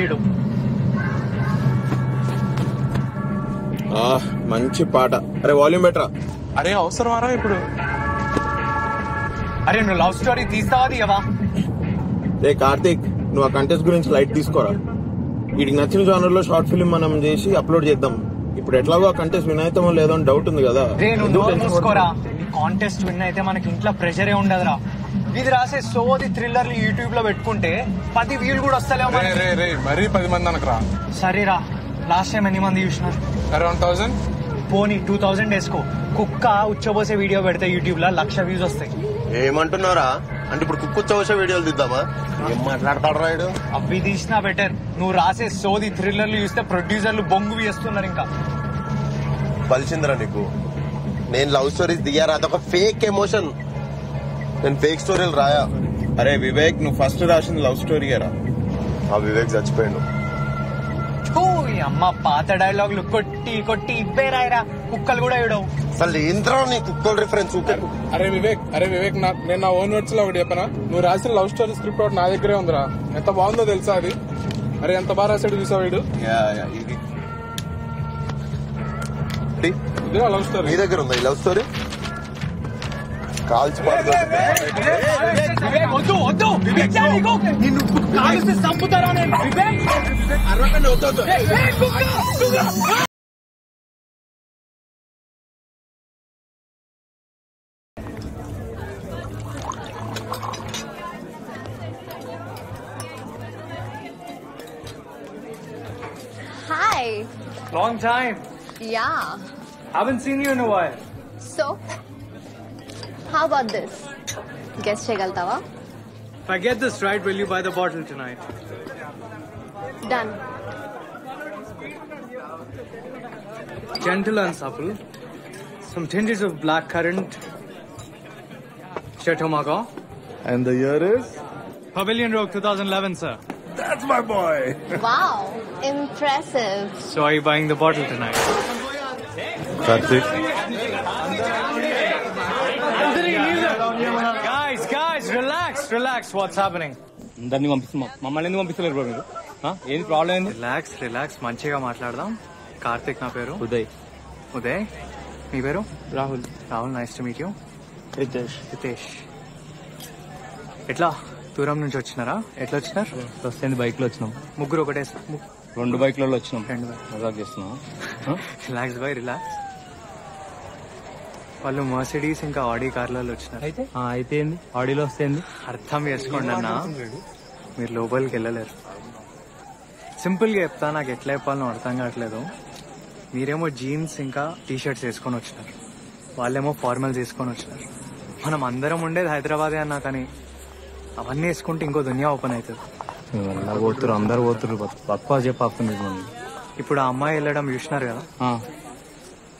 ఈడు మంచి పాట. అరే వాల్యూమ్ బెటరా. అరే అవసరమారా ఇప్పుడు? అరే నువ్వు లవ్ స్టోరీ తీస్తావా తీయవా? రే కార్తీక్, నువ్వు ఆ కంటెస్ట్ గురించి లైట్ తీసుకోరా. వీడికి నచ్చిన జానర్ లో షార్ట్ ఫిల్మ్ మనం చేసి అప్లోడ్ చేద్దాం. ఇప్పుడు ఎట్లాగో ఆ కంటెస్ట్ విన్ అవుతామో లేదో అని డౌట్ ఉంది కదా. చూసుకోరా, కాంటెస్ట్ విన్ అయితే మనకి ఇంట్లో ప్రెషరే ఉండదురా. ఇది రాసే సోది థ్రిల్లర్లు యూట్యూబ్ లో పెట్టుకుంటే 10 వ్యూలు కూడా వస్తలేవు. మరీ 10 మంది అనకరా. సరేరా, లాస్ట్ టైం ఎన్ని మంది చూసినారు? అరౌండ్ 1000. పోనీ 2000 వేసుకో. కుక్క ఉచ్చబోసే వీడియో పెడితే యూట్యూబ్ లో 1,00,000 వ్యూస్ వస్తాయి. ఏమంటున్నారా? అంటే ఇప్పుడు కుక్కు చవసే వీడియోలు తీద్దామా? ఏం మాట్లాడతాడు రాయుడు? అవి తీసినా బెటర్. నువ్వు రాసే సోది థ్రిల్లర్లు చూస్తే ప్రొడ్యూసర్లు బొంగు వేస్తున్నారు. ఇంకా పలిచిందిరా నీకు. నేను లవ్ స్టోరీస్ దిగారా, అదొక ఫేక్ ఎమోషన్. నేను ఫేక్ స్టోరీలు రాయా. అరే వివేక్, నువ్వు ఫస్ట్ రాసింది లవ్ స్టోరీయరా? ఆ వివేక్ చచ్చిపోయాడు. అమ్మ పాత డైలాగులు కొట్టి కొట్టి ఇవ్వే రాయరా. కుక్కలు కూడా ఇవ్వడం అసలు ఏంద్రా నీ కుక్కల రిఫరెన్స్? అరే వివేక్ నేను నా ఓన్ వర్డ్స్ లో ఒకటి చెప్పనా? నువ్వు రాసిన లవ్ స్టోరీ స్క్రిప్ట్ ఒకటి నా దగ్గరే ఉందిరా. ఎంత బాగుందో తెలుసా అది? అరే ఎంత బాగా రాసాడు చూసా వీడు. ఇది లవ్ స్టోరీ. నీ దగ్గర ఉందా ఈ లవ్ స్టోరీ? కాల్చి చంపుతారా? Hi. Long time. Yeah. Haven't seen you in a while. So, how about this? Guess chegaltava? If I get this right, will you buy the bottle tonight? Done. Gentle and supple. Some tinges of blackcurrant. Chetomago. And the year is? Pavilion Rogue 2011, sir. That's my boy. Wow. Impressive. So are you buying the bottle tonight? Karthik. Guys, relax. What's happening? అందరినీ పంపిస్తున్నాం. మమ్మల్ని ఎందుకు పంపిస్తలేరు bro మీరు? ఏంది problem ఏంది? Relax. మంచిగా మాట్లాడదాం. కార్తిక్ నా పేరు. ఉదయ్. మీ పేరు? Rahul. Nice to meet you. Ritesh. ఎట్లా దూరం నుంచి వచ్చినారా? ఎట్లా వచ్చినారు? వస్తుంది బైక్ లో వచ్చినాం. ముగ్గురు ఒకటే? 2 బైక్లలో వచ్చినాం. 2 మజాక్ చేస్తున్నాం. రిలాక్స్. వాళ్ళు మర్సిడీస్ ఇంకా ఆడీ కార్లలో వచ్చినారు. అయితే ఏంది? ఆడిలో వస్తేంది? అర్థం చేసుకోండి అన్న, మీరు లోపలికి వెళ్ళలేరు. సింపుల్ గా చెప్తా, నాకు ఎట్లా చెప్పాలో అర్థం కావట్లేదు. మీరేమో జీన్స్ ఇంకా టీషర్ట్స్ వేసుకొని వచ్చినారు, వాళ్ళేమో ఫార్మల్స్ వేసుకొని వచ్చినారు. మనం అందరం ఉండేది హైదరాబాదే అన్నా, కానీ అవన్నీ వేసుకుంటే ఇంకో దునియా ఓపెన్ అవుతుంది. అందరు పోతురు పక్కా చెప్పి. ఇప్పుడు ఆ అమ్మాయి వెళ్ళడం చూసినారు కదా,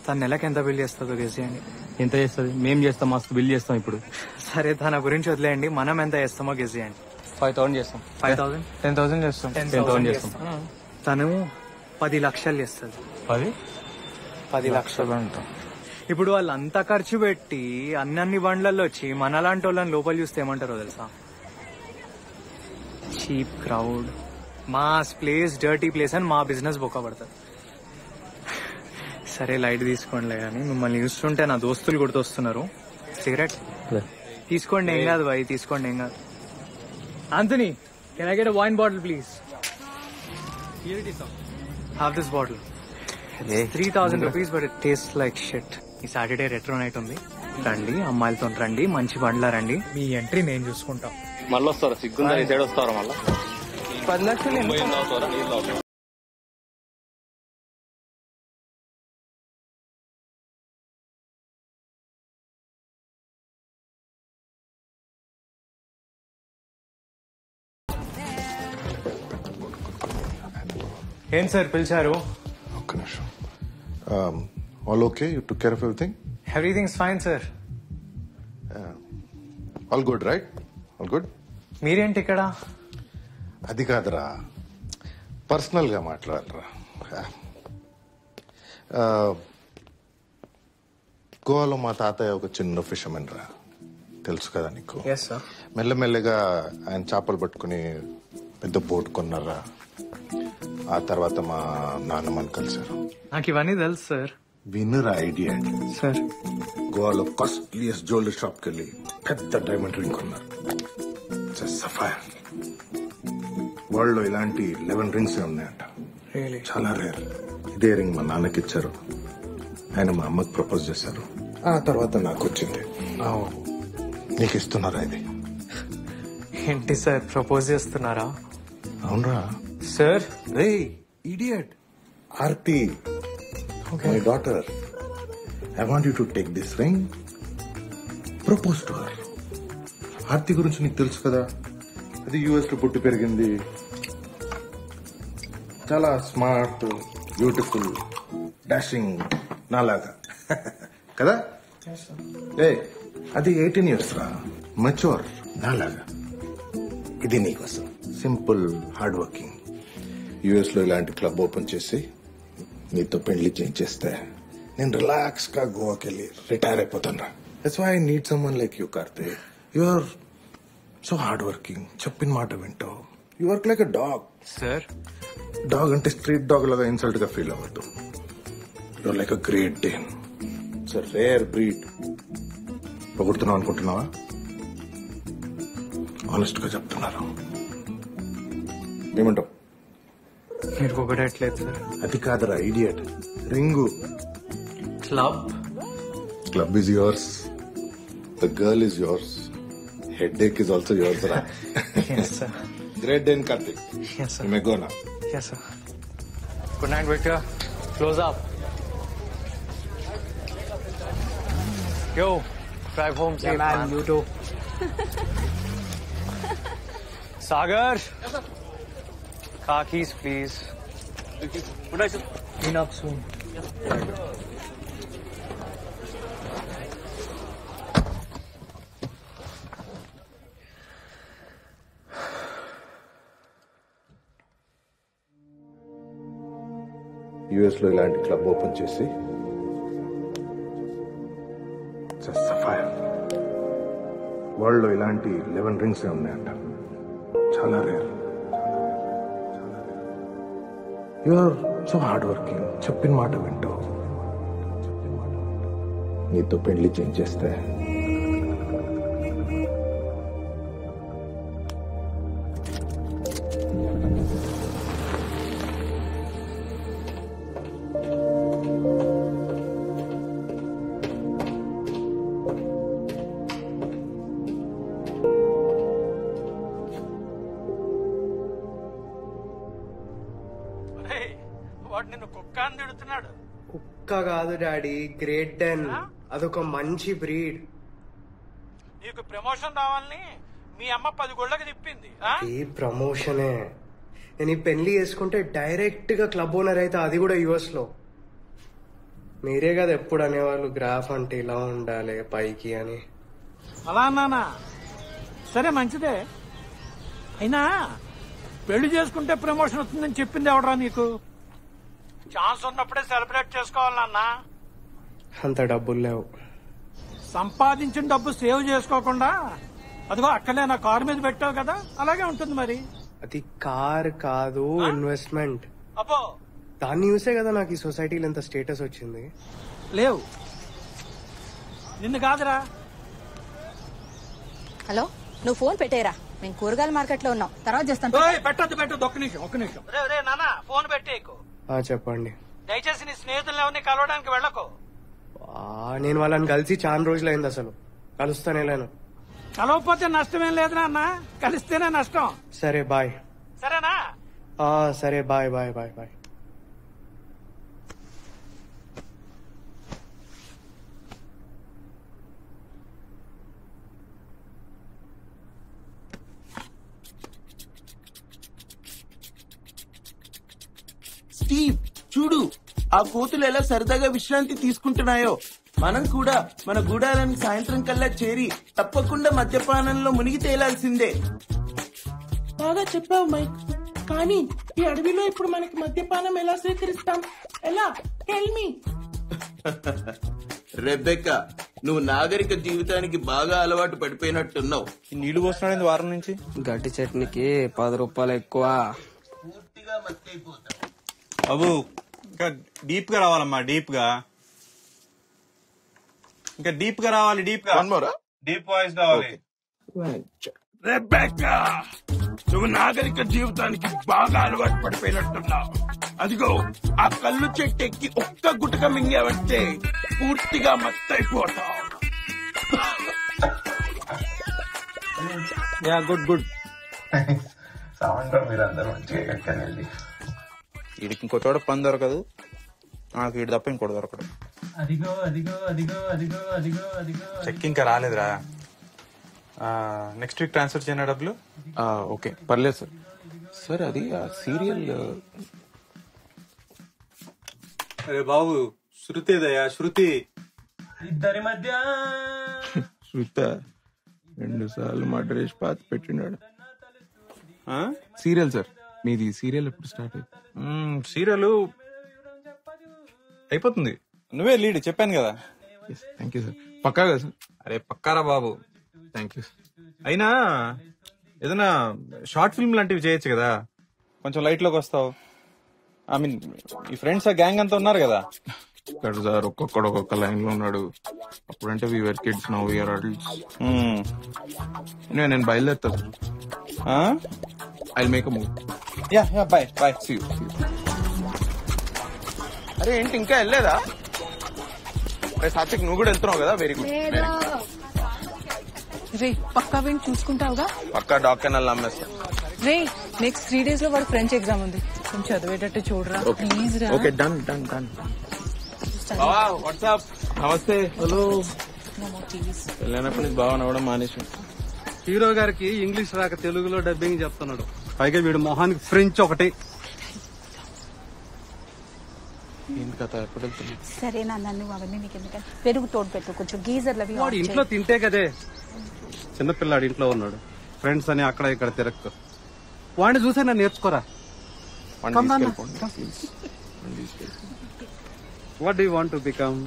తన నెలకి ఎంత బిల్ చేస్తుందో గెస్ చేయండి. ఎంత చేస్తుంది? మేము చేస్తాం, మస్తు బిల్ చేస్తాం. ఇప్పుడు సరే తన గురించి వదిలేయండి, మనం ఎంత చేస్తామో గెస్ చేయండి. 5,000 చేస్తాం. 5,000? 10,000 చేస్తాం. 10,000 చేస్తాం. తను 10 లక్షలు చేస్తుంది. 10 లక్షలు అంటాం. ఇప్పుడు వాళ్ళు అంత ఖర్చు పెట్టి అన్ని బండ్లలో వచ్చి మనలాంటి వాళ్ళని లోపల చూస్తే ఏమంటారో తెలుసా? Cheap crowd, mass place, dirty place అని మా బిజినెస్ బొక్క పడుతుంది. సరే లైట్ తీసుకోండిలే, కానీ మిమ్మల్ని చూస్తుంటే నా దోస్తులు గుర్తొస్తున్నారు. సిగరెట్ తీసుకోండి, ఏం కాదు భాయ్, తీసుకోండి, ఏం కాదు. Anthony, can I get a wine bottle please? Have this bottle. It's 3,000 rupees but it tastes like shit. ఈ సాటర్డే రెట్రో నైట్ ఉంది, రండి, అమ్మాయిలతో రండి, మంచి బండ్లా రండి. మీ ఎంట్రీ నేను చూసుకుంటాం. మళ్ళీ వస్తారా? సిగ్గుందా? సైడ్ వస్తారా? మళ్ళీ 10 లక్షలు ఏం సార్ పిలిచారు? ఒక్క నిమిషం. All okay? You took care of everything? Everything's fine sir. All good right? All good. మీరేంటి ఇక్కడ? అది కాదురా, పర్సనల్ గా మాట్లాడరా. గోవాలో మా తాతయ్య ఒక చిన్న ఫిషర్మెన్ రా, తెలుసు కదా నీకు? Yes sir. మెల్లమెల్లగా ఆయన చేపలు పట్టుకుని పెద్ద బోట్ కొన్నారా. ఆ తర్వాత మా నాన్నమ్మని కలిశారు. నాకు ఇవన్నీ తెలుసు సార్. విన్నర్ ఐడియా సార్ గోవాలో కాస్ట్లీయెస్ట్ జ్యువెలరీ షాప్ కి వెళ్ళి పెద్ద డైమండ్ రింగ్ కొన్నారు. సఫైర్. వరల్డ్ లో ఇలాంటి 11 రింగ్స్ ఉన్నాయంట. చాలా రేర్. ఇదే రింగ్ మా నాన్నకి ఇచ్చారు. ఆయన మా అమ్మకి ప్రపోజ్ చేశారు. ఆ తర్వాత నాకు వచ్చింది. నీకు ఇస్తున్నారా ఇది? ఏంటి సార్ ప్రపోజ్ చేస్తున్నారా? అవునరా sir ray idiot. Aarti my daughter, I want you to take this ring, propose to her. Aarti గురించి నీకు తెలుసు కదా, అది యుఎస్ లో పుట్టి పెరిగింది, చాలా స్మార్ట్, బ్యూటిఫుల్, డాషింగ్ నాలాగా కదా. ఏ అది 18 years రా, మెచ్యూర్ నాలాగా. ఇది నీకోసం సింపుల్ హార్డ్ వర్కింగ్. యుఎస్ లో ఇలాంటి క్లబ్ ఓపెన్ చేసి నీతో పెళ్లి చేయించేస్తే నేను రిలాక్స్ గా గోవాకి వెళ్ళి రిటైర్ అయిపోతాను రా. That's why I need someone like you Karthi. You are so hard working. చెప్పిన మాట వింటావు. You work like a dog. Sir dog అంటే స్ట్రీట్ డాగ్ లాగా ఇన్సల్ట్ గా ఫీల్ అవ్వద్దు. You are like a great Dane. It's a rare breed. పొగుడుతున్నావు అనుకుంటున్నావా? Honest గా చెప్తున్నారు. ఏమంటావు? మీరు పొగడట్లేదు సార్. అది కాదురా idiot. Ring. Club club is yours, the girl is yours, headache is also yours రా. yes sir. Great Dane Karthik. yes sir. మే గో నా. yes sir. good night Victor. close up. yo drive home safe man. you too. Sagar. yes sir. car keys please. Good night, sir. Clean up soon. US లో ఇలాంటి club open చేసి sapphire. World లో ఇలాంటి 11 rings ఉన్నాయంట. చాలా rare. You are so hard working. చెప్పిన మాట వింటావు. నీతో పెళ్లి చేయించేస్తే వాడు నిన్ను కుక్క అని తిడుతున్నాడు. కుక్క కాదు డాడీ, గ్రేట్ డెన్. అదొక మంచి బ్రీడ్. నీకు ప్రమోషన్ రావాలని మీ అమ్మ 10 గుళ్ళకి తిప్పింది. ఈ ప్రమోషనే. నేను ఈ పెళ్లి చేసుకుంటే డైరెక్ట్ గా క్లబ్ ఓనర్ అయితే, అది కూడా యుఎస్ లో. మీరే కదా ఎప్పుడు అనేవాళ్ళు గ్రాఫ్ అంటే ఇలా ఉండాలి పైకి అని. అలా అన్నానా? సరే మంచిదే. అయినా పెళ్లి చేసుకుంటే ప్రమోషన్ వస్తుందని చెప్పింది ఎవడరా నీకు? ఛాన్స్ ఉన్నప్పుడే సెలబ్రేట్ చేసుకోవాలన్నా. అంత డబ్బులు లేవు. సంపాదించిన డబ్బు సేవ్ చేసుకోకుండా అదిగో అక్కడే నా కారు మీద పెట్టావు కదా, అలాగే ఉంటుంది మరి. అది కార్ కాదు, ఇన్వెస్ట్మెంట్. అబ్బో దాన్ని చూసే కదా నాకు ఈ సొసైటీలో ఎంత స్టేటస్ వచ్చింది. లేవు, నిన్ను కాదురా. హలో, నువ్వు ఫోన్ పెట్టేరా. మేము కూరగాయల మార్కెట్ లో ఉన్నాం, తర్వాత చేస్తాను. పెట్టద్దు ఒక్క నిమిషం. రే నాన్న ఫోన్ పెట్టేకు. చెప్పండి. దయచేసి నీ స్నేహితులను ఎవరిని కలవడానికి వెళ్ళకు. నేను వాళ్ళని కలిసి చాలా రోజులైంది, అసలు కలుస్తానే లేను. కలవకపోతే నష్టమేం లేదు నాన్న, కలిస్తేనే నష్టం. సరే బాయ్. సరేనా? సరే bye bye bye bye. Steve చూడు, ఆ కోతులు ఎలా సరదాగా విశ్రాంతి తీసుకుంటున్నాయో. మనం కూడా మన గూడాలను సాయంత్రం కల్లా చేరి తప్పకుండా మద్యపానంలో మునిగి తేలాల్సిందే. బాగా చెప్పావు మైక్. కానీ ఈ అడవిలో ఇప్పుడు మనకి మద్యపానం ఎలా స్వీకరిస్తాం? ఎలా? Tell me. రెబెక్కా, నువ్వు నాగరిక జీవితానికి బాగా అలవాటు పడిపోయినట్టున్నావు. నీళ్లు పోస్తున్నాడు వారం నుంచి. గట్టి చట్నీకి 10 రూపాయలు ఎక్కువ. పూర్తిగా మత్తైపోతావు. బాబు ఇంకా డీప్ గా రావాలమ్మా, డీప్ గా, ఇంకా డీప్ గా రావాలి, డీప్ గా, డీప్ వాయిస్ రావాలి. రెబెక్కా, నువ్వు నాగరిక జీవితానికి బాగా అలవాటు పడిపోయినట్టున్నావు. అదిగో ఆ కళ్ళు చెట్టు ఎక్కి ఒక్క గుటక మింగావంటే పూర్తిగా మత్తైపోతావు. Good good. వీడికి ఇంకో చోట పని దొరకదు, నాకు వీడి తప్ప ఇంకోటి దొరకదు. అదిగో అదిగో అదిగో అదిగో అదిగో అదిగో. చెక్ ఇంకా రాలేదురా. నెక్స్ట్ వీక్ ట్రాన్స్ఫర్ చేయనా డబ్బులు? ఓకే పర్లేదు సార్. సార్ అది సీరియల్. అరే బాబు, శృతిదయా, శృతి. ఇద్దరి మధ్య శృత 2 సార్లు మర్డర్ చేసి పాతి పెట్టినాడు. సీరియల్ సార్, మీది సీరియల్ ఎప్పుడు స్టార్ట్ అయింది? సీరియల్ అయిపోతుంది, నువ్వే లీడ్, చెప్పాను కదా. Thank you sir. పక్కా కదా సార్? అరే పక్కారా బాబు. Thank you. అయినా ఏదైనా షార్ట్ ఫిల్మ్ లాంటివి చేయొచ్చు కదా, కొంచెం లైట్ లోకి వస్తావు. ఐ మీన్ ఈ ఫ్రెండ్స్ ఆ గ్యాంగ్ అంతా ఉన్నారు కదా. ఇక్కడ సార్ ఒక్కొక్కడు ఒక్కొక్క లైన్ లో ఉన్నాడు. అప్పుడంటే we are kids, now we are adults. నేను బయలుదేరుతా sir. I make move. Yeah bye bye. See you. అరే ఏంటి ఇంకా వెళ్ళలేదా? అరే సాత్విక్, నువ్వు కూడా వెళ్తున్నావు కదా? Very good. రే పక్కా వీడిని చూసుకుంటావుగా? పక్కా డాక్టర్ నమ్మేస్తా. రే నెక్స్ట్ 3 days లో వాడు ఫ్రెంచ్ ఎగ్జామ్ ఉంది, కొంచెం చదివేటట్టు చూడరా ప్లీజ్ రా. Okay done done done. WhatsApp. నమస్తే. హలో. వెళ్ళినప్పటి నుంచి బాగా నవ్వడం మానేసి. హీరో గారికి ఇంగ్లీష్ రాక తెలుగులో డబ్బింగ్ చెప్తున్నాడు, పైగా వీడు మొహానికి ఫ్రెంచ్ ఒకటి. ఏంటి కథ, ఎప్పుడు వెళ్తున్నా? సరేనా, నన్ను అవన్నీ నీకు ఎందుకంటే పెరుగు తోడు పెట్టు, కొంచెం గీజర్లు అవి వాడు ఇంట్లో తింటే కదే. చిన్నపిల్లాడు ఇంట్లో ఉన్నాడు, ఫ్రెండ్స్ అని అక్కడ ఇక్కడ తిరక్కు. వాడిని చూసే నన్ను నేర్చుకోరా. What do you want to become?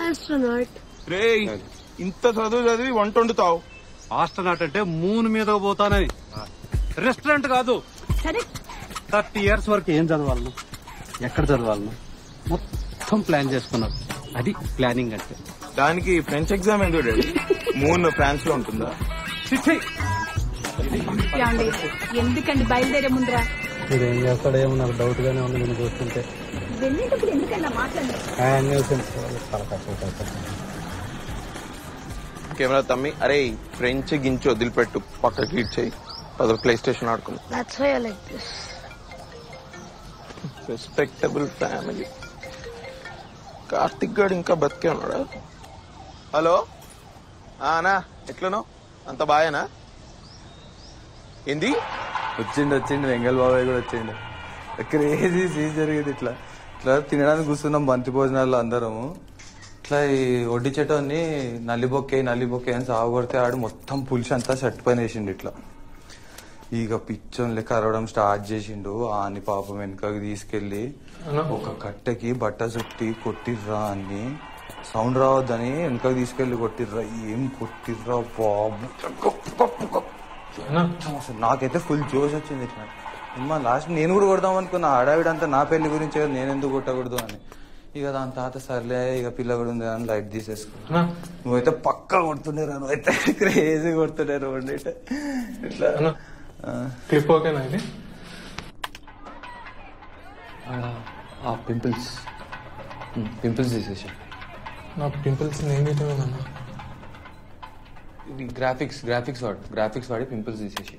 Astronaut. రే ఇంత చదివి వంట వండుతావు. ఆస్ట్రోనాట్ అంటే మూన్ మీద పోతానని, రెస్టారెంట్ కాదు. 30 years వరకు ఏం చదవాలను, ఎక్కడ చదవాలను మొత్తం ప్లాన్ చేసుకున్నారు. అది ప్లానింగ్ అంటే. దానికి ఫ్రెంచ్ ఎగ్జామ్ ఎందుకు డాడీ? మూన్ ఫ్రాన్స్ లో ఉంటుందా? ఎందుకండి బయలుదేరే ముందరా? మీరు ఏం చేస్తాడేమో నాకు డౌట్ గానే ఉంది నేను చూస్తుంటే. వెళ్ళేటప్పుడు ఎందుకన్నా మాట్లాడలేదు? కెమెరా తమ్మి, అరే ఫ్రెంచ్ గించి వదిలిపెట్టు, పక్కకి ఇచ్చేయి, అదొక ప్లే స్టేషన్ ఆడుకుందాం. That's why I like this. Respectable family. Karthik గారు ఇంకా బతికే ఉన్నాడా? హలో అన్నా, ఎట్లనో? అంత బాగానా? ఏంది? వచ్చిండు వెంగళ బాబాయ్ కూడా వచ్చిండు. క్రేజీ సీన్ జరిగేది. ఇట్లా తినడానికి కూర్చున్నాం బంతి భోజనాల్లో అందరము. ఇట్లా ఈ వడ్డీ చెట్టుని నల్లిబొక్కే అని సాగుకొడితే ఆడు మొత్తం పులిసి అంతా షర్ట్ పైన వేసిండు. ఇట్లా ఇక పిచ్చోన్ లెక్క అరవడం స్టార్ట్ చేసిండు. ఆని పాపం వెనకకి తీసుకెళ్లి ఒక కట్టెకి బట్ట చుట్టి కొట్టిర్రా అని, సౌండ్ రావద్దని వెనకకి తీసుకెళ్లి కొట్టిర్రా. ఏం కొట్టిర్రా బాబు, అసలు నాకైతే ఫుల్ జోష్ వచ్చింది. ఇట్లా అమ్మా లాస్ట్ నేను కూడా కొడదాం అనుకున్నా. ఆడావిడంతా నా పెళ్లి గురించి నేను ఎందుకు కొట్టకూడదు అని. ఇక దాని తాత సర్లే ఇక పిల్ల కూడా ఉంది అని లైట్ తీసేసుకున్నా. నువ్వైతే పక్కా కొడుతుండేరా, నువ్వైతే క్రేజీ కొడుతుండేరు. ఇట్లా క్లిప్ ఓకేనా? ఇది పింపుల్స్ తీసేసా. నా పింపుల్స్ నేను తీయటమేనన్నా. ఇది గ్రాఫిక్స్ వాడి పింపుల్స్ తీసేసి.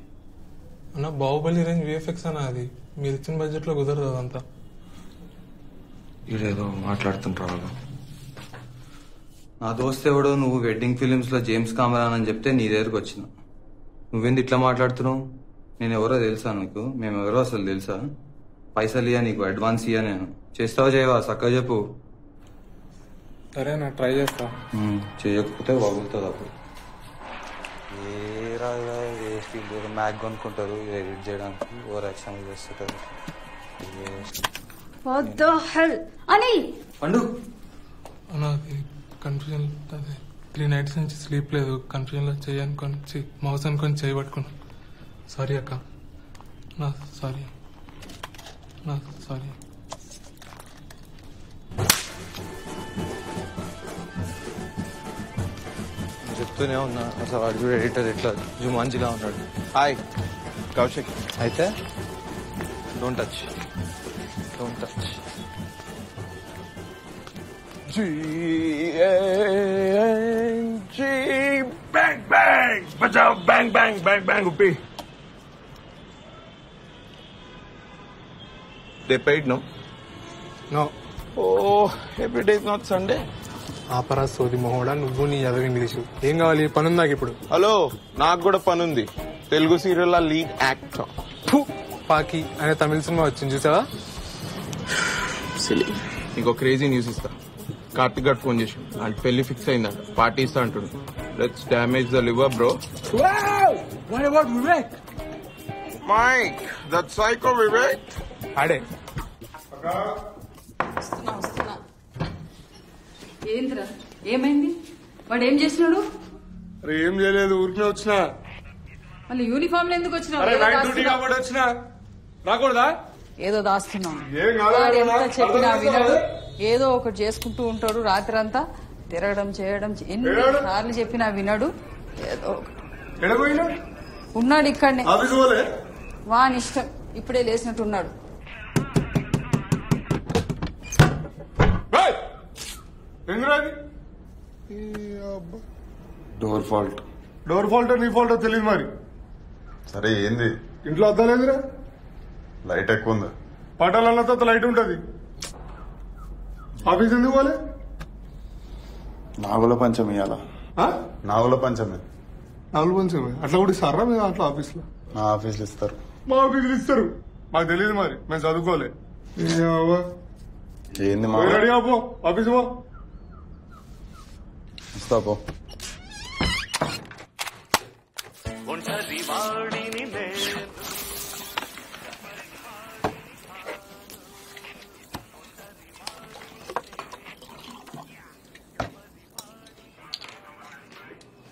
అన్న బాహుబలి రేంజ్ విఎఫ్ఎక్స్ అన్న, అది మీరు ఇచ్చిన బడ్జెట్ లో కుదరదు అదంతా. ఇదేదో మాట్లాడుతుంటారు. నా దోస్త్ ఎవడో నువ్వు వెడ్డింగ్ ఫిలిమ్స్ లో జేమ్స్ కామరాన్ అని చెప్తే నీ దగ్గరకు వచ్చిన. నువ్వేంది ఇట్లా మాట్లాడుతున్నావు? నేను ఎవరో తెలుసా నీకు? మేమెవరో అసలు తెలుసా? పైసలు ఇయ్యా నీకు, అడ్వాన్స్ ఇయ్యా. నేను చేస్తావా చేయవా చక్కగా చెప్పు. సరే నా ట్రై చేస్తా. చేయకపోతే వగులుతుంది అప్పుడు. ఏ రాగా వేస్ట్ మ్యాక్ కొనుక్కుంటారు ఎడిట్ చేయడానికి, ఓవర్ యాక్షన్ చేస్తుంటారు. పండు నాకు కన్ఫ్యూజన్, అదే 3 nights నుంచి స్లీప్ లేదు. కన్ఫ్యూజన్ లో చేయనుకొని మౌస్ అనుకొని చేయబట్టుకున్నా. సారీ అక్క, నా సారీ. చెప్తూనే ఉన్నా అసలు వాడు చూడు ఎడిటర్ ఎట్లా జుమాంజిలా ఉన్నాడు. హాయ్ కౌశిక్. అయితే don't touch. Bang bang, bajao bang bang bang bang uppi. They paid, no? No. Oh, every day is not Sunday. ఆపరా సోది మొహోడా, నువ్వు నీ ఎదగ ఇంగ్లీషు. ఏం కావాలి? పని ఉంది నాకు ఇప్పుడు. హలో, నాకు కూడా పని ఉంది. తెలుగు సీరియల్ లీడ్ యాక్టర్ పాకి అనే తమిళ సినిమా వచ్చింది చూసావా? నీకు క్రేజీ న్యూస్ ఇస్తా. కార్తిక్ గారు ఫోన్ చేసి అంటే పెళ్లి ఫిక్స్ అయిందంట, పార్టీ ఇస్తా అంటుండు. Let's damage the liver bro. What about Vivek? Mike, that psycho Vivek. ఆడే ఏంద్రా ఏమైంది? వాడు ఏం చేసినాడు? అరే ఏం చేయలేదు, ఊరికే వచ్చినా. మళ్ళీ యూనిఫామ్ లో ఎందుకు వచ్చినావు? అరే నైట్ డ్యూటీ కాబట్టి వచ్చినా. రాకూడదా? ఏదో దాస్తున్నావు. ఏం కాదు, వాడు ఎంత చెప్పినా వినడు, ఏదో ఒకటి చేసుకుంటూ ఉంటాడు. రాత్రి అంతా తిరగడం చేయడం, ఎన్ని సార్లు చెప్పినా వినడు. ఏదో ఉన్నాడు ఇక్కడనే, వాని ఇష్టం. ఇప్పుడే లేచినట్టున్నాడు. Door fault. డోర్ ఫాల్ట్ నీ ఫాల్టో తెలియదు మరి. సరే ఏంది? ఇంట్లో అద్దాలేదురా? లైట్ ఎక్కువ ఉందా? పటాలన్నతో లైట్ ఉంటది. ఆఫీస్ ఎందుకు పోలే? నాగుల పంచమి ఇయ్యాల. నాగుల పంచమి. నాగుల పంచమి అట్లా కూడా ఇస్తారా మీరు అట్లా ఆఫీస్ లో? నా ఆఫీస్లో ఇస్తారు. మా ఆఫీసులు ఇస్తారు, మాకు తెలియదు మరి, మేము చదువుకోలే. ఏంది రెడీ పో, ఆఫీస్ పో. ఇస్తా పో.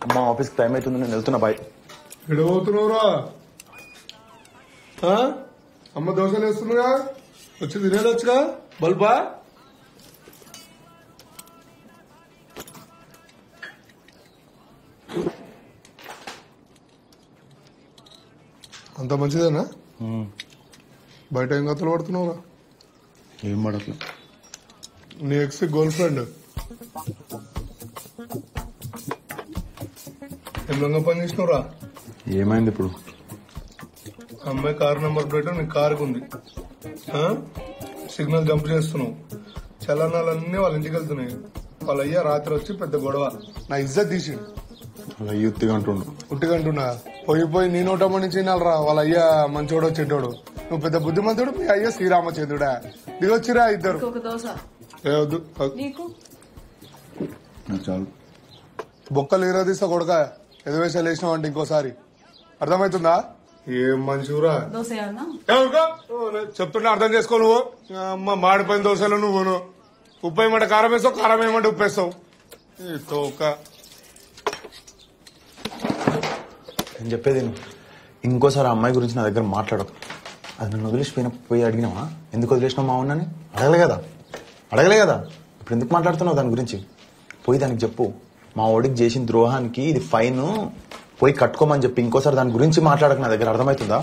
అమ్మా ఆఫీస్కి టైం అవుతుంది, నేను వెళ్తున్నా. బాయ్. ఎడబోతున్నావురా? అమ్మ దోశలు వేస్తుందిగా, వచ్చి తినేదొచ్చుగా. బల్బా అంత మంచిదేనా? బయట ఏం కథలు పడుతున్నావురా? ఏం పడట్లే. నీ ఎక్స్ గర్ల్ ఫ్రెండ్ ఏం పని చేసినవురా? ఏమైంది ఇప్పుడు? అమ్మాయి కారు నెంబర్ ప్లేట్ నీ కారుకు ఉంది. సిగ్నల్ జంప్ చేస్తున్నావు. చలనాలన్నీ వాళ్ళ ఇంటికి వెళ్తున్నాయి. వాళ్ళ అయ్యా రాత్రి వచ్చి పెద్ద గొడవ, నా ఇజ్జత్ తీసిండు. ఉత్తిగా అంటుండు. ఉట్టిగా అంటున్నా? పోయి నీ నోటమ్మని చిన్నాలరా. వాళ్ళ అయ్యా మంచోడు చెడ్డోడు. నువ్వు పెద్ద బుద్ధిమంతుడు, మీ అయ్యా శ్రీరామచంద్రుడా. దిగొచ్చిరా ఇద్దరు. వద్దు చాలు. బొక్కలు ఈరదీస్తా కొడక, ఎదువేషాలు వేసినావు అంటే ఇంకోసారి. అర్థమవుతుందా? ఏం మంచిరా చెప్తుంటే అర్థం చేసుకో. నువ్వు అమ్మ మాడిపోయిన దోశలు నువ్వును. ఉప్పు వేయమంటే కారం వేస్తావు, కారం వేయమంటే ఉప్పు వేస్తావు. నేను చెప్పేది ఇంకోసారి ఆ అమ్మాయి గురించి నా దగ్గర మాట్లాడకు. అది నన్ను పోయి అడిగినావా? ఎందుకు వదిలేసినావు మా ఉన్నని? అడగలే కదా. ఇప్పుడు ఎందుకు మాట్లాడుతున్నావు దాని గురించి? పోయి దానికి చెప్పు, మా ఓడికి చేసిన ద్రోహానికి ఇది ఫైన్, పోయి కట్టుకోమని చెప్పి. ఇంకోసారి దాని గురించి మాట్లాడక నా దగ్గర. అర్థమవుతుందా?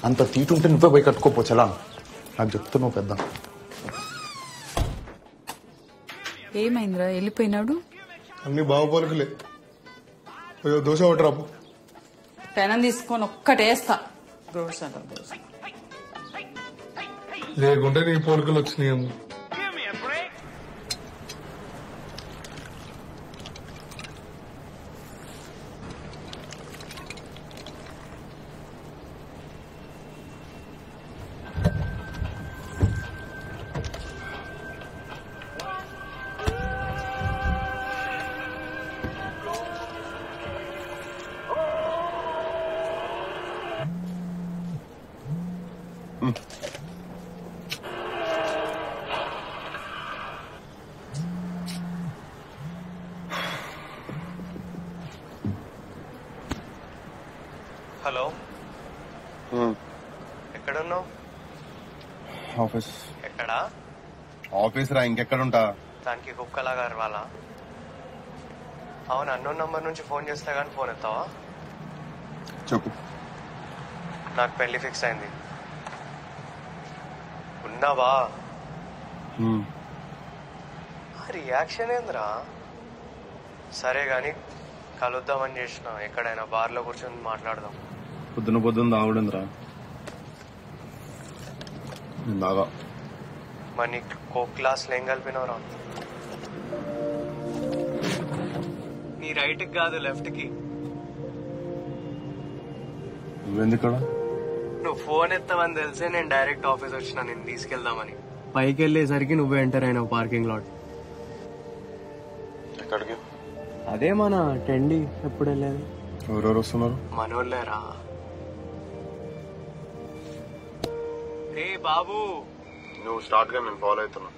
అంత తీటుంటే నువ్వే పోయి కట్టుకోపో. చలా నాకు చెప్తున్నావు పెద్ద. ఏమైందిరా వెళ్ళిపోయినాడు? అన్ని బాగుపోలికలే. దోశ ఒకటి పెనం తీసుకొని ఒక్కటేస్తా. లేకుంటే నీ పోలికలు వచ్చినాయి. హలో, ఎక్కడున్నావు? ఆఫీస్. ఎక్కడా? ఆఫీస్ రా, ఇంకెక్కడుంటా? దానికి కుక్కలాగా వాళ్ళ అవును, అన్నోన్ నంబర్ నుంచి ఫోన్ చేస్తా కానీ ఫోన్ ఎత్తావా? చెప్పు. నాకు పెళ్లి ఫిక్స్ అయింది. ఉన్నావా? రియాక్షన్ ఏందిరా? సరే గాని కలుద్దామని చేసిన, ఎక్కడైనా బార్లో కూర్చొని మాట్లాడదాం. పొద్దున తాగుడిందిరా బాగా. మరి నీకు కోక్ క్లాస్లో ఏం కలిపినవరా? నీ రైట్ కి కాదు, లెఫ్ట్ కి. నువ్వెందుకడ? నువ్వు ఫోన్ ఎత్తావని తెలిసే నేను డైరెక్ట్ ఆఫీస్ వచ్చిన నేను తీసుకెళ్దామని. పైకి వెళ్ళేసరికి నువ్వే ఎంటర్ అయినావు పార్కింగ్ లాట్. ఎక్కడికి? అదే మన టెండి. ఎప్పుడు వెళ్ళేది? ఎవరెవరు వస్తున్నారు? మనోళ్ళేరా. రే బాబు, నువ్వు స్టార్ట్ గా నేను ఫాలో అవుతున్నా.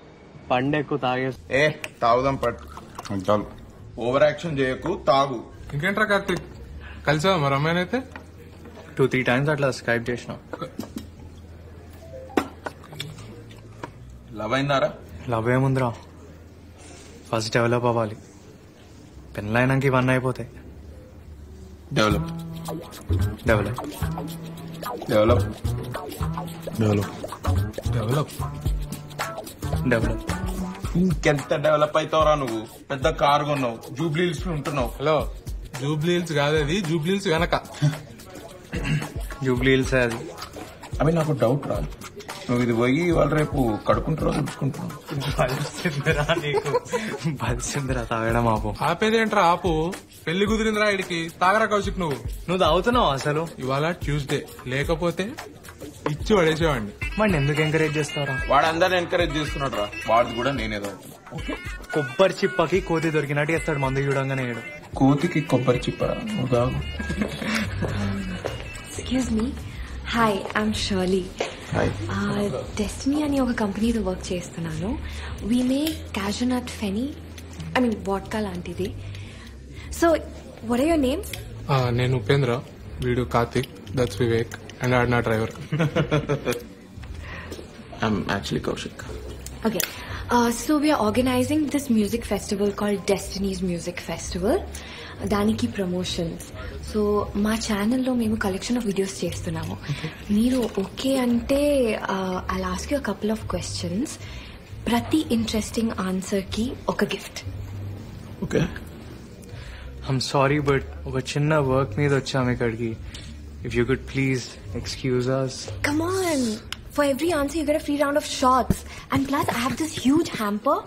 పండు ఎక్కువ తాగేసి తాగుదాం పట్టు. చాలు, ఓవర్ యాక్షన్ చేయకు, తాగు. ఇంకేంట్రా కార్తీక్, కలిసావా మరి అమ్మాయినైతే? 2-3 times అట్లా స్కైప్ చేసిన. లవ్ అయిందారా? లవ్ ఏముందిరా, ఫస్ట్ డెవలప్ అవ్వాలి. పెళ్ళైనాక ఇవన్నీ అయిపోతాయి. Develop develop develop develop develop develop. ఇంకెంత డెవలప్ అవుతావురా నువ్వు? పెద్ద కారు కొన్నావు, జూబ్లీ హిల్స్ లో ఉంటున్నావు. హలో, జూబ్లీ హిల్స్ కాదు అది, జూబ్లీ హిల్స్ వెనక. జూబ్లీ హిల్స్ అది. అవి నాకు డౌట్ రా, నువ్వు ఇది పోయి వాళ్ళు రేపు కడుకుంటారో తుడుచుకుంటున్నావు. బలిసిందిరా తాగడం. ఆపు. ఆపేదేంట్రా ఆపు, పెళ్లి కుదిరిందిరా ఇడికి. తాగరా కౌశిక్, నువ్వు తాగుతున్నావు అసలు? ఇవాళ ట్యూస్డే, లేకపోతే ఇచ్చి పడేసేవాడిని. వాడిని ఎందుకు ఎంకరేజ్ చేస్తారా? వాడు అందరిని ఎంకరేజ్ చేస్తున్నాడు రా, వాడు కూడా నేనేదో. కొబ్బరి చిప్పకి కోతి దొరికినట్టు చేస్తాడు మందు చూడంగానే. కోతికి కొబ్బరి చిప్పరా? నువ్వు తాగు. Excuse me, hi, I'm Shirley. Destiny అని ఒక కంపెనీతో వర్క్ చేస్తున్నాను. We make cashew nut feni, I mean vodka లాంటిది. So what are your names? నేను ఉపేంద్ర, వీడు కార్తిక్, దట్స్ వివేక్, అండ్ ఆడ్ నా driver. I'm actually Kaushik. Okay, so we are organizing this music festival called Destiny's Music Festival. దానికి ప్రమోషన్స్. సో మా ఛానల్లో మేము కలెక్షన్ ఆఫ్ వీడియోస్ చేస్తున్నాము. మీరు ఓకే అంటే I'll ask you a couple of questions. ప్రతి ఇంట్రెస్టింగ్ ఆన్సర్ కి ఒక gift. Okay. I'm sorry but ఒక చిన్న వర్క్ మీద వచ్చాము ఇక్కడికి. If you could please excuse us. Come on. For every answer, you get a free round of shots. And plus, I have this huge hamper.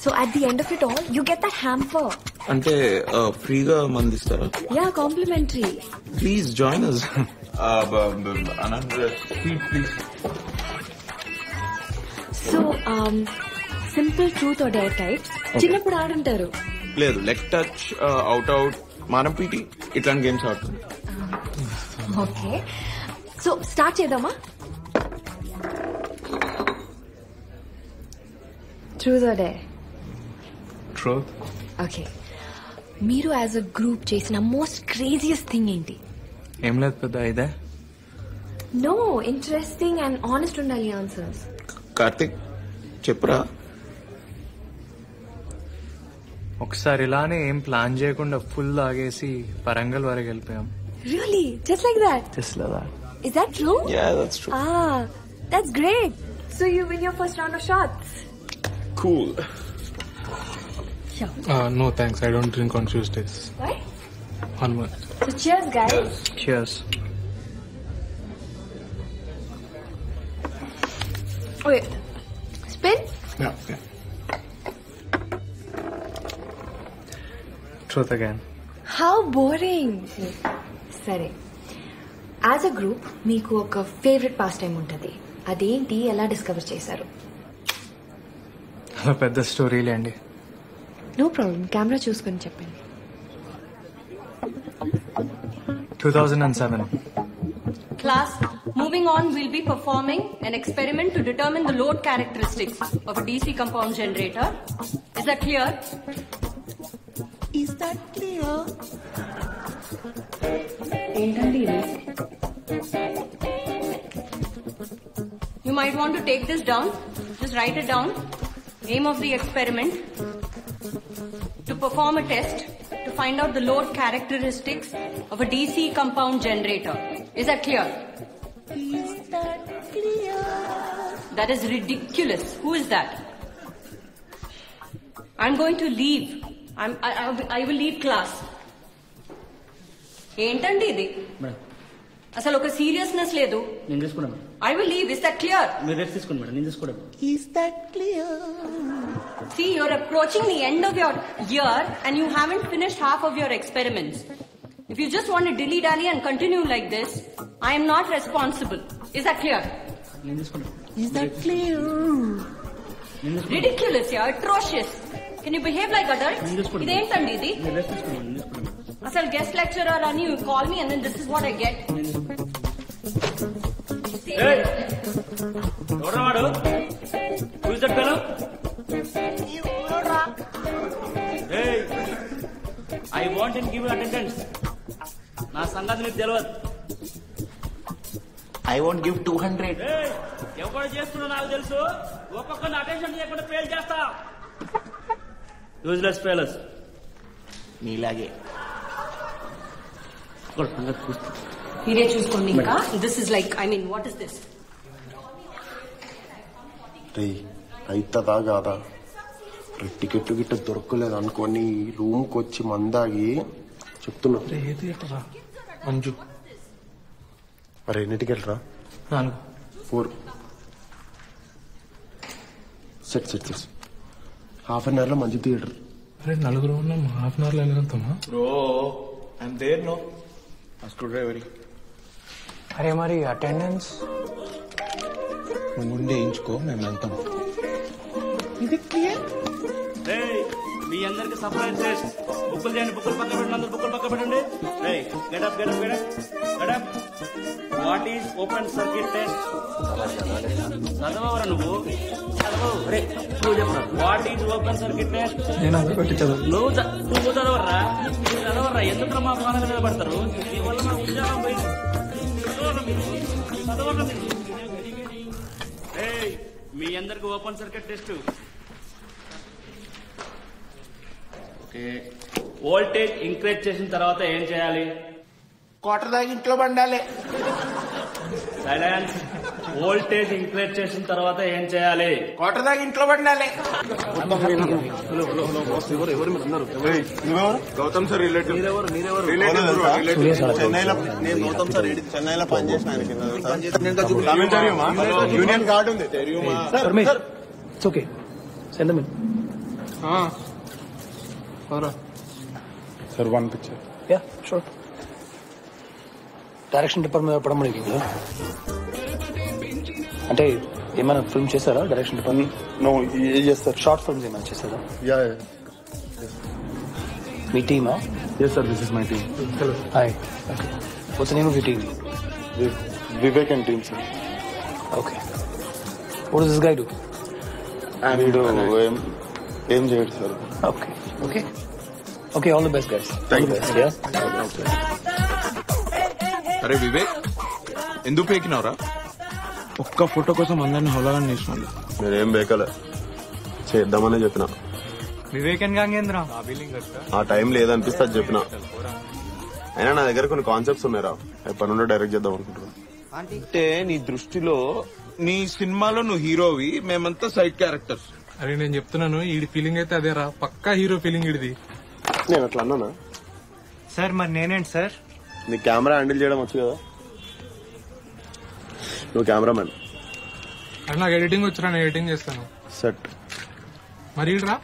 So at the end of it all, you get that hamper. అంటే ఫ్రీగా మందిస్తారా? Yeah, complimentary. Please join us. Please. So, simple truth or dare types. చిన్నప్పుడు ఆడుంటారు. లేదు, leg touch, out, మానం PT, ఇట్లాంటి games ఆడుతుంది. Okay, so start చేద్దామా? Truth or dare? Truth. Okay, మీరు as a group చేసిన మోస్ట్ క్రేజియస్ట్ థింగ్ ఏంటి? ఏం లేదు పెద్ద ఇదే. నో, ఇంట్రెస్టింగ్ అండ్ ఆనెస్ట్ ఉండాలి ఆన్సర్స్. కార్తిక్ చెప్పురా. ఒకసారి ఇలానే ఏం ప్లాన్ చేయకుండా ఫుల్ తాగేసి వరంగల్ వరకు వెళ్ళిపోయాం. Really? Just like that? Just like that. Is that true? Yeah, that's true. Ah, that's great. So you win your first round of shots. Cool. No thanks, I don't drink on Tuesdays. Why? Onwards. So cheers, guys. Cheers. Wait, spin? Yeah, okay. Truth again. How boring. సరే, as a group మీకు ఒక favourite pass time ఉంటుంది. అదేంటి, ఎలా discover చేశారు? అలా పెద్ద స్టోరీలే అండి. నో ప్రాబ్లం, కెమెరా చూసుకొని చెప్పండి. 2007. Class, moving on, we'll be performing an experiment to determine the load characteristics of a DC compound generator. Is that clear? Is that clear? ఏంటండి ఇది? You might want to take this down. Just write it down. Aim of the experiment: to perform a test to find out the load characteristics of a DC compound generator. Is that clear? Is that clear? That is ridiculous. Who is that? I'm going to leave. I will leave class. ఏంటండి ఇది అసలు ఒక seriousness లేదు. నేను తీసుకున్నాను. I will leave. Is that clear? మీరు rest తీసుకోండి madam, నేను తీసుకోవడం. Is that clear? See, you're approaching the end of your year and you haven't finished half of your experiments. If you just want to dilly-dally and continue like this, I am not responsible. Is that clear? నేను తీసుకున్నాను. Is that clear? Ridiculous, yeah, atrocious. Can you behave like adults? ఇదేంటండి ఇది? మీరు rest తీసుకోండి, నేను తీసుకున్నాను. అసలు guest lecturer అని you call me and then this is what I get. ఎవడ్రా వాడు? Who is that fellow? Hey, I want and give you attendance. నా సంగతి నీకు తెలియదు. I won't give 200. ఎవరు చేస్తున్నా నాకు తెలుసు. ఒక్కొక్కరిని అటెన్షన్ చేయకుండా ఫెయిల్ చేస్తా. Useless failures. నీలాగే. మీరే చూసుకోండి ఇంకా. This is like, I mean, what is this? రే అయితదా కాదా? టికెట్ గిట్ట దొరకలేదు అనుకోని రూమ్కి వచ్చి మందాగి చెప్తున్నా. మంజు మరి ఎన్ని టికెట్ రా? 4. Set set set half an hour లో మంచి థియేటర్. అరే నలుగురు ఉన్నాం, హాఫ్ అన్ అవర్ లో వెళ్ళగలుగుతామా? Bro I'm there no. Screwdriver. అరే మరి అటెండెన్స్ నువ్వు ముందే వేయించుకో, మేము వెళ్తాం. ఇది క్లియర్. మీ అందరికి సర్ప్రైజ్ టెస్ట్. బుక్కులు చేయండి, బుక్కులు పక్క పెట్టండి, అందరు బుక్కులు పక్క పెట్టండి. Get up get up get up get up. What is open circuit test? చదవరా నువ్వు? What is open circuit test? నువ్వు చదవరా? చదవరా? ఎందుకు మా ప్రాణాల మీద పడతారు? నీ వల్ల మా ఉద్యోగం పోయింది. చదవరా? మీ అందరికి open circuit test. Voltage increase చేసిన తర్వాత ఏం చేయాలి? క్వార్టర్ దాకా ఇంట్లో బండాలి. సైలెన్స్. వోల్టేజ్ ఇంక్రీజ్ చేసిన తర్వాత ఏం చేయాలి? క్వార్టర్ దాకా ఇంట్లో బండాలి. Gautam sir relative. చెన్నైలో పనిచేసిన యూనియన్ కార్డు ఉంది. Okay sir 1 picture. Yeah sure. Direction department పడమని అంటే ఏమైనా ఫిల్మ్ చేశారా? డైరెక్షన్ డిపార్ట్మెంట్ నో ఏ చేస్తారు? షార్ట్ ఫిల్మ్స్ ఏమైనా చేశారా? యా మీ టీమా? Yes sir, this is my team. Hi. Okay, what's the name of your team? Vivek and team sir. Okay, what does this guy do? వీడు ఏం చేయడు సార్. Okay okay okay, all the best guys. Thank you. అరే వివేక్, ఎందుకు పేకినావురా? ఒక్క photo కోసం అందరిని హోలాలని చేసినాడు. మీరేం బేకలే, చేద్దామనే చెప్పిన. వివేకన్ గాంగేంద్ర ఆ టైం లేదనిపిస్తే అది చెప్పిన. అయినా నా దగ్గర కొన్ని కాన్సెప్ట్స్ ఉన్నాయిరా, ఎప్పటి నుండో డైరెక్ట్ చేద్దాం అనుకుంటున్నా. అంటే నీ దృష్టిలో నీ సినిమాలో నువ్వు హీరోవి, మేమంతా సైడ్ క్యారెక్టర్స్. అరే నేను చెప్తున్నాను, ఈ ఫీలింగ్ అయితే అదేరా, పక్కా హీరో ఫీలింగ్ ఇడిది. నేను అట్లా అన్నానా సార్? మరి నేనేంటి సార్? నీ కెమెరా హ్యాండిల్ చేయడం వచ్చు కదా, నువ్వు కెమెరామెన్. అరే నాకు ఎడిటింగ్ వచ్చురా, నేను ఎడిటింగ్ చేస్తాను. సెట్. మరి రా,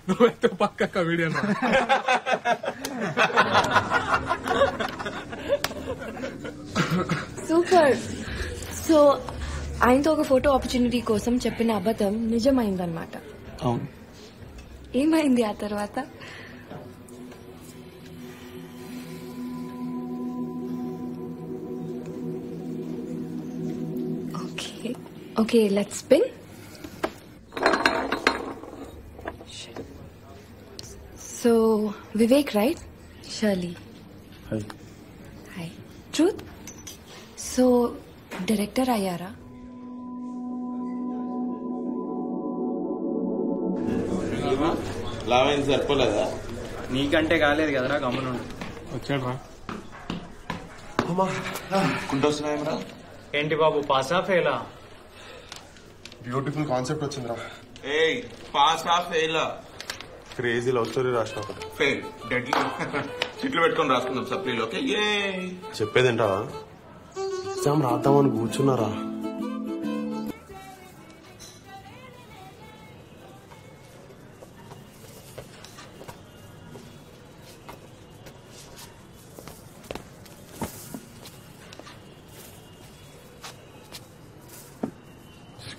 నువ్వైతే పక్క వీడియో. సూపర్. సో ఆయనతో ఒక ఫోటో ఆపర్చునిటీ కోసం చెప్పిన అబద్ధం నిజమైందన్నమాట. అవును. ఏమైంది ఆ తర్వాత? Okay okay, let's spin. So Vivek right? Shirley hi. Truth. So director అయ్యారా? లావైంది సరిపోలేదా? నీకంటే కాలేదు కదరా, గమ్మున వచ్చాడు రా. కుంటొస్తున్నాయేమరా? ఏంటి బాబు, పాసా ఫెయిలా? బ్యూటిఫుల్ కాన్సెప్ట్ వచ్చిందిరా. ఏయ్ pass of fail crazy love story రాసిన. ఫెయిల్ డెడ్లీ చిట్లు పెట్టుకొని రాసుకుందాం సప్లీలో. ఓకే చెప్పేదేంటా, ఎగ్జామ్ రాద్దామని కూర్చున్నారా.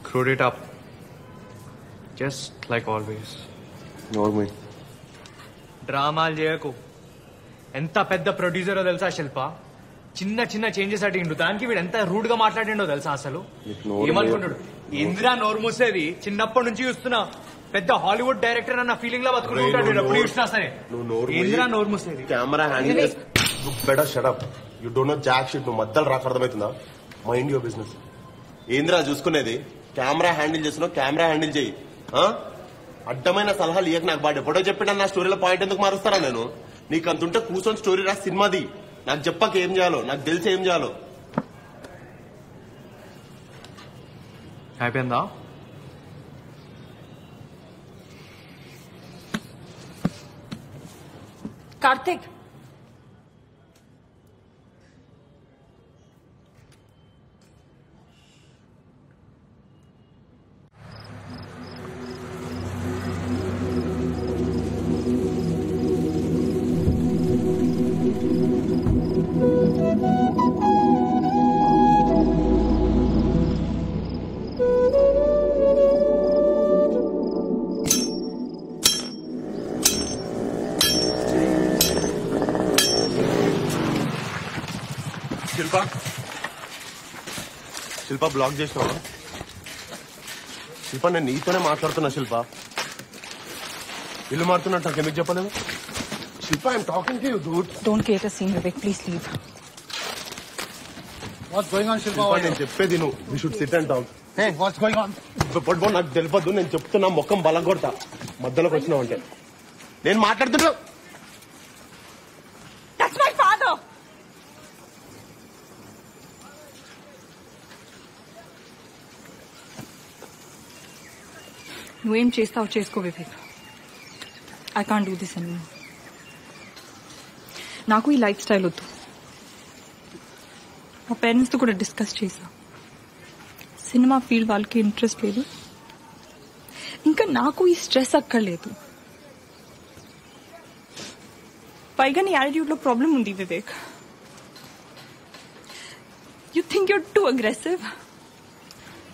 Screwed it up. Just like always. నోర్మి డ్రామాలు చేయకు. ఎంత పెద్ద ప్రొడ్యూసరో తెలుసా శిల్ప? చిన్న చిన్న చేంజెస్ అడిగిండు, దానికి వీడు ఎంత రూడ్ గా మాట్లాడిండో తెలుసా? అసలు ఏమనుకుంటాడు? ఇందిరా నోరు మూసేది చిన్నప్పటి నుంచి చూస్తున్నా, పెద్ద హాలీవుడ్ డైరెక్టర్ అన్న ఫీలింగ్ లో బతుకుంటాడు ఎప్పుడు చూసినా సరే. ఇందిరా నోరు మూసేది. Camera handle better shut up. You don't know jack shit. నువ్వు మధ్యలో రాక అర్థమవుతుందా? Mind your business. ఏందిరా చూసుకునేది? కెమెరా హ్యాండిల్ చేస్తున్నావు, కెమెరా హ్యాండిల్ చేయి. అడ్డమైన సలహాలు ఇయ్యక. నాకు బాగా ఎప్పుడో చెప్పినా నా స్టోరీలో పాయింట్ ఎందుకు మారుస్తారా నేను? నీకు అంతుంటే కూర్చొని స్టోరీ రాసి సినిమాది. నాకు చెప్పక ఏం చేయాలో, నాకు తెలిసి ఏం చేయాలో. అయిపోయిందా? Karthik. శిల్ప బ్లాక్ చేసినావా? శిల్ప నేను నీతోనే మాట్లాడుతున్నా. శిల్ప ఇల్లు మారుతున్నట్టు నాకు ఎందుకు చెప్పలేదు? Shilpa I'm talking to you dude. Don't create a scene, Vivek. Please leave. What's going on, Shilpa? Shilpa నేను చెప్పేది నువ్వు. We should sit and talk. Hey, what's going on? పట్టుబో, నాకు తెలియదు. నేను చెప్తున్నా, మొక్కం బలగొడతా మధ్యలోకి వచ్చినావు అంటే. నేను మాట్లాడుతున్నా. That's my father. నువ్వేం చేస్తావు చేసుకో Vivek. I can't do this anymore. నాకు ఈ లైఫ్ స్టైల్ వద్దు. మా పేరెంట్స్తో కూడా డిస్కస్ చేశా. సినిమా ఫీల్డ్ వాళ్ళకి ఇంట్రెస్ట్ లేదు, ఇంకా నాకు ఈ స్ట్రెస్ అక్కర్లేదు. పైగా నీ యాటిట్యూడ్లో ప్రాబ్లం ఉంది Vivek. You think your two aggressive,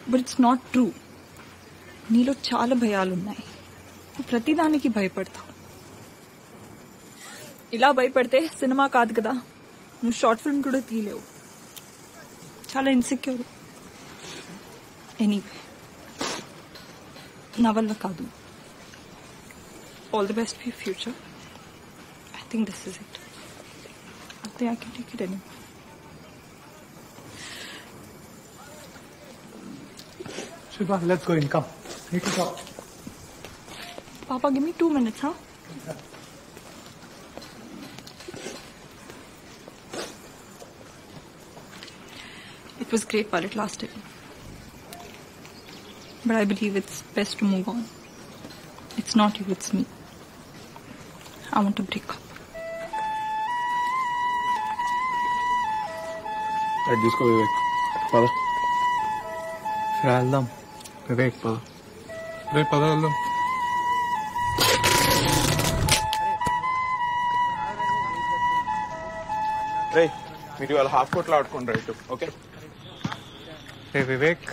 but it's not true. నీలో చాలా భయాలున్నాయి. నువ్వు ప్రతిదానికి భయపడతావు. ఇలా భయపడితే సినిమా కాదు కదా, నువ్వు షార్ట్ ఫిల్మ్ కూడా తీయలేవు. చాలా ఇన్సెక్యూర్. ఎనీవే, నా వల్ల కాదు. All the best for future. I think this is it. I think I can take it anyway. Shilpa, let's go in. Come. Need to talk. Papa, give me 2 minutes, huh? It was great while it lasted. But I believe it's best to move on. It's not you, it's me. I want to break up. తీసుకో వివేక్. పద వెళ్దాం వివేక్. పద రేపు పద వెళ్దాం. రే మీరు ఇవాళ half కోట్లో ఆడుకోండి రైట్. ఓకే రే వివేక్,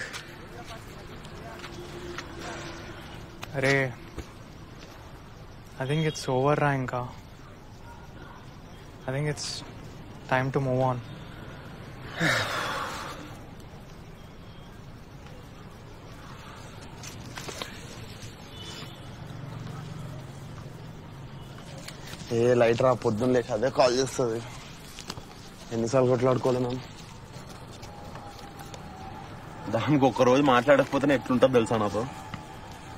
అరే ఐ థింక్ ఇట్స్ ఓవర్ రా. ఇంకా I think it's time to move on. A light రా, పొద్దున్న లేక అదే కాల్ చేస్తుంది. ఎన్నిసార్లు కొట్లాడుకోలే నన్ను. దానికి ఒక్కరోజు మాట్లాడకపోతేనే ఎట్లుంటుంది తెలుసా నాతో.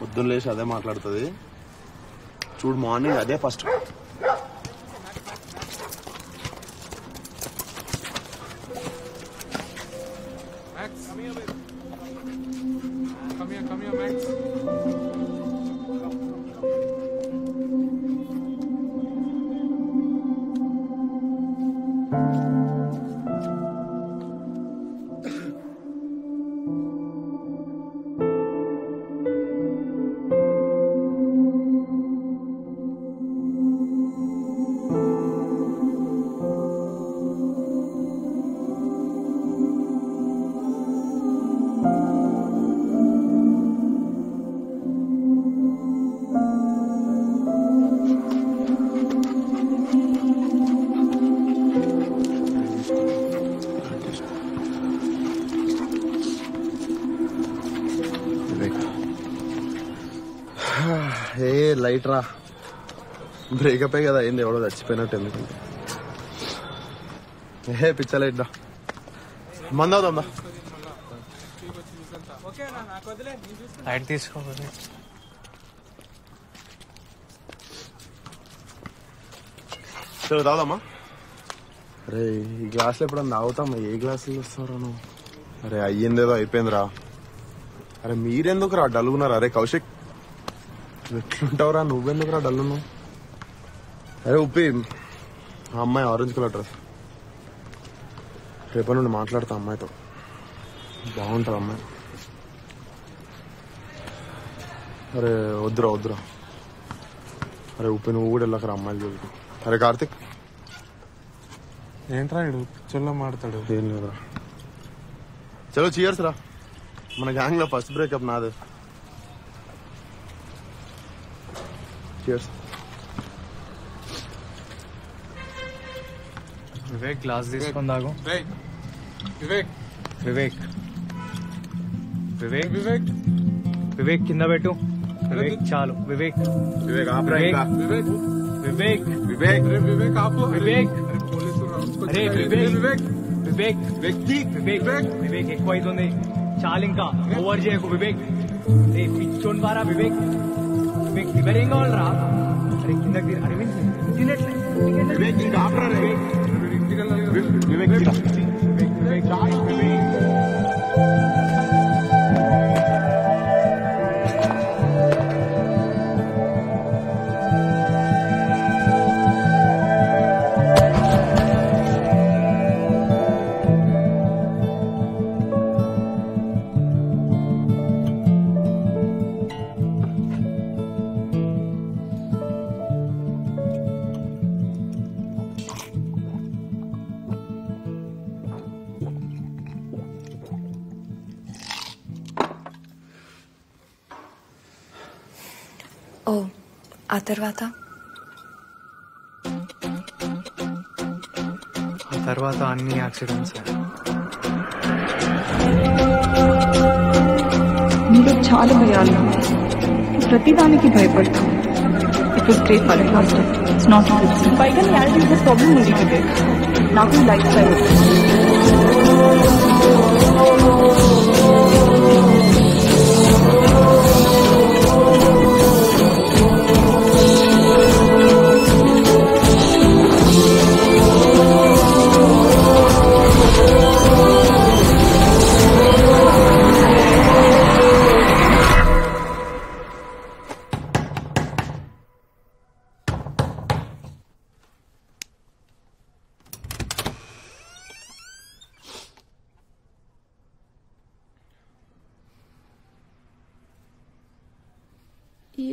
పొద్దున్న లేచి అదే మాట్లాడుతుంది. చూడు మార్నింగ్ అదే ఫస్ట్. ఏ లైట్ రా, బ్రేకప్ కదా అయింది, ఎవడో చచ్చిపోయినట్టు. ఎందుకంటే ఏ పిచ్చ లైట్ రా, మందవుదా లైట్ తీసుకోవాలి. సరే తాగుదామా? అరే ఈ గ్లాసులో ఎప్పుడన్నా తాగుతామా? ఏ గ్లాసులు వస్తారా నువ్వు? అరే అయ్యిందేదో అయిపోయిందిరా. అరే మీరెందుకు రా డల్గున్నారా? అరే కౌశిక్ ఎట్లుంటావురా? నువ్వెందుకు రా డల్లు? అరే ఉప్పి, ఆ అమ్మాయి ఆరెంజ్ కలర్ డ్రెస్, రేపటి నుండి మాట్లాడతా అమ్మాయితో, బాగుంటుంది అమ్మాయి. అరే వద్దురా వద్దురా. అరే ఉప్పి నువ్వు కూడా వెళ్ళకరా అమ్మాయిలు చూసి. అరే కార్తిక్ ఏంట్రా ఇడు పిచ్చోళ్ళ మాడతాడు. ఏం లేదురా. చలో చీయర్స్ రా, మన గ్యాంగ్ లో ఫస్ట్ బ్రేకప్ నాదే. చీయర్స్. వివేక్ గ్లాస్ తీసుకొని తాగు. వివేక్ వివేక్ వివేక్ వివేక్ వివేక్ కింద పెట్టు. వివేక్ చాలు. వివేక్ వివేక్ వివేక్ వివేక్ వివేక్ వివేక్ ఆపు. వివేక్ అరే వివేక్ వివేక్ వివేక్ వ్యక్తి వివేక్ వివేక్ ఎక్కువ అవుతుంది చాలు, ఇంకా ఓవర్ చేయకు వివేక్. రే పిచ్చోన్ బారా వివేక్. వివేక్ ఫిగర్ ఏం కావాలరా? అరే కిందకి అరవింద్ తినట్లే. వివేక్ ఇంకా ఆపరా వివేక్. వివేక్ వివేక్ ఓ ఆ తర్వాత అన్ని యాక్సిడెంట్స్. నీలో చాలా భయాలు ఉన్నాయి, ప్రతిదానికి భయపడతాం. It was great for last time. It's not good. పైగా నీ యాటిట్యూడ్ ప్రాబ్లం ఉంది వివేక్. నాకు లైఫ్ స్టైల్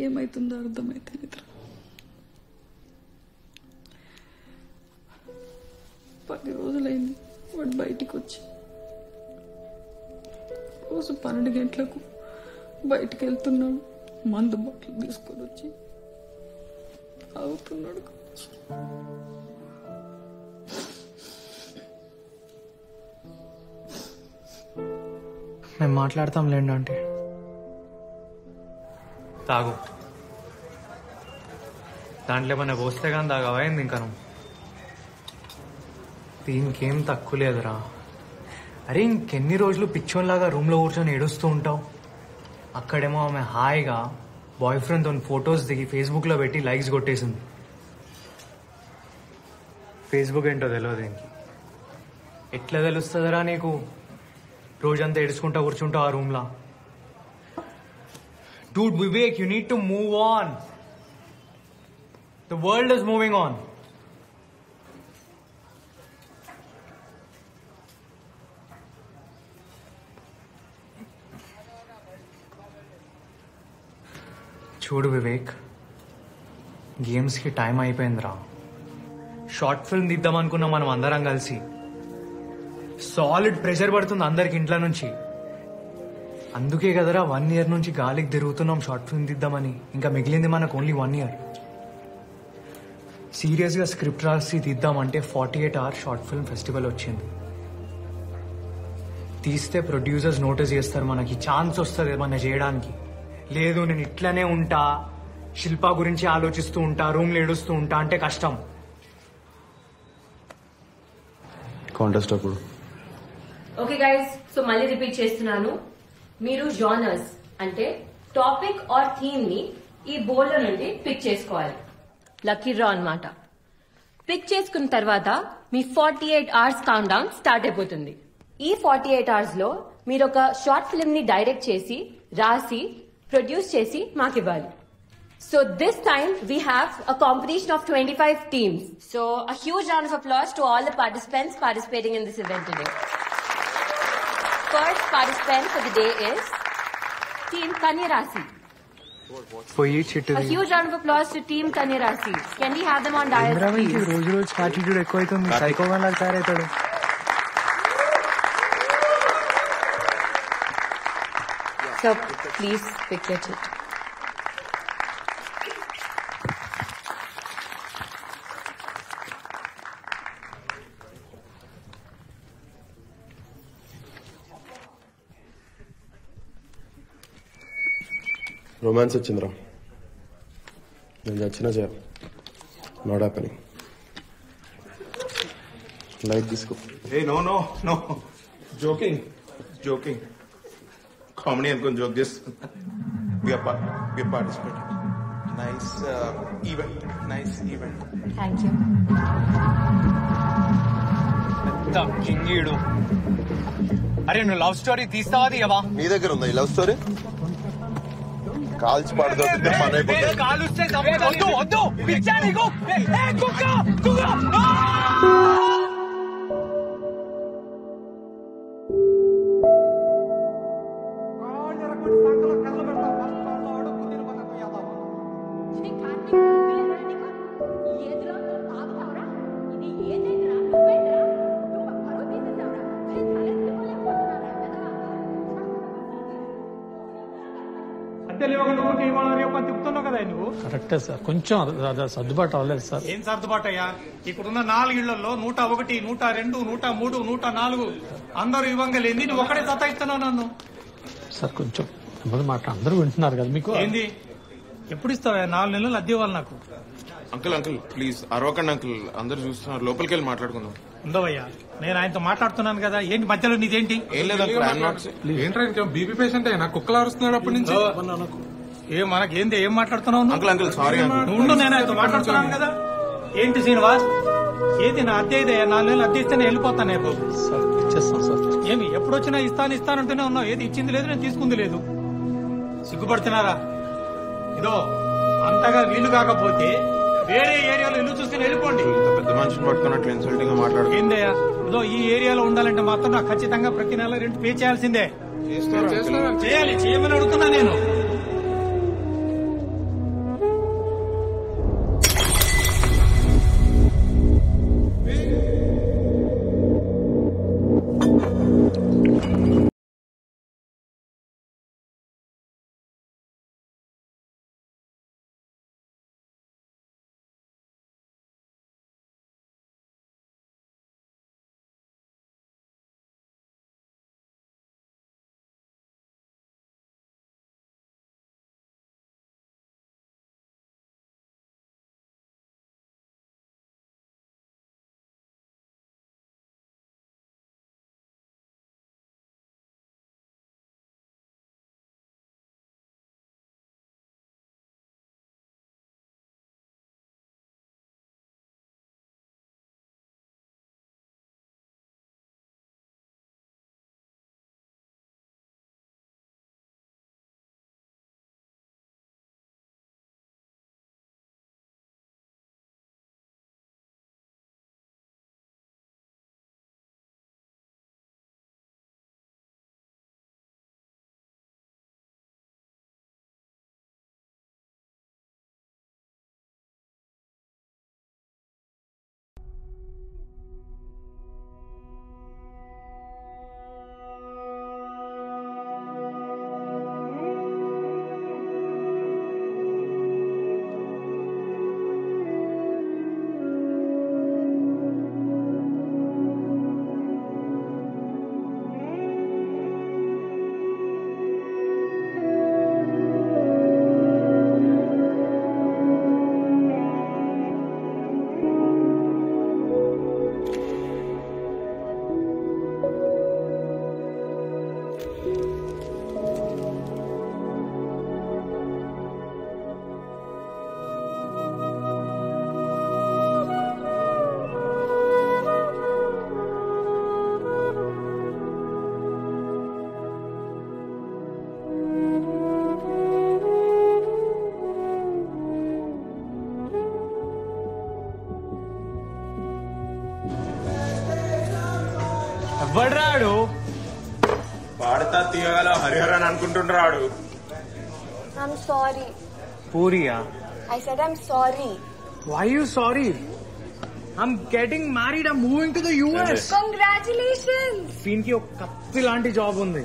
ఏమైతుందో అర్థమైతే లేదు. 10 రోజులైంది వాడు బయటికి వచ్చి. రోజు 12 గంటలకు బయటికి వెళ్తున్నాడు, మందు బాటిల్ తీసుకొని వచ్చి తాగుతున్నాడు. మేము మాట్లాడతాం లేండి అంటే తాగు. దాంట్లో ఏమన్నా పోస్తే కానీ తాగవా ఏంది? ఇంకా నువ్వు దీనికేం తక్కువ లేదురా. అరే ఇంకెన్ని రోజులు పిచ్చోన్లాగా రూమ్లో కూర్చొని ఏడుస్తూ ఉంటావు? అక్కడేమో ఆమె హాయిగా బాయ్ ఫ్రెండ్ తో ఫొటోస్ దిగి ఫేస్బుక్ లో పెట్టి లైక్స్ కొట్టేసింది. ఫేస్బుక్ ఏంటో తెలియదు దీనికి. ఎట్లా తెలుస్తుందిరా నీకు? రోజంతా ఏడుచుకుంటా కూర్చుంటావు ఆ room law. Dude, Vivek, you need to move on. The world is moving on. చూడు వివేక్, గేమ్స్కి టైం అయిపోయిందిరా. షార్ట్ ఫిల్మ్ తీద్దాం అనుకున్నాం మనం అందరం కలిసి. సాలిడ్ ప్రెషర్ పడుతుంది అందరికి ఇంట్లో నుంచి. అందుకే కదరా 1 year నుంచి గాలికి తిరుగుతున్నాం షార్ట్ ఫిల్మ్ తీద్దామని. ఇంకా మిగిలింది మనకు ఓన్లీ 1 year. సీరియస్గా స్క్రిప్ట్ రాసి తీద్దామంటే 48 hours షార్ట్ ఫిల్మ్ ఫెస్టివల్ వచ్చింది. తీస్తే ప్రొడ్యూసర్స్ నోటీస్ చేస్తారు, మనకి ఛాన్స్ వస్తుంది ఏమన్నా చేయడానికి. లేదు నేను ఇట్లనే ఉంటా, శిల్ప గురించి ఆలోచిస్తూ ఉంటా, రూమ్లో ఏడుస్తూ ఉంటా అంటే కష్టం. కాంటెస్ట్ అప్పుడు ఓకే గైస్, సో మళ్ళీ రిపీట్ చేస్తున్నాను. మీరు జానర్స్ అంటే టాపిక్ ఆర్ థీమ్ ని ఈ బోర్డుల నుండి పిక్ చేసుకోవాలి. లక్కీ డ్రా అన్నమాట. పిక్ చేసుకున్న తర్వాత మీ 48 hours కౌంట్ డౌన్ స్టార్ట్ అయిపోతుంది. ఈ 48 hours లో మీరు ఒక షార్ట్ ఫిల్మ్ ని డైరెక్ట్ చేసి, రాసి, ప్రొడ్యూస్ చేసి మాకు ఇవ్వాలి. So this time we have a competition of 25 teams. So a huge round of applause to all the participants participating in this event today. First participant for the day is Team Kanya Rasi. పోయి చిట్టు A huge round of applause to Team Kanya Rasi. Can we have them on dais, please? రోజు రోజు attitude ఎక్కువ అవుతుంది. సైకోగా లాగా తయారవుతాడు. So please pick your chit. Romance వచ్చిందిరా. నేను చచ్చినా చేయ. Not happening. లైట్ తీసుకో. ఏ no no no, joking joking, comedy అనుకుని జోక్ చేస్తున్నా. Participate. Nice event, nice event. Thank you. కింగీడు. అరే నువ్వు లవ్ స్టోరీ తీస్తావా తీయవా? నీ దగ్గర ఉందా ఈ లవ్ స్టోరీ? కాల్చి పడదొక్కితే పని అయిపోతుంది. కాలుస్తే వద్దు వద్దు పిచ్చా నీకు. కుక్క కుక్క. తిప్పుతున్నావు కదా నువ్వు. కరెక్టే సార్, కొంచెం సర్దుబాటు అవ్వలేదు సార్. ఏం సర్దుబాటు అయ్యా? ఇక్కడున్న 4 ఇళ్లలో 101, 102, 103, 104 అందరూ ఇవ్వంగా లేని నువ్వు ఒక్కడే సతాయిస్తున్నావు నన్ను. సార్ కొంచెం నెమ్మది మాట, అందరూ వింటున్నారు కదా. మీకు ఏంది ఎప్పుడు ఇస్తావా? 4 నెలలు అద్దె ఇవ్వాలి నాకు. అంకుల్ అంకుల్ ప్లీజ్ అరవకండి అంకుల్, అందరు చూస్తున్నారు. లోపలికి వెళ్ళి మాట్లాడుకుందాం. ఉండవయ్యా, నేను ఆయనతో మాట్లాడుతున్నాను కదా. ఏంటి మధ్యలో నీదేంటి? ఏం లేదు ఏంట్రా ఇంకా బీపీ పేషెంట్ అయినా కుక్కలు అరుస్తున్నాడు అప్పటి నుంచి. ఏం మనకేంది? ఏం మాట్లాడుతున్నావు నువ్వు? Uncle uncle sorry uncle. ఉండు, నేను ఆయనతో మాట్లాడుతున్నాను కదా. ఏంటి శ్రీనివాస్, ఏది నా అద్దె ఇదే? 4 నెలలు అద్దె ఇస్తే నేను వెళ్ళిపోతాను. ఇచ్చేస్తాం సార్. ఏమి ఎప్పుడు వచ్చినా ఇస్తానంటూనే ఉన్నావు. ఏది ఇచ్చింది లేదు, నేను తీసుకుంది లేదు. సిగ్గుపడుతున్నారా? ఇదో అంతగా వీలు కాకపోతే వేరే ఏరియాలో ఇల్లు చూసుకుని వెళ్ళిపోండి. పెద్ద మనిషిని పట్టుకున్నట్లు ఇన్సల్టింగ్ గా మాట్లాడు. ఏందయ్యా, ఇదో ఈ ఏరియాలో ఉండాలంటే మాత్రం నాకు ఖచ్చితంగా ప్రతి నెల రెంట్ పే చేయాల్సిందే. చేయాలి, చేయమని అడుగుతున్నా నేను. ఎవడ్రాడు పాడతా తీయగల హరిహర అని అనుకుంటుండ్రాడు. I'm sorry. పూరియా I said I'm sorry. Why you sorry? I'm getting married. I'm moving to the US. Congratulations. దీనికి ఒక కత్తి లాంటి జాబ్ ఉంది.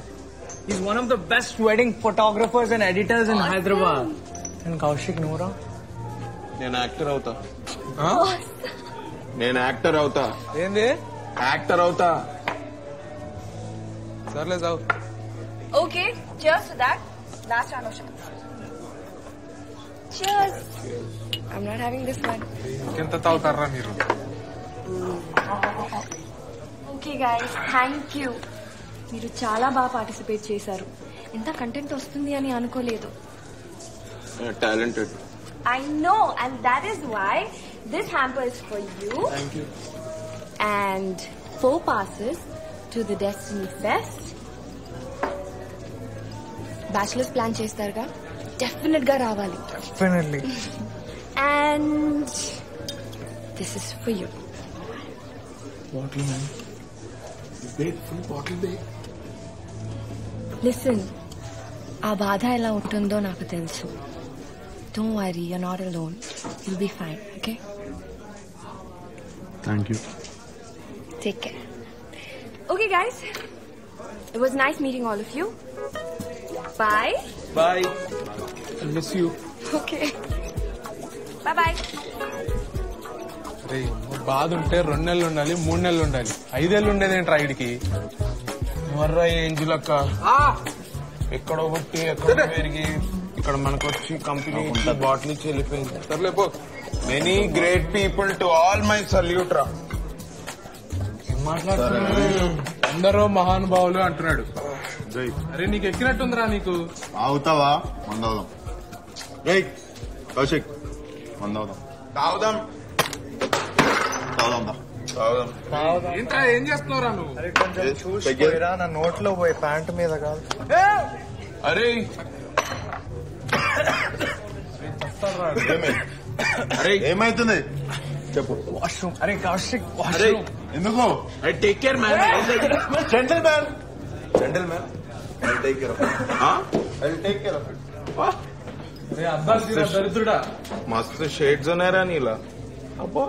He's one of the best wedding photographers and editors in Hyderabad. And Kaushik Noora? నేను actor అవుతా. నేను actor అవుతా. ఏంది యాక్టర్ అవుతా. సర్లే చావు. Okay, cheers to that. Last round of shots. Cheers. I'm not having this one. ఎంత తాగుతారా మీరు? Okay guys, thank you. మీరు చాలా బాగా పార్టిసిపేట్ చేశారు. ఎంత కంటెంట్ వస్తుంది అని అనుకోలేదు. Talented. I know, and that is why this hamper is for you. Thank you. And 4 passes to the Destiny Fest. Bachelor's plan చేస్తారుగా, డెఫినెట్ గా రావాలి. Definitely. And this is for you. Bottle man. Big full bottle big. Listen, ఆ బాధ ఎలా ఉంటుందో నాకు తెలుసు. Don't worry, you're not alone. You'll be fine, okay? Thank you. Take care. Okay, guys. It was nice meeting all of you. Bye. Bye. I miss you. Okay. Bye-bye. బాధ ఉంటే 2 నెలలు ఉండాలి, 3 నెలలు ఉండాలి, 5 ఏళ్ళు ఉండేదేంట్రా ఇడికి? ఎవర్రా ఏంజిలక్క? ఎక్కడో పుట్టి ఎక్కడో పెరిగి ఇక్కడ మనకు వచ్చి కంపెనీ బాటిల్ ఇచ్చి వెళ్ళిపోయింది. సర్లే పో. Many great people to all my salute రా. మాట్లాడుతున్నాడు. అందరూ మహానుభావులు అంటున్నాడు. అరే నీకు ఎక్కినట్టుందిరా నీకు. అవుతావా? మందవుదాం. రైట్ కౌశిక్, మందవుదాం. తాగుదాం. తాగుదాం. తాగుదాం. ఏంట్రా ఏం చేస్తున్నావురా నువ్వు? అరే కొంచెం చూసిపోయిరా, నా నోట్లో పోయి ప్యాంట్ మీద కాదు. అరే అరే ఏమైతుంది చెప్పు. వాష్రూమ్. అరే కౌశిక్ అరే వాష్రూమ్. ఎందుకు? Take care man. Gentle man. Gentle man. I'll take care of it. I'll take care of it. దరిద్రుడా. మస్తు షేడ్స్ ఉన్నాయరా నీలా. అబ్బో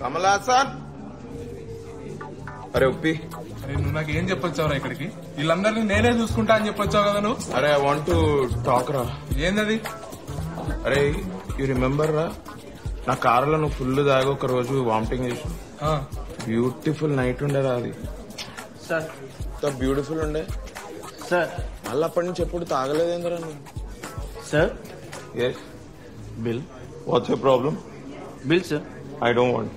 కమలాసన్. అరే ఉప్పి, నువ్వు నాకు ఏం చెప్పొచ్చావురా ఇక్కడికి? వీళ్ళందరినీ నేనే చూసుకుంటా అని చెప్పొచ్చావు కదా నువ్వు. అరే ఐ వాంట్ టు టాక్ రా. ఏందది? అరే యూ రిమెంబర్ రా, నా కారులో నువ్వు ఫుల్ దాగా ఒక రోజు వామిటింగ్ చేసి. బ్యూటిఫుల్ నైట్ ఉండేరా అది. సార్ బ్యూటిఫుల్ ఉండే సార్. మళ్ళీ అప్పటి నుంచి ఎప్పుడు తాగలేదేంద్రా నువ్వు? Sir yes bill. What's your problem? Bill sir. I don't want.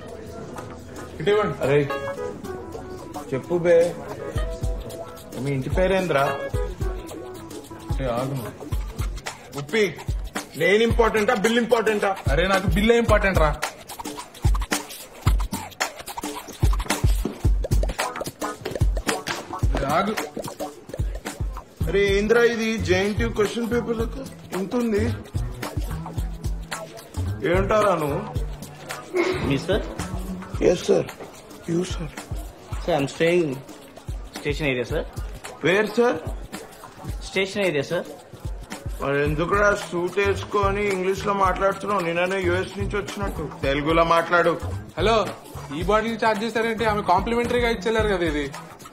ఇటువంటి అరే చెప్పు బే, మీ ఇంటి పేరేంద్రా? ఆగు. ఉప్పి, నేను ఇంపార్టెంటా బిల్ ఇంపార్టెంటా? అరే నాకు బిల్ ఇంపార్టెంట్ రా. ఆగు. అరే ఏంద్రా ఇది జేఎన్టీ క్వశ్చన్ పేపర్ ఎంత ఉంది? ఏంటారా నువ్వు? Me sir? Yes sir. You sir? Sir I'm staying station area sir. Where sir? Station area sir. మరి ఎందుకురా సూట్ వేసుకొని ఇంగ్లీష్ లో మాట్లాడుతున్నావు? నేననే యుఎస్ నుంచి వచ్చినట్టు తెలుగులో మాట్లాడు. హలో, ఈ బాటిల్ చార్జ్ చేశారేంటి? ఆమె కాంప్లిమెంటరీగా ఇచ్చేలేరు కదా ఇది.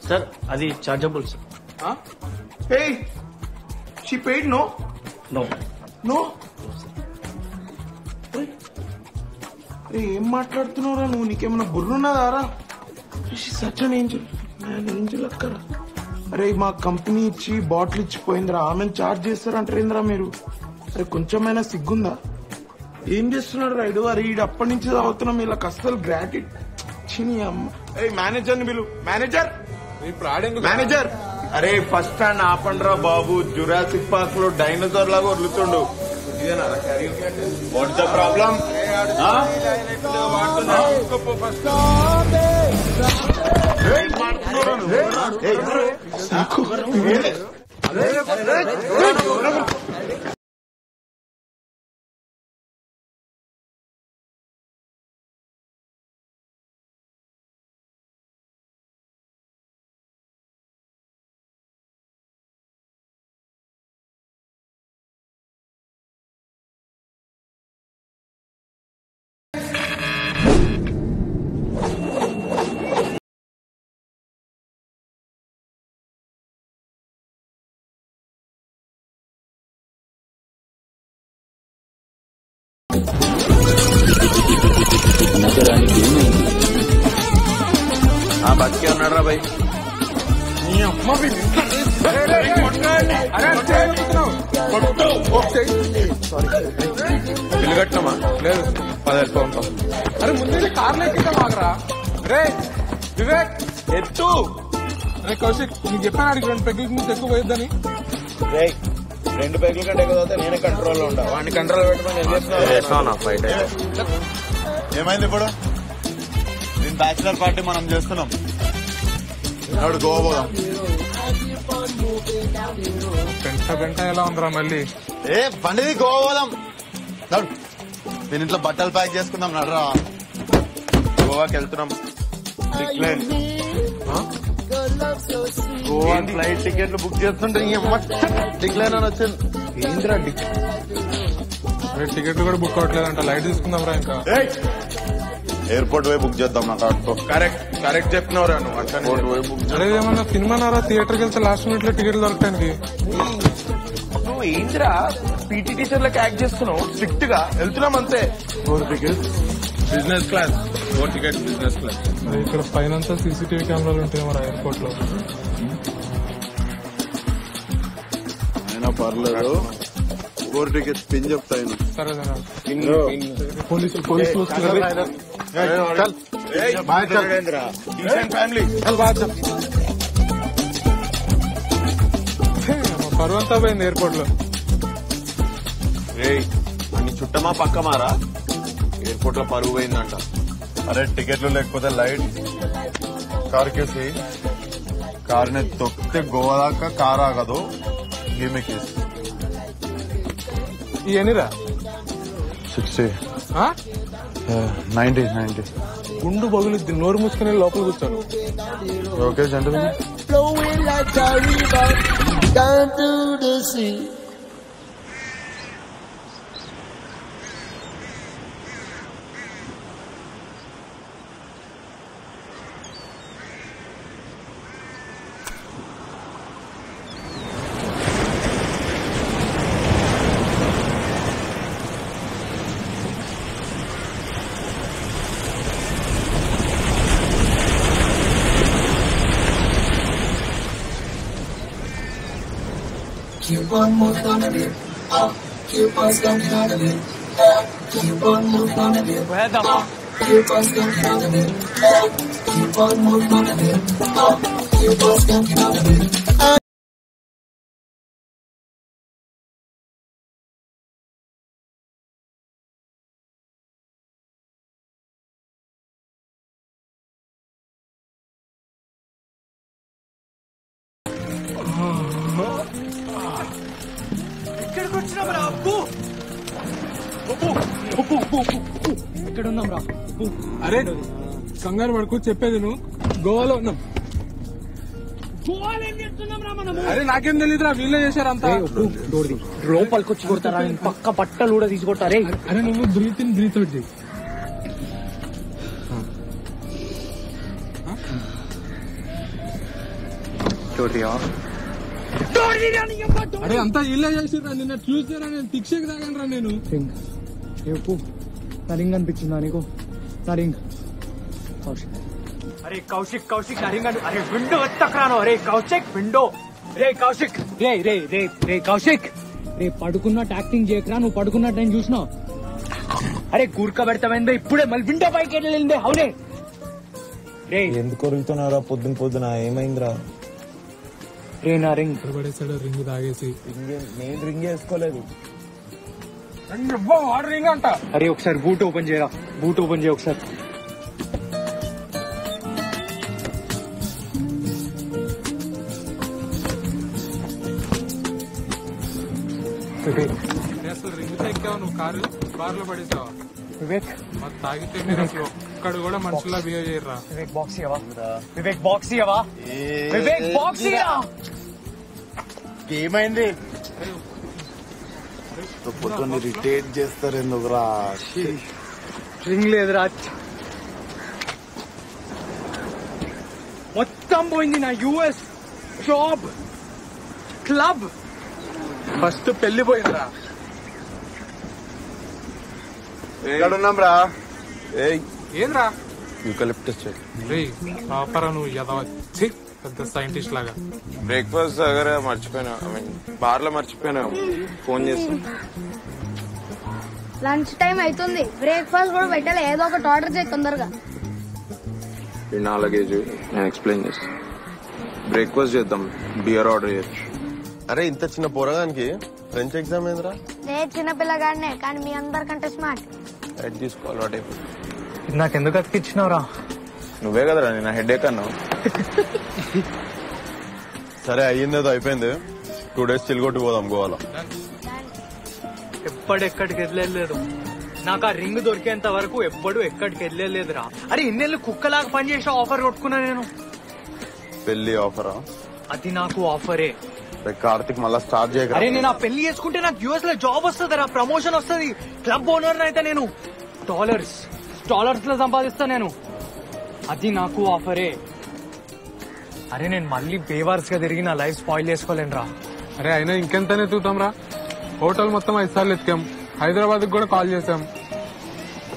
సార్ అది chargeable sir. Hey she paid no? No. No? ఏం మాట్లాడుతున్నావురా నువ్వు? నీకేమన్నా బుర్రున్నదారా? Such an angel. ఏంజల్ అక్కరా. అరే మా కంపెనీ ఇచ్చి బాటిల్ ఇచ్చిపోయిందిరా, ఆమెను చార్జ్ చేస్తారంటారేంద్రా మీరు? అరే కొంచెమైనా సిగ్గుందా? ఏం చేస్తున్నాడు రైడు? అరే ఈడు అప్పటి నుంచి తాగుతున్నాం, వీళ్ళకి అస్సలు గ్రాటిట్. చిని అమ్మ. మేనేజర్ ని పిలు. Manager, manager. అరే ఫస్ట్ స్టాండ్ ఆపండ్రా బాబు, జురాసిక్ పార్క్ లో డైనోసార్ లాగా వదులుతుండు. What's the problem? బతికే ఉన్నాడు రా భయ్. బిల్లు కట్టినామా? లేదు 10,000 ఉంటాం. అరే ముందు కార్లో ఎక్కిద్దాం ఆగరా. రే వివేక్ ఎత్తు. రే కౌశిక్ నీకు చెప్పాను అడిగి 2 పెగ్గుల నుంచి ఎక్కువ పోయిద్దని. 2 పెగ్గుల కంటే ఎక్కువ అవుతా నేనే కంట్రోల్ లో ఉంటా. వాడిని కంట్రోల్ పెట్టుకుని ఫైట్ అయితే ఏమైంది ఇప్పుడు? దీని బ్యాచులర్ పార్టీ మనం చేస్తున్నాం. ఎవడు గోవా పోదాం. గంట ఎలా ఉందిరా మళ్ళీ? బండిది గోవా పోదాం. దీని ఇంట్లో బట్టలు ప్యాక్ చేసుకుందాం. నడరా గోవాకి వెళ్తున్నాం. గోవా ఫ్లైట్ టికెట్లు బుక్ చేస్తుంటే డిక్లైన్ అని వచ్చింది. ఏంద్రా టికెట్లు కూడా బుక్ అవట్లేదంట. లైట్ తీసుకుందాం రా. ఇంకా ఎయిర్పోర్ట్ పోయి బుక్ చేద్దాం. నాకు కరెక్ట్ చెప్పినవరా నువ్వు. అట్లా ఏమన్నా తినమన్నారా? థియేటర్కి వెళ్తే లాస్ట్ మినిట్ లో టికెట్లు దొరకడానికి. నువ్వు ఏంటిరా పీటీ టీచర్లకు యాక్ట్ చేస్తున్నావు? స్ట్రిక్ట్ గా వెళ్తున్నాం అంతే. 4 tickets business class. 4 tickets business class. ఇక్కడ పైన సీసీటీవీ కెమెరాలు ఉంటాయి మరి ఎయిర్పోర్ట్ లో. అయినా పర్లేదు. 4 టికెట్స్ పిన్ చెప్తాను. సరే పోలీసులు వస్తున్నారు. పర్వంతా పోయింది ఎయిర్పోర్ట్ లో. అని చుట్టమా పక్కమారా? ఎయిర్పోర్ట్ లో పరుగు పోయిందంట. అరే టికెట్లు లేకపోతే లైట్ కార్ కేసి కార్ని తొక్కితే గోవా దాకా కార్ ఆగదు. గేమే కేసు. ఇవన్నీరా 60 90 గుండు బగులుద్ది. నోరు మూసుకుని లోపల కూర్చోను. Okay gentleman. Keep on moving on a bit. Keep on standing on a bit. Keep on moving on a bit. Keep on standing on a bit. Keep on moving on a bit. Keep on standing on a bit. ఎక్కడున్నాం రా? అరే కంగారు పడుకు. చెప్పేది నువ్వు గోవాలో ఉన్నాం. అరే నాకేం తెలియదురా. వీళ్ళే చేశారంతా. లోపలికి వచ్చి కొడతారా? పక్క బట్టలు కూడా తీసుకొట్టారే. అరే నువ్వు బ్రీత్ ఇన్ బ్రీత్ అవుట్. అరే అంతా వీళ్ళే చేసిర్రా. నిన్న ట్యూస్డే నేను శిక్షకు తాగాను రా. నేను నరింగ్ అనిపించిందా నీకు? నరింగ్ అరే కౌశిక్ నరింగ్ అరే విండో ఎత్తకరాను. అరే కౌశిక్ విండో. రే కౌశిక్ రే కౌశిక్ రే పడుకున్నట్టు యాక్టింగ్ చేయకరా. నువ్వు పడుకున్నట్టు నేను చూసినా. అరే కూర్కబెడతామైందే ఇప్పుడే. మళ్ళీ విండో పైకి వెళ్ళిందే. అవునే రే. ఎందుకు కొరుగుతున్నారా పొద్దున? ఏమైందిరా? రే నా రింగ్ పడేసాడు. రింగ్ తాగేసి. నేను రింగ్ వేసుకోలేదు. రింగ్ అంట. అరే ఒకసారి బూట్ ఓపెన్ చేయరా. బూట్ ఓపెన్ చేయ ఒకసారి. అసలు రింగ్ ఎక్కావు నువ్వు. కారులో పడేసావా? వివేక్ మాకు తాగితే మీరు అసలు ఒక్కడు కూడా మనుషుల్లా బిహేవ్ చేయరా. వివేక్ బాక్స్ ఇవ్వవా? వివేక్ బాక్స్ ఇవ్వవా? వివేక్ బాక్స్ ఇవ్వరా? ఏమైంది? పొద్దున్న రిటైర్ చేస్తారు ఎందుకురా? రింగ్ లేదురా. మొత్తం పోయింది నా యూఎస్ జాబ్ క్లబ్. ఫస్ట్ పెళ్లి పోయిందిరా. ఎక్కడున్నాం రా? ఏంద్రా యూకలిప్టస్ చెట్టు. ప్రాపర్ నువ్వు ఎదవచ్చి పెద్ద సైంటిస్ట్ లాగా. బ్రేక్ఫాస్ట్ దగ్గర మర్చిపోయినా, ఐ మీన్ బార్ లో మర్చిపోయినా. ఫోన్ చేసి లంచ్ టైం అవుతుంది, బ్రేక్ఫాస్ట్ కూడా పెట్టాలి, ఏదో ఒకటి ఆర్డర్ చేయి తొందరగా. నా లగేజ్ నేను ఎక్స్ప్లెయిన్ చేస్తాను. బ్రేక్ఫాస్ట్ చేద్దాం, బియర్ ఆర్డర్ చేయొచ్చు. అరే ఇంత చిన్న పోరగానికి ఫ్రెంచ్ ఎగ్జామ్ ఏంద్రా? నేను చిన్నపిల్లగానే, కానీ మీ అందరికంటే స్మార్ట్. హెడ్ తీసుకోవాలి వాటి. నాకెందుకు అతికిచ్చినావురా? నువ్వే కదరా నేను హెడ్ అన్నావు. సరే అయ్యిందేదో అయిపోయింది, 2 days చిల్గొట్టి పోదాం గోవాలో. ఎక్కడికి వెళ్ళలేదు, నాకు ఆ రింగ్ దొరికేంత వరకు ఎప్పుడు ఎక్కడికి వెళ్ళలేదురా. అరే ఇన్నేళ్ళు కుక్కలాగా పనిచేసే ఆఫర్ కొట్టుకున్నా నేను. పెళ్లి ఆఫరా? అది నాకు ఆఫరే. కార్తిక్ మళ్ళా స్టార్ట్ చేయగల. అరే నేను ఆ పెళ్లి చేసుకుంటే నాకు యూఎస్ లో జాబ్ వస్తుంది రా, ప్రమోషన్ వస్తుంది, క్లబ్ ఓనర్ అయితే నేను డాలర్స్ లో సంపాదిస్తా నేను. అది నాకు ఆఫరే. అరే నేను మళ్ళీ బేవార్స్ గా తిరిగి నా లైఫ్ స్పాయిల్ చేసుకోలేను రా. అరే అయినా ఇంకెంతనే ఎత్తుతాం రా, హోటల్ మొత్తం 5 సార్లు ఎత్తుకాం, హైదరాబాద్ కూడా కాల్ చేసాం,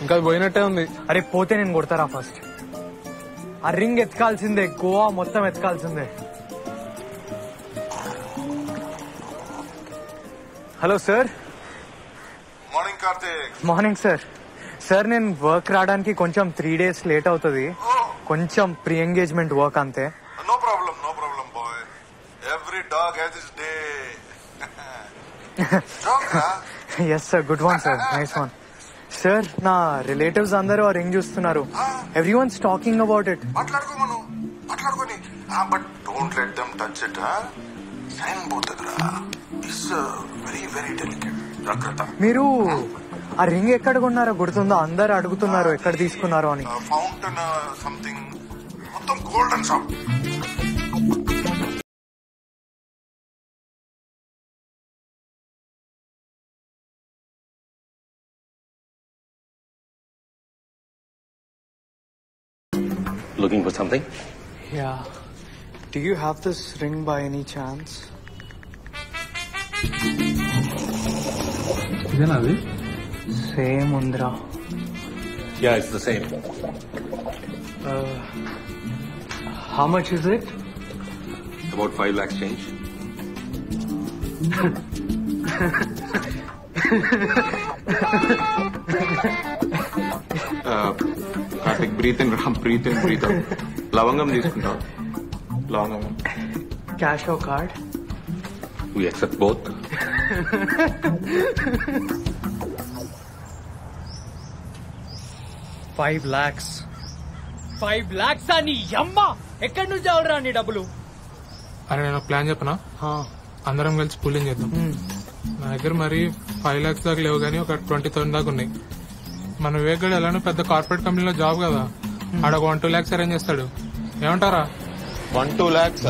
ఇంకా పోయినట్టే ఉంది. అరే పోతే నేను కొడతారా ఫస్ట్? ఆ రింగ్ ఎత్తుకాల్సిందే, గోవా మొత్తం ఎత్తుకాల్సిందే. Hello sir. Morning Karthik. Morning sir. Sir నేను వర్క్ రావడానికి కొంచెం 3 days లేట్ అవుతుంది, కొంచెం ప్రీ ఎంగేజ్మెంట్ వర్క్ అంతే. No problem boy, every dog has his day. Yes sir, good one sir, nice one. Sir నా రిలేటివ్స్ అందరూ ఆ రింగ్ చూస్తున్నారు, everyone's talking about it. మాట్లాడుకోని, but don't let them touch it. Shine పోతుందిరా, it's very very delicate. జాగ్రత్త. మీరు ఆ ring ఎక్కడ కొన్నారో గుర్తుందా? అందరు అడుగుతున్నారు ఎక్కడ తీసుకున్నారో అని. ఫౌంటైన్ సంథింగ్, మొత్తం golden shop. Looking for something? Yeah. Do you have this ring by any chance? ఇదేనాది? Same undra. Yeah, it's the same. How much is it? About 5 lakhs change. Karthik breathe in రా, breathe in breathe out. లవంగం తీసుకుంటావు? లవంగం. Cash or card? We accept both. $5 lakhs. 5 lakhs అని అమ్మా, ఎక్కడి నుంచి అవడరా నీ డబ్బులు? అరే నేను ప్లాన్ చెప్పనా, అందరం కలిసి పూలింగ్ చేద్దాం. నా దగ్గర మరి 5 lakhs దాకా లేవు, కానీ ఒక 20,000 దాకా ఉన్నాయి. మన వివేక్ గడు ఎలానో పెద్ద కార్పొరేట్ కంపెనీలో జాబ్ కదా, ఆడ 1-2 lakhs అరేంజ్ చేస్తాడు. ఏమంటారా? 1-2 lakhs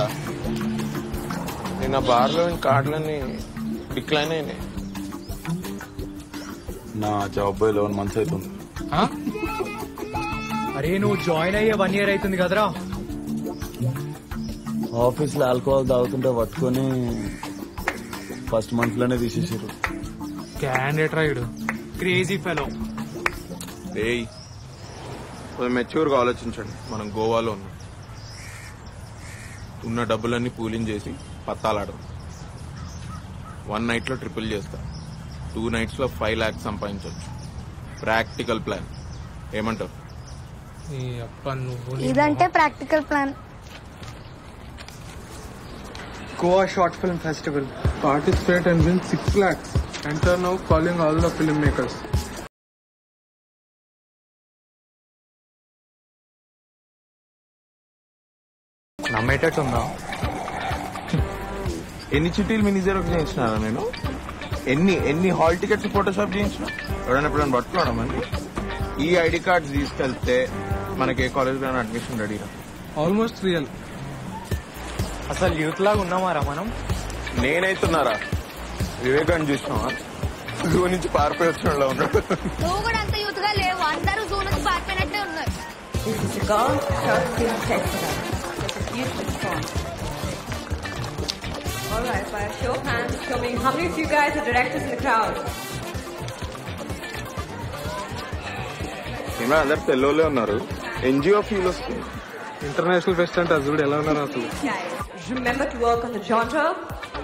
నిన్న బార్లో కార్డులన్నీ డిక్లైన్ అయినాయి. నా జాబ్ 11 months అవుతుంది. అరే నువ్వు జాయిన్ అయ్యే 1 year అవుతుంది కదరా. ఆఫీస్ లో ఆల్కహాల్ తాగుతుంటే పట్టుకొని ఫస్ట్ మంత్ లోనే తీసేసారు. Candidate Rayudu, crazy fellow. Mature గా ఆలోచించండి. మనం గోవాలో ఉన్నాం, ఉన్న డబ్బులన్నీ పూలింగ్ చేసి పత్తాలాడదాం. 1 night లో ట్రిపుల్ చేస్తా, 2 nights లో 5 lakhs సంపాదించవచ్చు. ప్రాక్టికల్ ప్లాన్, ఏమంటారు? ఇదంటే practical plan. Goa Short Film Festival. Participate and win 6 lakhs. Enter now, calling all the filmmakers. నమ్మేటట్టుందా? ఎన్ని చిట్టీలు మినీ జెరాక్స్ చేయించినారా నేను? ఎన్ని హాల్ టికెట్స్ ఫోటోషాప్ చేయించిన? ఎప్పుడైనా పట్టుకోవడం అండి. ఈ ఐడి కార్డ్స్ తీసుకెళ్తే మనకి ఏ కాలేజ్ లో అడ్మిషన్ రెడీరా. Almost real. అసలు యూత్ లాగా ఉన్నామారా మనం? నేనైతున్నారా? వివేకాన్ని చూసినావా? జూ నుంచి పారిపోయి వచ్చిన వాళ్ళ ఉన్నాడు. నువ్వు కూడా అంత యూత్ గా లేవు, అందరూ జూ నుంచి పారిపోయినట్టే ఉన్నారు. Alright, by a show of hands, show me how many of you guys are directors in the crowd? అందరు తెల్లోలే ఉన్నారు. ఎన్జిఓ ఫీల్ వస్తుంది. ఇంటర్నేషనల్ ఫెస్ట్ అంటే అది చూడు ఎలా ఉన్నారు అసలు. Remember to work on the genre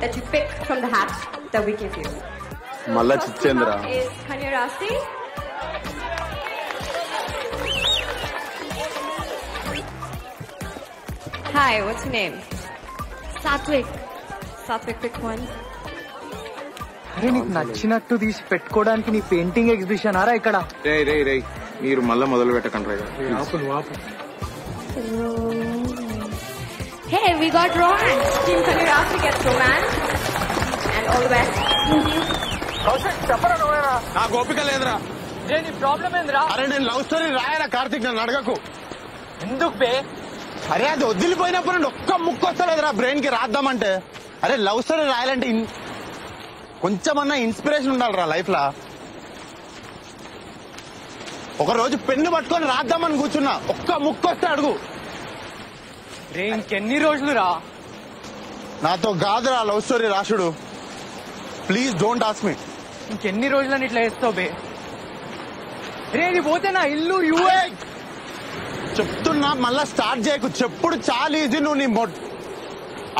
that you pick from the hat that we give you. మళ్ళా చిచ్చేంద్ర. Is Kanyarasi? Hi, what's your name? Satvik. Satvik, pick one. అరే నీకు నచ్చినట్టు తీసి పెట్టుకోవడానికి నీ పెయింటింగ్ ఎగ్జిబిషన్ ఆరా ఇక్కడ. రే మీరు మళ్ళా మొదలు పెట్టకండి రా. Hey, we got romance. Team Kanyarasi gets romance. And all the best. చెప్పరా నువ్వేరా? నాకు ఓపిక లేదురా. నీ ప్రాబ్లం ఏందిరా? అరే నేను లవ్ స్టోరీ రాయరా కార్తీక్, నన్ను అడగకు. ఎందుకు బే? అరే అది వదిలిపోయినప్పుడు నుండి ఒక్క ముక్కు వస్తలేదురా బ్రెయిన్ కి రాద్దామంటే. అరే లవ్ స్టోరీ రాయాలంటే కొంచెమన్నా ఇన్స్పిరేషన్ ఉండాలిరా లైఫ్ లా. ఒక రోజు పెన్ను పట్టుకొని రాద్దామని కూర్చున్నా, ఒక్క ముక్కు వస్తే అడుగు. రే ఇంకెన్ని రోజులు రా? నాతో కాదురా లవ్ స్టోరీ రాసుడు. Please don't ask me. ఇంకెన్ని రోజులని ఇట్లా వేస్తావు బే? రే ఇది పోతే నా ఇల్లు చెప్తున్నా మళ్ళా స్టార్ట్ చేయకు. చెప్పుడు చాలా ఈజీ. నువ్వు నీ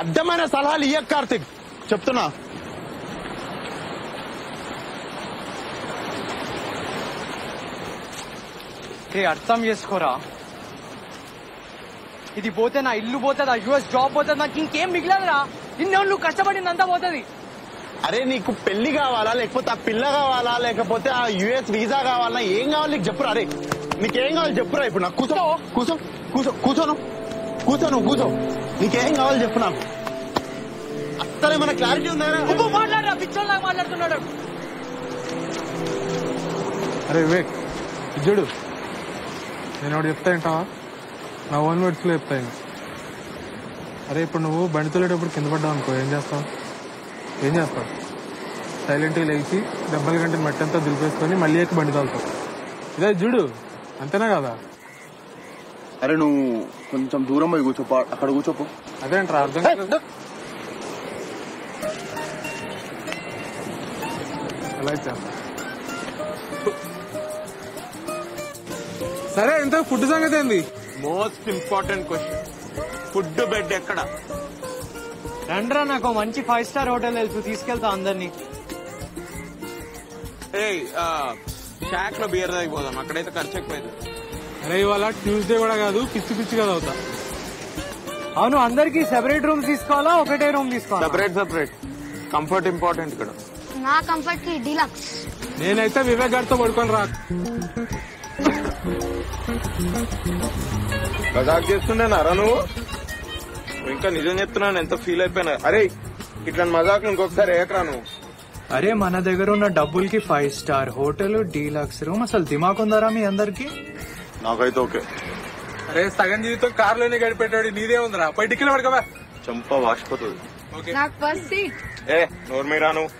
అడ్డమైన సలహాలు ఇయ్యకు కార్తిక్, చెప్తున్నా. అర్థం చేసుకోరా. ఇది పోతే నా ఇల్లు పోతుంది, ఆ యుఎస్ జాబ్ పోతుంది, నాకు ఇంకేం మిగిలదురా. నువ్వు కష్టపడిందంతా పోతుంది. అరే నీకు పెళ్లి కావాలా, లేకపోతే ఆ పిల్ల కావాలా, లేకపోతే ఆ యుఎస్ వీసా కావాలా, ఏం కావాలి నీకు చెప్పురా. అరే నీకేం కావాలి చెప్పురా. ఇప్పుడు నాకు కూర్చో కూర్చో కూర్చో కూర్చోను కూర్చో నువ్వు కూర్చో. నీకేం కావాలి చెప్పు నాకు. అసలు మన క్లారిటీ ఉందా? మాట్లాడరా, పిచ్చోళ్ళగా మాట్లాడుతున్నాడు. అరే వివేక్ చూడు, నేను ఒకటి చెప్తా ఏంటావా? నా ఓన్ వర్డ్స్ లో చెప్తా. అరే ఇప్పుడు నువ్వు బండి తోలేటప్పుడు కింద పడ్డావు అనుకో, ఏం చేస్తావు? సైలెంట్గా లేచి దెబ్బల గంటని మట్టి అంతా దులిపేసుకొని మళ్ళీ ఎక్కి బండి తోలుతావు. ఇదే చూడు, అంతేనా కదా? అరే నువ్వు కొంచెం దూరం పోయి కూర్చోపో, అక్కడ కూర్చోపో. అదేంట్రా అర్థం కాదు. అలా ఇచ్చా. సరే ఇంత ఫుడ్ సంగతి ఏంది? Most important question, food bed ఎక్కడ? రండ్రా, నాకు మంచి 5 స్టార్ హోటల్ తెలుసు, తీసుకెళ్తా అందరినీ. షాక్ లో బియర్ తాగిపోదాం, అక్కడైతే ఖర్చు ఎక్కువైంది. అరే ఇవాళ ట్యూస్డే కూడా కాదు, పిచ్చి పిచ్చిగా అవుతా. అవును, అందరికి సెపరేట్ రూమ్స్ తీసుకోవాలా, ఒకటే రూమ్ తీసుకోవాలా? సెపరేట్. కంఫర్ట్ ఇంపార్టెంట్ ఇక్కడ. నా కంఫర్ట్ కి డీలక్స్. నేనైతే వివేక్ గారితో పడుకొని రా. మజాక్ చేస్తుండేనారా నువ్వు? ఇంకా నిజం చెప్తున్నాను, ఎంత ఫీల్ అయిపోయినా. అరే ఇట్లా మజాక్ ఇంకొకసారి ఏకరా నువ్వు. అరే మన దగ్గర ఉన్న డబ్బులకి 5 స్టార్ హోటల్, డీలక్స్ రూమ్, అసలు దిమాక్ ఉందారా మీ అందరికి? నాకైతే ఓకే. అరే సగం జీవితం కార్లోనే గడిపెట్టాడు, నీదే ఉందిరా. పై టిక్కిలో పడకవా, చంప వాసిపోతుంది. నాకు ఫస్ట్ సీట్. నోరు మీరా నువ్వు.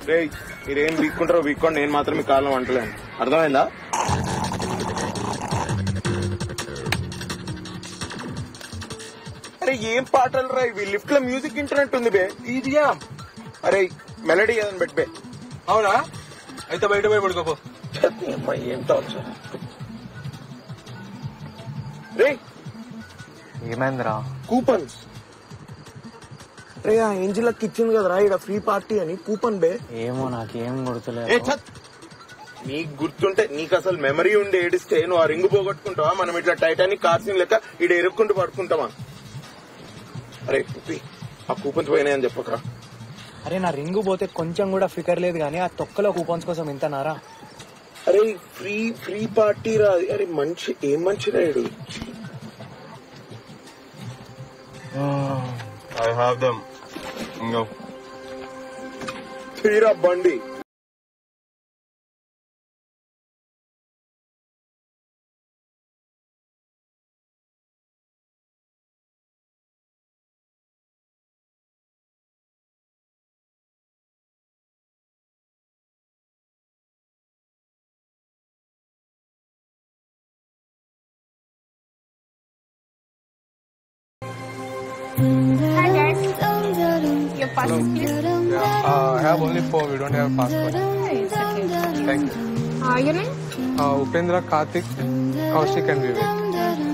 రే మీరేం వీక్కుంటారో వీక్కోండి, నేను మాత్రం మీ కాలం అంటలేను, అర్థమైందా? అరే ఏం పాటలు రా ఇవి, లిఫ్ట్ లో మ్యూజిక్ ఇంటర్నెట్ ఉంది బే, ఈజీగా. అరే మెలడీ ఏదని పెట్టి బే. అవునా, అయితే బయట పోయి పడుకోపో. ఏం టార్చర్. రే ఏమైందిరా? కూపన్స్. రే ఆ ఏంజిల్ ఇచ్చింది కదరా ఇక్కడ ఫ్రీ పార్టీ అని, కూపన్ బే. ఏమో నాకేం గుర్తులేదు. నీకు గుర్తుంటే, నీకు అసలు మెమరీ ఉండి ఏడిస్తే నువ్వు ఆ రింగు పోగొట్టుకుంటావా? మనం ఇట్లా టైటానిక్ కార్సింగ్ లెక్క ఇడ ఎరుక్కుంటూ పడుకుంటావా? అరే ఆ కూపన్స్ పోయినాయని చెప్పకరా. అరే నా రింగు పోతే కొంచెం కూడా ఫికర్ లేదు కానీ ఆ తొక్కలో కూపన్స్ కోసం ఇంతనారా? అరే ఫ్రీ పార్టీ రా. అరే మంచి ఏం మంచి రాయుడు. I have dum. తీరా బండి. Hi guys. Your passport, please. I have only 4. We don't have passport. Thank you. Your name? Upendra, Karthik, Kaushik and Vivek.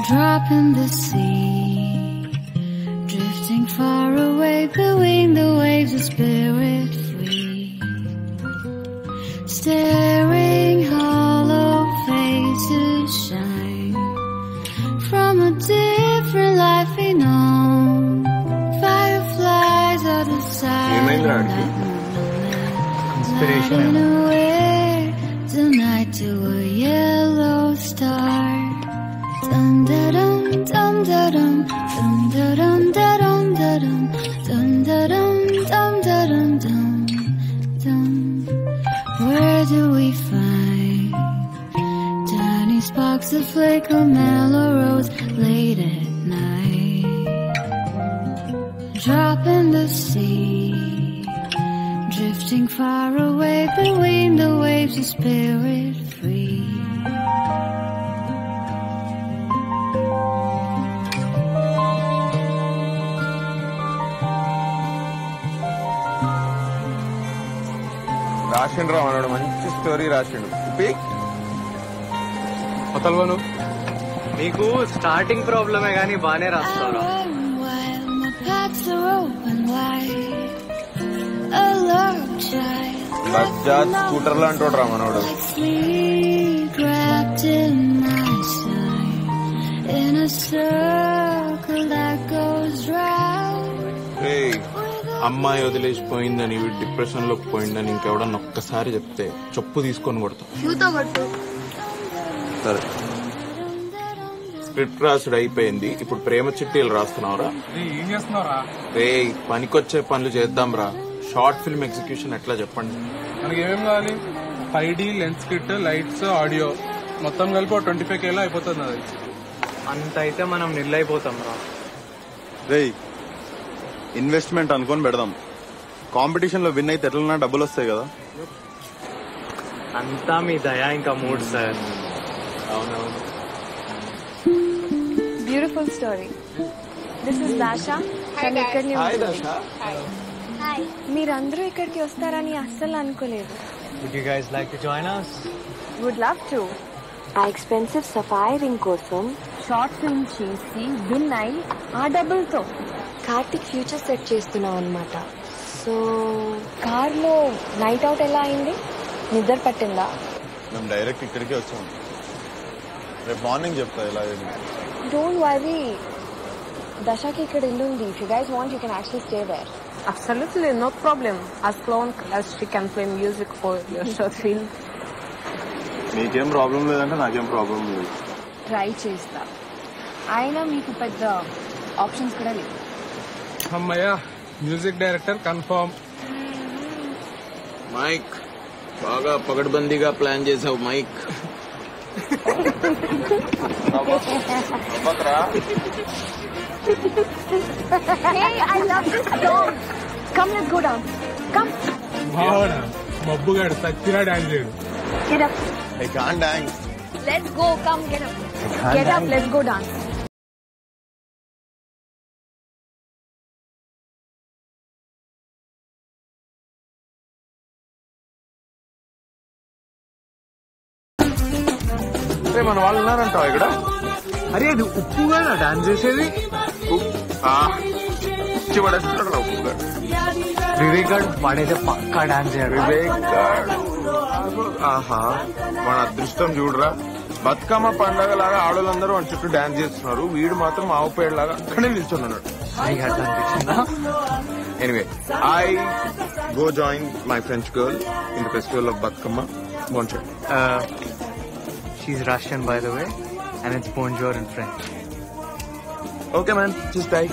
drop in the sea, drifting far away between the waves of spirit free, staring hollow faces shine from a different life we know. Fireflies are the silent lighting away tonight to a yellow star. Dum da dum dum da dum dum da dum da dum da dum dum da dum dum da dum dum dum. Where do we find tiny sparks that flicker mellow roads late at night? Drop in the sea, drifting far away between the waves of spirit free. రాసిండు రా అన్నాడు, మంచి story రాసిండు. అతల్వను నీకు starting ప్రాబ్లమే గానీ బానే రాస్తారా? బజాజ్ స్కూటర్ లో అంటాడు రా మనోడు. అమ్మాయి వదిలేసిపోయిందని డిప్రెషన్ లో పోయిందని ఇంకెవడన్నా ఒక్కసారి చెప్తే చెప్పు తీసుకొని కొడతాం. సరే, స్క్రిప్ట్ రాసుడు అయిపోయింది, ఇప్పుడు ప్రేమ చిట్టీలు రాస్తున్నావురా? ఏం చేస్తున్నావురా? రే, పనికొచ్చే పనులు చేద్దాం రా. షార్ట్ ఫిల్మ్ ఎగ్జిక్యూషన్ ఎట్లా చెప్పండి? మనకి ఏమేం కావాలి? 5D lens kit, lights, audio మొత్తం కలిపి 25K లో అయిపోతుంది. అది అంత అయితే మనం నిల్లైపోతాం రా. రేయ్, ఇన్వెస్ట్మెంట్ అనుకొని పెడదాం. కాంపిటీషన్ లో విన్ అయితే ఎట్లన్నా డబ్బులు వస్తాయి కదా. అంతా మీ దయా ఇంకా మూడ్ సార్. అవునవును. Beautiful story. దిస్ ఇస్ దాషా. మీరందరూ ఇక్కడికి వస్తారని అస్సలు అనుకోలేదు. Would you guys like to join us? Would love to. ఆ ఎక్స్పెన్సివ్ సఫాయి రింగ్ కోసం షార్ట్ ఫిల్మ్ చేసి విన్ అయి ఆ డబ్బులతో కార్తిక్ ఫ్యూచర్ సెట్ చేస్తున్నాం అనమాట. సో కార్లో నైట్ అవుట్ ఎలా అయింది? నిద్ర పట్టిందా? మేము డైరెక్ట్ ఇక్కడికే వచ్చాము. రేపు మార్నింగ్ చెప్తా ఎలా అయింది. డోంట్ వరీ, దశాకి ఇక్కడ ఇల్లు ఉంది. If you guys want you can actually stay there. Absolutely, no problem. As long as she can play music for your short film. నీకేం ప్రాబ్లం లేదంటే నాకేం ప్రాబ్లం లేదు. ట్రై చేస్తా. అయినా మీకు పెద్ద ఆప్షన్స్ కూడా లేవు. అమ్మయ్యా, మ్యూజిక్ డైరెక్టర్ కన్ఫర్మ్. మైక్ బాగా పగడ్బందీగా ప్లాన్ చేసావు mic. Hey, I love this song. Come, let's go down. Come. భావన మబ్బుగాడు సచ్చినా డాన్స్ చేయడు. Get up. I can't dance. Let's go. Come, get up. Get up. Let's go dance. మన వాళ్ళు ఉన్నారంటావా ఇక్కడ? అరే అది ఉప్పుగా డాన్స్ చేసేది. వివేక్ గారు వాడైతే పక్కా డాన్స్ చేయాలి. వివేక్ ఆహా, మన అదృష్టం చూడరా. బతుకమ్మ పండగ లాగా ఆడవాళ్ళందరూ మన చుట్టూ డాన్స్ చేస్తున్నారు, వీడు మాత్రం ఆవు పేడలాగా అక్కడే నిల్చున్నాడు. Anyway, I go join my French girl in the festival of Bathukamma. Bonjour. She's Russian, by the way, and it's bonjour in French. Okay, man. Just bye.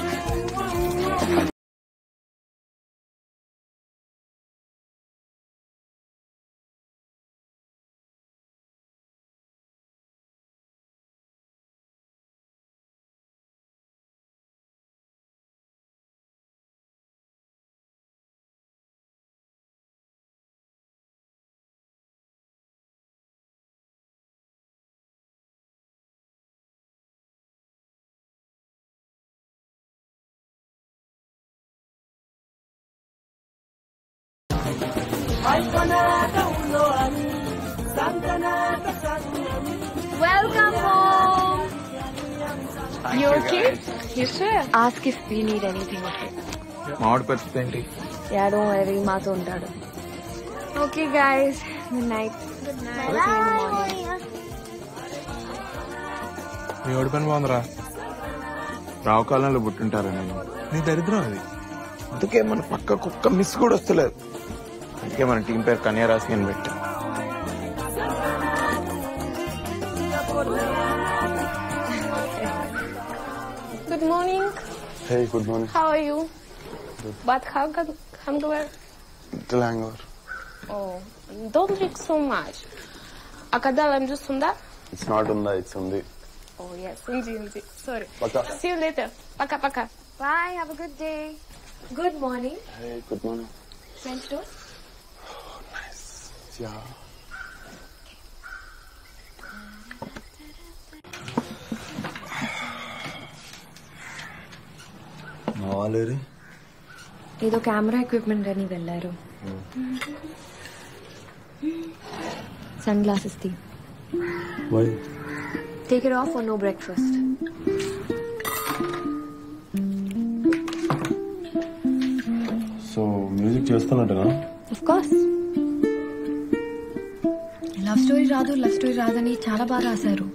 You okay? You sure? Ask if we need anything, okay? మామిడి పరిస్థితి ఏంటి? Yeah, don't worry, మాతో ఉంటాడు. Okay, guys. Good night. Good night. See you in the morning. నీ ఓడి పని బాగుందిరా. రావు కాలంలో పుట్టింటారా నేను? నీ దరిద్రం అది. అందుకే మన పక్క కుక్క మిస్ కూడా వస్తలేదు. అందుకే మన టీం పేరు కన్యారాశి అని పెట్టా. Good morning. Hey, good morning. How are you? But how come to where? Little hangover. Oh, don't drink so much. Akadalam jusunda? It's not Unda, it's Undi. Oh yes, Undi. Sorry. Paka. See you later. Paka paka. Bye. Have a good day. Good morning. Hey, good morning. French toast? Nice. Yeah. మా వాళ్ళేరి ఏదో camera equipment అని వెళ్ళారు. Sunglasses తీ. Why? Take it off for no breakfast. So music చేస్తున్నట్టుగా? Of course. Love story రాదని చాలా బాగా రాశారు,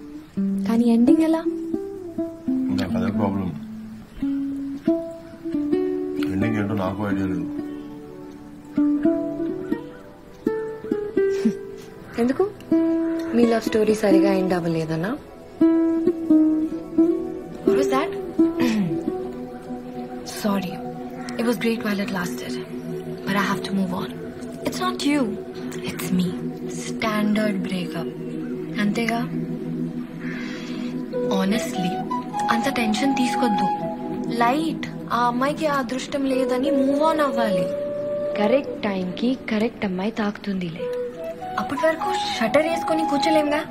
కానీ ఎండింగ్ ఎలా? నాకు అదే ప్రాబ్లం. ఎండింగ్ ఏంటో నాకు ఐడియా లేదు. ఎందుకు? మీ లవ్ స్టోరీ సరిగా end అవ్వలేదన్నా? What was that? Sorry. It was great while it lasted. But I have to move on. It's not you. It's me. Standard breakup. అంతేగా? Honestly, అంత టెన్షన్ తీసుకోద్దు. Light. ఆ అమ్మాయికి ఆ అదృష్టం లేదని మూవ్ ఆన్ అవ్వాలి. కరెక్ట్ టైంకి కరెక్ట్ అమ్మాయి తాకుతుందిలే. అప్పటి వరకు షటర్ వేసుకొని కూర్చోలేంగా.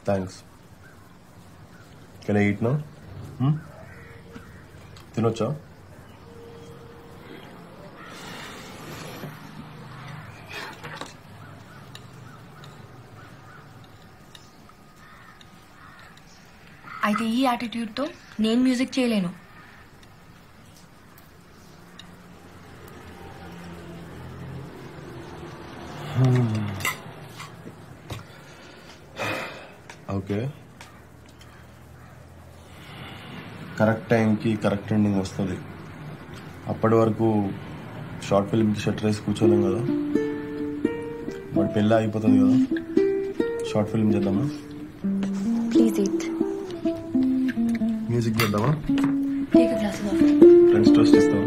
Thanks. Can I eat now? తినొచ్చా? అయితే ఈ యాటిట్యూడ్ తో నేను మ్యూజిక్ చేయలేను. ఓకే, కరెక్ట్ టైంకి కరెక్ట్ ఎండింగ్ వస్తుంది. అప్పటి వరకు షార్ట్ ఫిల్మ్కి షట్టర్ వేసి కూర్చోలేం కదా. వాడి పెళ్ళి అయిపోతుంది కదా, షార్ట్ ఫిల్మ్ చేద్దామా? Please eat. మ్యూజిక్ చేద్దామా? Take a glass of. Friends toast ఇస్తావా?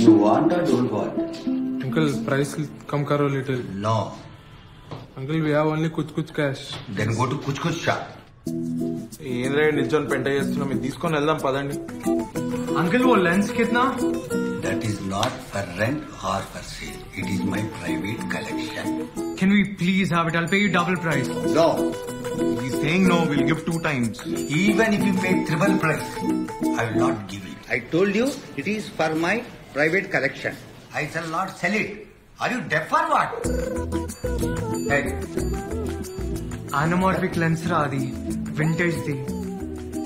You want or don't want? Uncle, price come karo little. No. Uncle, we have only kuch cash. Then go to kuch shop. ఏం రేడు నిల్చొని పెంట చేస్తున్నాం, ఇది తీసుకొని వెళ్దాం పదండి. అంకుల్ वो लेंस कितना? That is not for rent or for sale. It is my private collection. Can we please have it? I'll pay you double price. No. He's saying no, we'll give 2 times. Even if you pay triple price, I will not give it. I told you it is for my private collection. I shall not sell it. Are you deaf or what? Hey. Anamorphic lens రా అది, vintage the.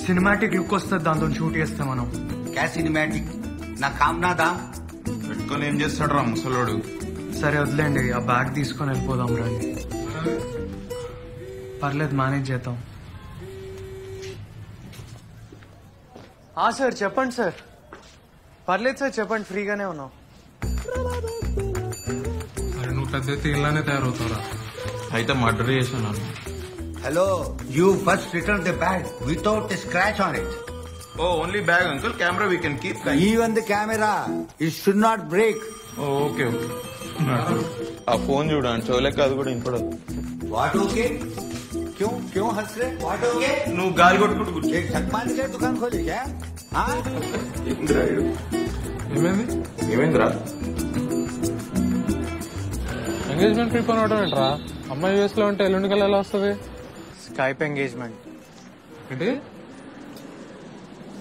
Cinematic look వస్తుంది దాంతో shoot చేస్తాం మనం. క్యా cinematic? నా కామ్నాదా పెట్టుకొని ఏం చేస్తాడు రా ముసలోడు. సరే వదిలేండి, ఆ బ్యాగ్ తీసుకొని వెళ్ళిపోదాం రండి. పర్లేదు, మేనేజ్ చేద్దాం. సార్ చెప్పండి సార్. పర్లేదు సార్ చెప్పండి, ఫ్రీగానే ఉన్నాం. అరే నువ్వు పెద్ద ఇలానే తయారవుతారా? అయితే మర్డర్ చేశాను. Hello, you first return the bag without a scratch on it. Oh, only bag, uncle. Camera we can keep. Even the camera, it should not break. Oh, okay. ఆ ఫోన్ చూడండి, చోలేక అది కూడా ఇంపడదు. What okay? क्यों हंस रहे? What okay? నువ్వు గాలి కొట్టుకుంటూ కూర్చో. एक छकमान के दुकान खोली क्या? हाँ? ఏమైందిరా? ఎంగేజ్మెంట్ ప్రిపేర్ అవడం ఏంట్రా? అమ్మాయి యూఎస్ లో ఉంటే ఎల్లుండి కల్లా ఎలా వస్తుంది? స్కైప్ ఎంగేజ్మెంట్ ఏంటి?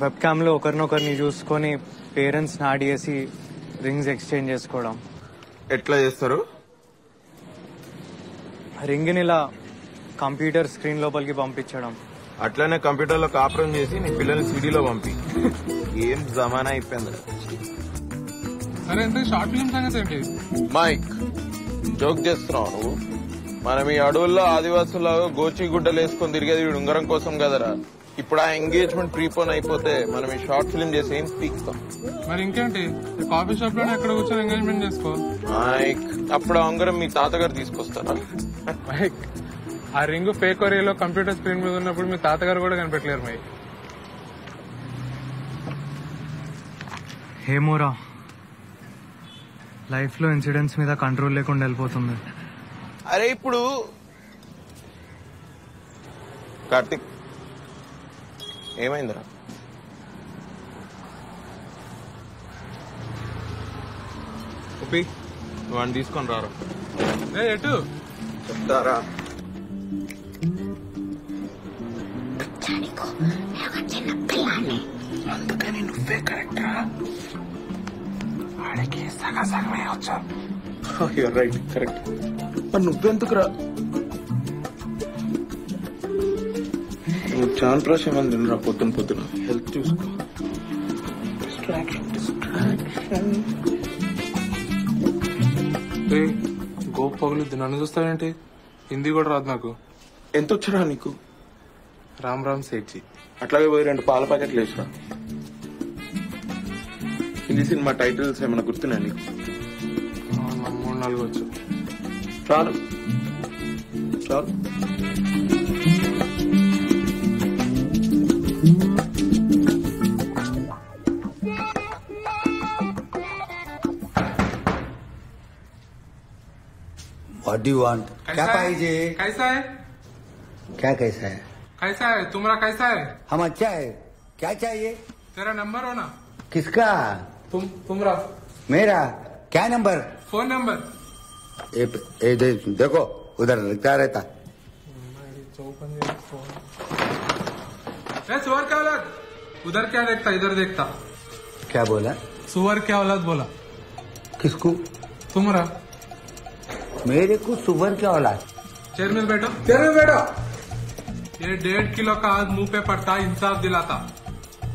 వెబ్ క్యామ్ లో ఒకరినొకరిని చూసుకొని పేరెంట్స్ యాడ్ చేసి రింగ్స్ ఎక్స్చేంజ్ చేసుకోవడం. ఎట్లా చేస్తారు? రింగ్ని ఇలా కంప్యూటర్ స్క్రీన్ లోపలికి పంపించడం. అట్లనే కంప్యూటర్ లో కాపురం చేసి నీ పిల్లల్ని సిడీలో పంపి. ఏం జమానా అయిపోయింది. సరే అంటే షార్ట్ ఫిల్మ్ సంగతి ఏంటి? మైక్ జోక్ చేస్తున్నావు నువ్వు. మనం ఈ అడవుల్లో ఆదివాసులాగా గోచి గుడ్డలు వేసుకొని తిరిగేది వీడు ఉంగరం కోసం కదరా. ఇప్పుడు ఆ ఎంగేజ్మెంట్ ప్రీపోన్ అయిపోతే మనం ఈ షార్ట్ ఫిల్మ్ చేసి ఏం పీక్తాం. మరి ఇంకేంటి, కాఫీ షాప్ లోనే ఎక్కడ కూర్చొని ఎంగేజ్మెంట్ చేసుకో. మైక్ అప్పుడు ఆ ఉంగరం మీ తాతగారు తీసుకొస్తారా? మైక్ ఆ రింగ్ ఫేక్ ఒరియాలో కంప్యూటర్ స్క్రీన్ మీద ఉన్నప్పుడు మీ తాతగారు కూడా కనిపెట్టలేరు మైక్. హేమోరా, లైఫ్ లో ఇన్సిడెంట్స్ మీద కంట్రోల్ లేకుండా వెళ్ళిపోతుంది. అరే ఇప్పుడు కార్తిక్ ఏమైందిరా? ఉప్పి నువ్వు అని తీసుకొని రారా. ఎటు చెప్తారా? అందుకని నువ్వే కరెక్ట్ రా. వాడికి సగమే వచ్చా. Right correct. మరి నువ్వెందుకురా? నువ్వు చాలా ప్రాశం తినరా పొద్దున హెల్త్ చూసుకో. గోపు పగులుద్ది, నన్ను చూస్తావేంటి? హిందీ కూడా రాదు నాకు. ఎంత వచ్చరా నీకు? రామ్ రామ్ సేఠ్జీ. అట్లాగే పోయి 2 పాల ప్యాకెట్లు వేసిరా. హిందీ సినిమా టైటిల్స్ ఏమైనా గుర్తున్నాయి నీకు? 3-4 వచ్చు. చాలు చాలు. What do you want? क्या पाहिजे? कैसा है? क्या कैसा है? कैसा है तुम्हारा? कैसा है? हम अच्छा है. क्या चाहिए? तेरा नंबर हो ना? किसका? तुम्हारा. मेरा क्या नंबर? Phone number. देखो उधर लिखा रहता. सुअर क्या औलाद? उधर क्या देखता इधर देखता. क्या बोला? सुअर क्या औलाद बोला. किसको? तुम्हारा. मेरे को सुअर क्या औलाद? चेयर में बैठो. चेयर में बैठो. ये 1.5 किलो का आज मुंह पे पड़ता इंसाफ दिलाता.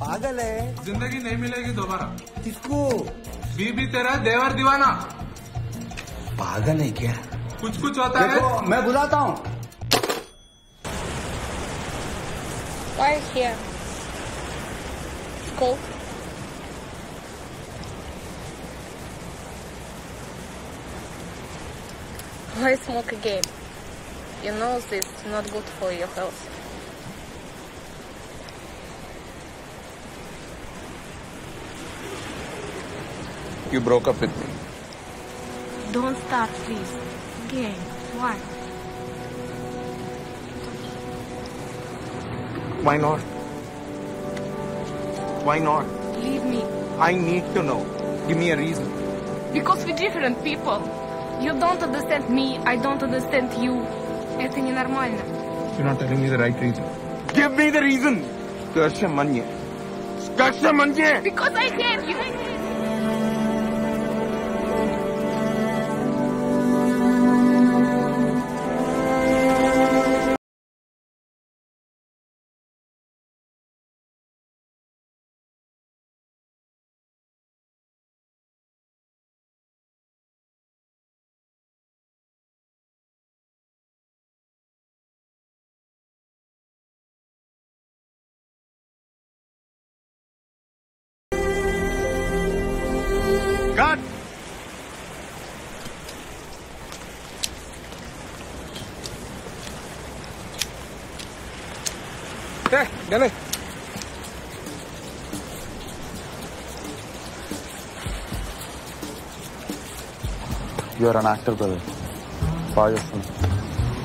पागल है. जिंदगी नहीं मिलेगी दोबारा. किसको? बीबी तेरा देवर दीवाना. पागल है क्या? कुछ होता है. मैं बुलाता हूँ. Why here? Cold. Why smoke again? You know this is not good for your health. You broke up with me. Don't start, please. Again. Why? Why not? Why not? Leave me. I need to know. Give me a reason. Because we're different people. You don't understand me, I don't understand you. Это ненормально. You're not telling me the right reason. Give me the reason. Skarsha manye. Skarsha manye. Because I hate you. God! Hey, dale. You are an actor, brother. బాగా చేస్తాను.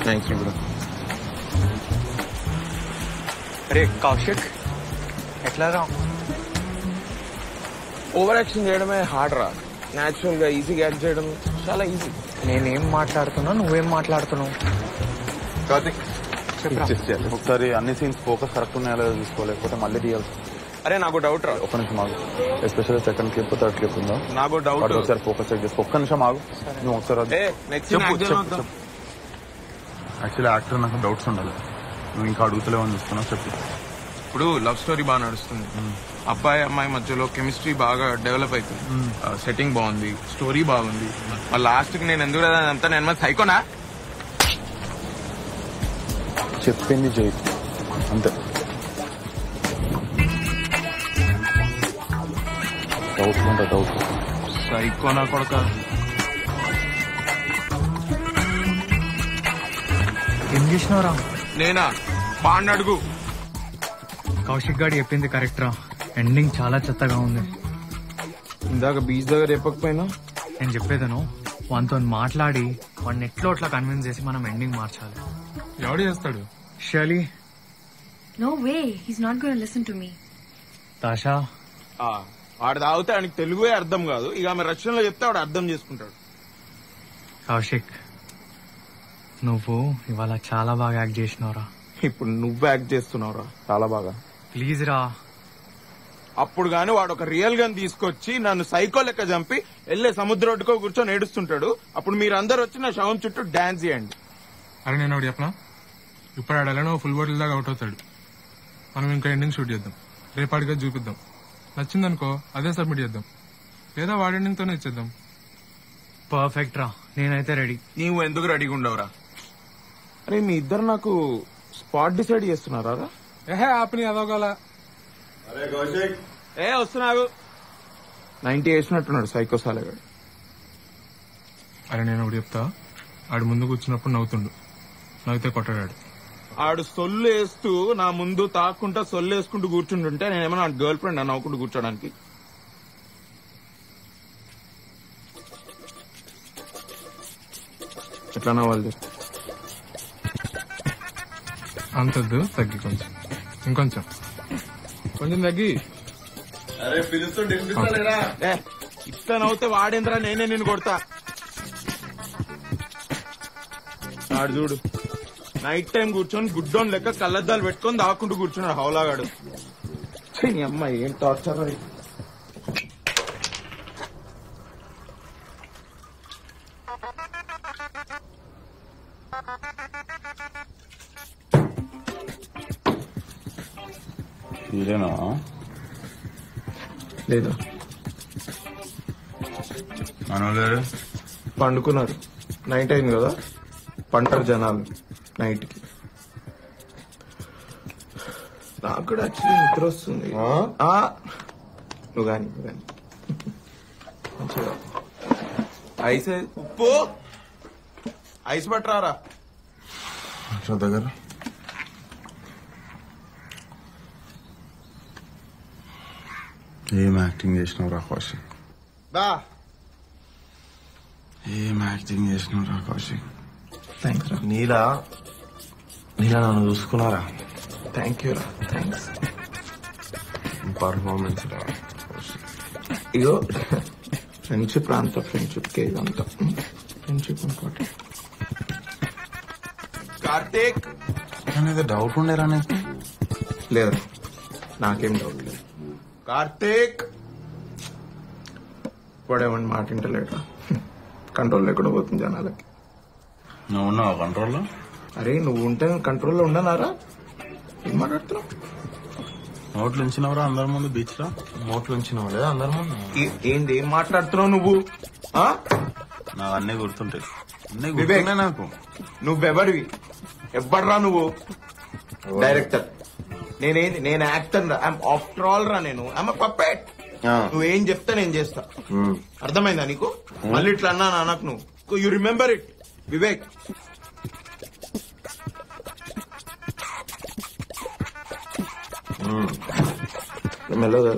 Thanks, brother. అరే కౌశిక్, ఎట్లా రా? Over action చేయడమే hard రా. Natural గా ఈజీగా act చేయడం చాలా ఈజీ. నేనేం మాట్లాడుతున్నా, నువ్వేం మాట్లాడుతున్నావు? కార్తిక్ ఒకసారి అన్ని సీన్స్ ఫోకస్ కరెక్ట్ ఉన్నాయో లేదో చూసుకోలేకపోతే మళ్ళీ తీయాలి. అరే నాకు డౌట్ రా. ఒక్క నిమిషం ఆగు. Especially second clip third clip ఉందా? నాకు డౌట్. ఒకసారి ఫోకస్ చెక్ చేసుకో. ఒక్క నిమిషం ఆగు. నువ్వు ఒకసారి నెక్స్ట్ యాక్చువల్లీ యాక్టర్ నాకు డౌట్స్ ఉండాలి. నువ్వు ఇంకా అడుగుతలేవు అని చూస్తున్నా చెప్పి. ఇప్పుడు లవ్ స్టోరీ బాగా నడుస్తుంది. అబ్బాయి అమ్మాయి మధ్యలో కెమిస్ట్రీ బాగా డెవలప్ అవుతుంది. సెట్టింగ్ బాగుంది, స్టోరీ బాగుంది. మళ్ళీ లాస్ట్ కి నేను ఎందుకు అంతా నేను సైకోనా చెప్పింది చేయి అంతే. డౌట్ ఉంటా డౌట్. సైకోనా కొడక. ఏం చేసినావురా? నేనా? బాగా అడుగు. కౌశిక్ గారు చెప్పింది కరెక్ట్ రా. ఎండింగ్ చాలా చెత్తగా ఉంది. ఇందాక బీచ్ దగ్గర చెప్పకపోయినా నేను చెప్పేదను వానితో మాట్లాడి వాడిని ఎట్లో అట్లా కన్విన్స్ చేసి మనం ఎండింగ్ మార్చాలి. ఎవడు చేస్తాడు? Shirley. No way, he's not going to listen to me. తాషా. వాడు తాగితే ఆయనకి తెలుగే అర్థం కాదు, ఇక ఆమె రష్యన్లో చెప్తే వాడు అర్థం చేసుకుంటాడు. కౌశిక్ నువ్వు ఇవాళ చాలా బాగా యాక్ట్ చేసినావురా. ఇప్పుడు నువ్వు యాక్ట్ చేస్తున్నావురా చాలా బాగా. ప్లీజ్ రా. అప్పుడు గాని వాడు ఒక రియల్ గన్ తీసుకొచ్చి నన్ను సైకో లెక్క చంపి వెళ్లే సముద్రొడ్డుకో కూర్చొని ఏడుస్తుంటాడు. అప్పుడు మీరందరూ వచ్చి నా శవం చుట్టూ డాన్స్ చేయండి. అరే నేను ఒకటి చెప్పనా, ఇప్పుడు ఆడాలని ఫుల్ బాటిల్ దాకా అవుట్ అవుతాడు. మనం ఇంకా ఎండింగ్ షూట్ చేద్దాం, రేపాటిగా చూపిద్దాం. నచ్చిందనుకో అదే సబ్మిట్ చేద్దాం, లేదా వాడి ఎండింగ్ తోనే ఇచ్చేద్దాం. పర్ఫెక్ట్ రా, నేనైతే రెడీ. నీవు ఎందుకు రెడీగా ఉండవురా? అరే మీ ఇద్దరు నాకు స్పాట్ డిసైడ్ చేస్తున్నారా? ఏహే ఆపని అదోగల. ఏ వస్తున్నావు 90 వేసినట్టున్నాడు సైకో సాలేగాడు. అరే నేను ఒకటి చెప్తా, ఆడు ముందు కూర్చున్నప్పుడు నవ్వుతుండు, నవ్వుతే కొట్టాడు. ఆడు సొల్లు వేస్తూ నా ముందు తాక్కుంటా సొల్లు వేసుకుంటూ కూర్చుంటుంటే నేనేమన్నా గర్ల్ ఫ్రెండ్ అని నవ్వుకుంటూ కూర్చోడానికి. ఎట్లా నవ్వాలి? అంతద్దు, తగ్గి కొంచెం, ఇంకొంచెం, కొంచెం తగ్గి. అరే పిలుస్తుంటే ఇట్లా నవ్వుతే వాడేంద్రా, నేనే నిన్ను కొడతా. ఆడు చూడు నైట్ టైం కూర్చొని గుడ్డోన్ లెక్క కళ్ళద్దాలు పెట్టుకొని దాక్కుంటూ కూర్చున్నాడు హౌలాగాడు. అమ్మాయి ఏం టార్చర్. ఇదేనా లేదా మనోళ్ళు పండుకున్నారు. నైట్ అయింది కదా, పంటారు జనాలు నైట్ కి. నాకు కూడా యాక్చువల్లీ నిద్ర వస్తుంది. నువ్వు కానీ మంచిగా ఐస్ ఉప్పు ఐస్ పట్టరారా దగ్గర. ఏం యాక్టింగ్ చేసినావు రా కౌశిక్? ఏం యాక్టింగ్ చేసినావు రా కౌశిక్? థ్యాంక్స్ రా. నీలా నన్ను చూసుకున్నారా? థ్యాంక్ యూ రా, థ్యాంక్స్. పర్ఫార్మెన్స్ రా ఇగో ఫ్రెండ్షిప్ రా, అంత ఫ్రెండ్షిప్ కే ఇదంతా. Friendship important. కార్తీక్ అనేది డౌట్ ఉండేరా నీకు? లేదు, నాకేం డౌట్ లేదు. కార్తీక్ వాడేమన్నా మాట వింటలేడా? కంట్రోల్ లేకుండా పోతుంది జనాలకి. నువ్వు ఉన్నావా కంట్రోల్లో? అరే నువ్వు ఉంటే కంట్రోల్లో ఉండనారా? ఏం మాట్లాడుతున్నావు? నోట్లు ఉంచినవరా అందరి ముందు? బీచ్ లో నోట్లు ఉంచినావు లేదా అందరి ముందు? ఏంది ఏం మాట్లాడుతున్నావు నువ్వు? నాకు అన్నీ గుర్తుంటాయి. వివేక్ నాకు నువ్వెవడివి? ఎవ్వడ్రా నువ్వు? డైరెక్టర్. నేనేంది? నేను యాక్టర్ రా. ఆఫ్టర్ ఆల్ రా, నేను పప్పెట్. నువ్వేం చెప్తా నేను చేస్తా. అర్థమైందా నీకు? మళ్ళీ ఇట్లా అన్నా నాకు నువ్వు యు రిమెంబర్ ఇట్ వివేక్. మెల్లగా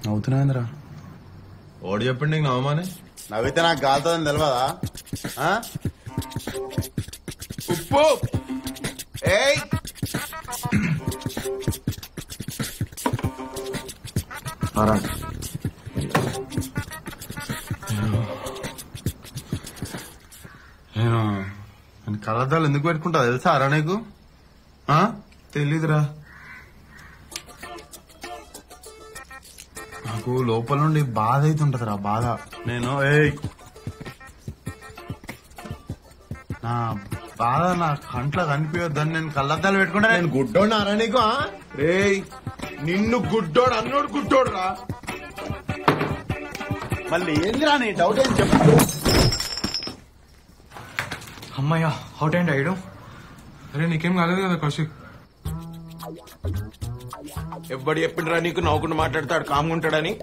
నవ్వుతున్నాయిందిరా. ఓడి చెప్పండి నీకు నవ్వమని. నవ్వితే నాకు కాలుతుందని తెలియదా? ఉప్పు ఏయ్ నేను కళ్ళద్దాలు ఎందుకు పెట్టుకుంటా తెలుసా రా నీకు? తెలీదురా. నాకు లోపల నుండి బాధ అవుతుంటదిరా బాధ. నేను నా బాధ నా కంట్లో కనిపించొద్దని నేను కళ్ళద్దాలు పెట్టుకుంటా. నేను గుడ్డోడు నీకు రే, నిన్ను గుడ్డోడు అన్నోడు గుడ్డోడు రా. మళ్ళీ ఏందిరా నీ డౌట్ ఏం చెప్పు. అమ్మయ్యా అవుట్ అండ్ అయ్యడం. అరే నీకేం కాలేదు కదా కౌశిక్? ఎవ్వడు చెప్పిండ్రా నీకు నవ్వుకుంటూ మాట్లాడతాడు కామ్గా ఉంటాడని?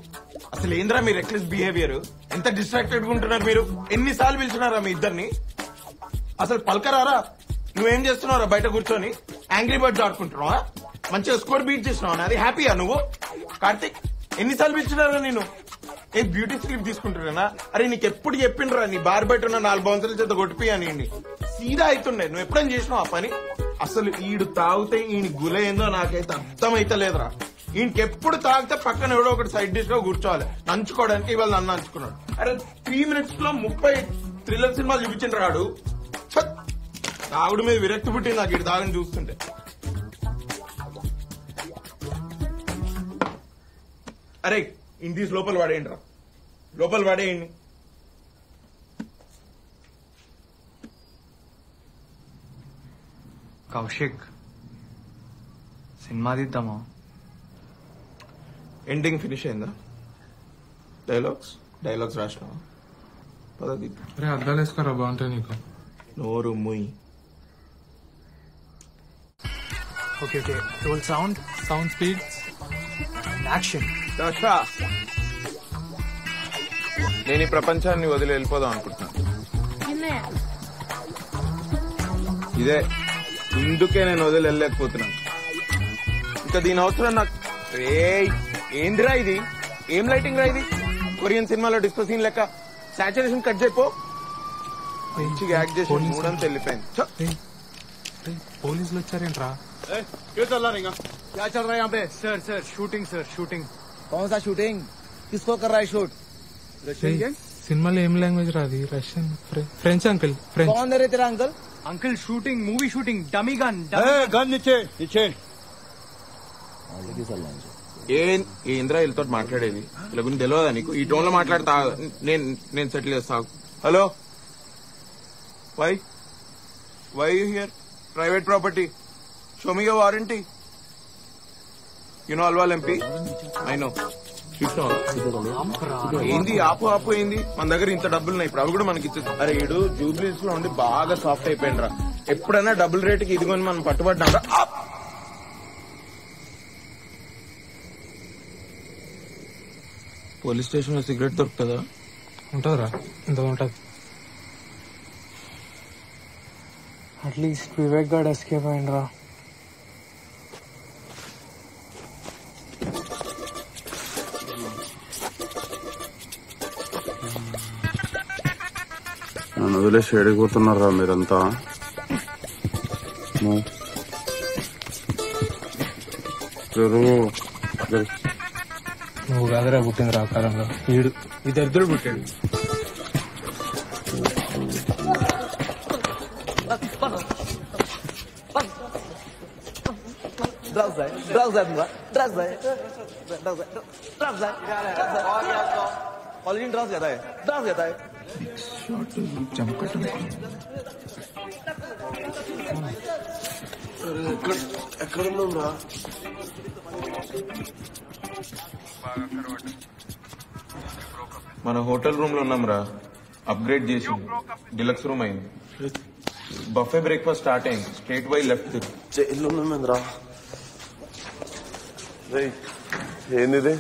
అసలు ఏంద్రా మీ రెక్లెస్ బిహేవియర్? ఎంత డిస్ట్రాక్టెడ్ గా ఉంటున్నారు మీరు? ఎన్నిసార్లు పిలిచినారా మీ ఇద్దరిని? అసలు పలకరారా? నువ్వేం చేస్తున్నావురా బయట కూర్చొని? యాంగ్రీ బర్డ్స్ ఆడుకుంటున్నావా? మంచిగా స్కోర్ బీట్ చేసినావా? అది హ్యాపీయా నువ్వు? కార్తిక్ ఎన్నిసార్లు పిలిచినారా నేను? ఏ బ్యూటీ స్లిప్ తీసుకుంటున్నా? అరే నీకు ఎప్పుడు చెప్పిండ్రా నీ బార్ బయట ఉన్న 4 బౌన్సర్ల చేత కొట్టిపోయాని? సీదా అవుతుండే. నువ్వు ఎప్పుడైనా చేసినావు ఆ పని? అసలు ఈడు తాగితే ఈయన గుల ఏందో నాకైతే అర్థమైతలేదురా. ఈయనకి ఎప్పుడు తాగితే పక్కన ఎవడో ఒకటి సైడ్ డిష్ గా కూర్చోవాలి నంచుకోవడానికి. ఇవాళ నన్ను నంచుకున్నాడు. అరే 3 minutes లో 30 థ్రిల్లర్ సినిమాలు చూపించిన రాడు. తాగుడు మీద విరక్తి పుట్టింది నాకు ఇటు తాగని చూస్తుంటే. అరే ఇంటి లోపల పడేయండి రా, లోపల పడేయండి. కౌశిక్ సినిమా తీద్దామా? ఎండింగ్ ఫినిష్ అయిందా? డైలాగ్స్ రాసినావా? పదది. అరే అద్దాలు వేసుకోరా బాగుంటాయి నీకు. నోరు ముయ్. Okay okay roll sound speed action. నేను ఈ ప్రపంచాన్ని వదిలి వెళ్ళిపోదాం అనుకుంటున్నాను. ఇదే ఇందుకే నేను వదిలి వెళ్ళలేకపోతున్నాను. ఇంకా దీని అవసరం నాకు. ఏందిరా ఇది? ఏం లైటింగ్ రా ఇది? కొరియన్ సినిమాలో డిస్కో సీన్ లెక్క సాచురేషన్ కట్ చేయపో. మంచిగా యాక్ట్ చేసి మూడంతా వెళ్ళిపోయింది. పోలీసులు వచ్చారేంట్రా? क्या चल रहा है यहाँ पे? Sir shooting. कौन सा शूटिंग? किसको कर रहा है शूट? रशियन? సినిమాలో ఏం లాంగ్వేజ్ రాది? Russian, French. Uncle French. कौन दे रहे तेरा uncle? Uncle shooting, movie shooting, dummy gun. Gun नीचे. ఏంద్రా వీళ్ళతో మాట్లాడేది? ఇలా గురించి తెలియదా నీకు? ఈ టోన్ లో మాట్లాడతా. నేను సెటిల్ చేస్తా. Hello, why here? Private property. Show me your warranty. You know Alwal MP? I know. ఏంది ఆపు ఏంది? మన దగ్గర ఇంత డబ్బులున్నాయి. ఇప్పుడు అవి కూడా మనకి ఇచ్చేసి. అరే ఈడు జూబ్లీస్ లో ఉండి బాగా సాఫ్ట్ అయిపోయింది రా. ఎప్పుడైనా డబుల్ రేటుకి ఇదిగోని మనం పట్టుబడ్డాం రా. పోలీస్ స్టేషన్ లో సిగరెట్ దొరుకుతుందా? ఉంటుందిరా, ఇంత ఉంటుంది. అట్లీస్ట్ వివేక్ గార్డ్ ఎస్కేప్ అయిండ్రా. నన్ను వదిలేసి ఎడిగిపోతున్నారా మీరంతా? నువ్వు కాదరా పుట్టింది రాకారంగా. వీడు ఇద్దరు పుట్టాడు. ఎక్కడున్నాం రా? మన హోటల్ రూమ్ లో ఉన్నాం రా. అప్గ్రేడ్ చేసి డిలక్స్ రూమ్ అయింది. బఫే బ్రేక్ఫాస్ట్ స్టార్ట్ అయింది. స్ట్రేట్ బై లెఫ్ట్ జైల్లో ఏంది?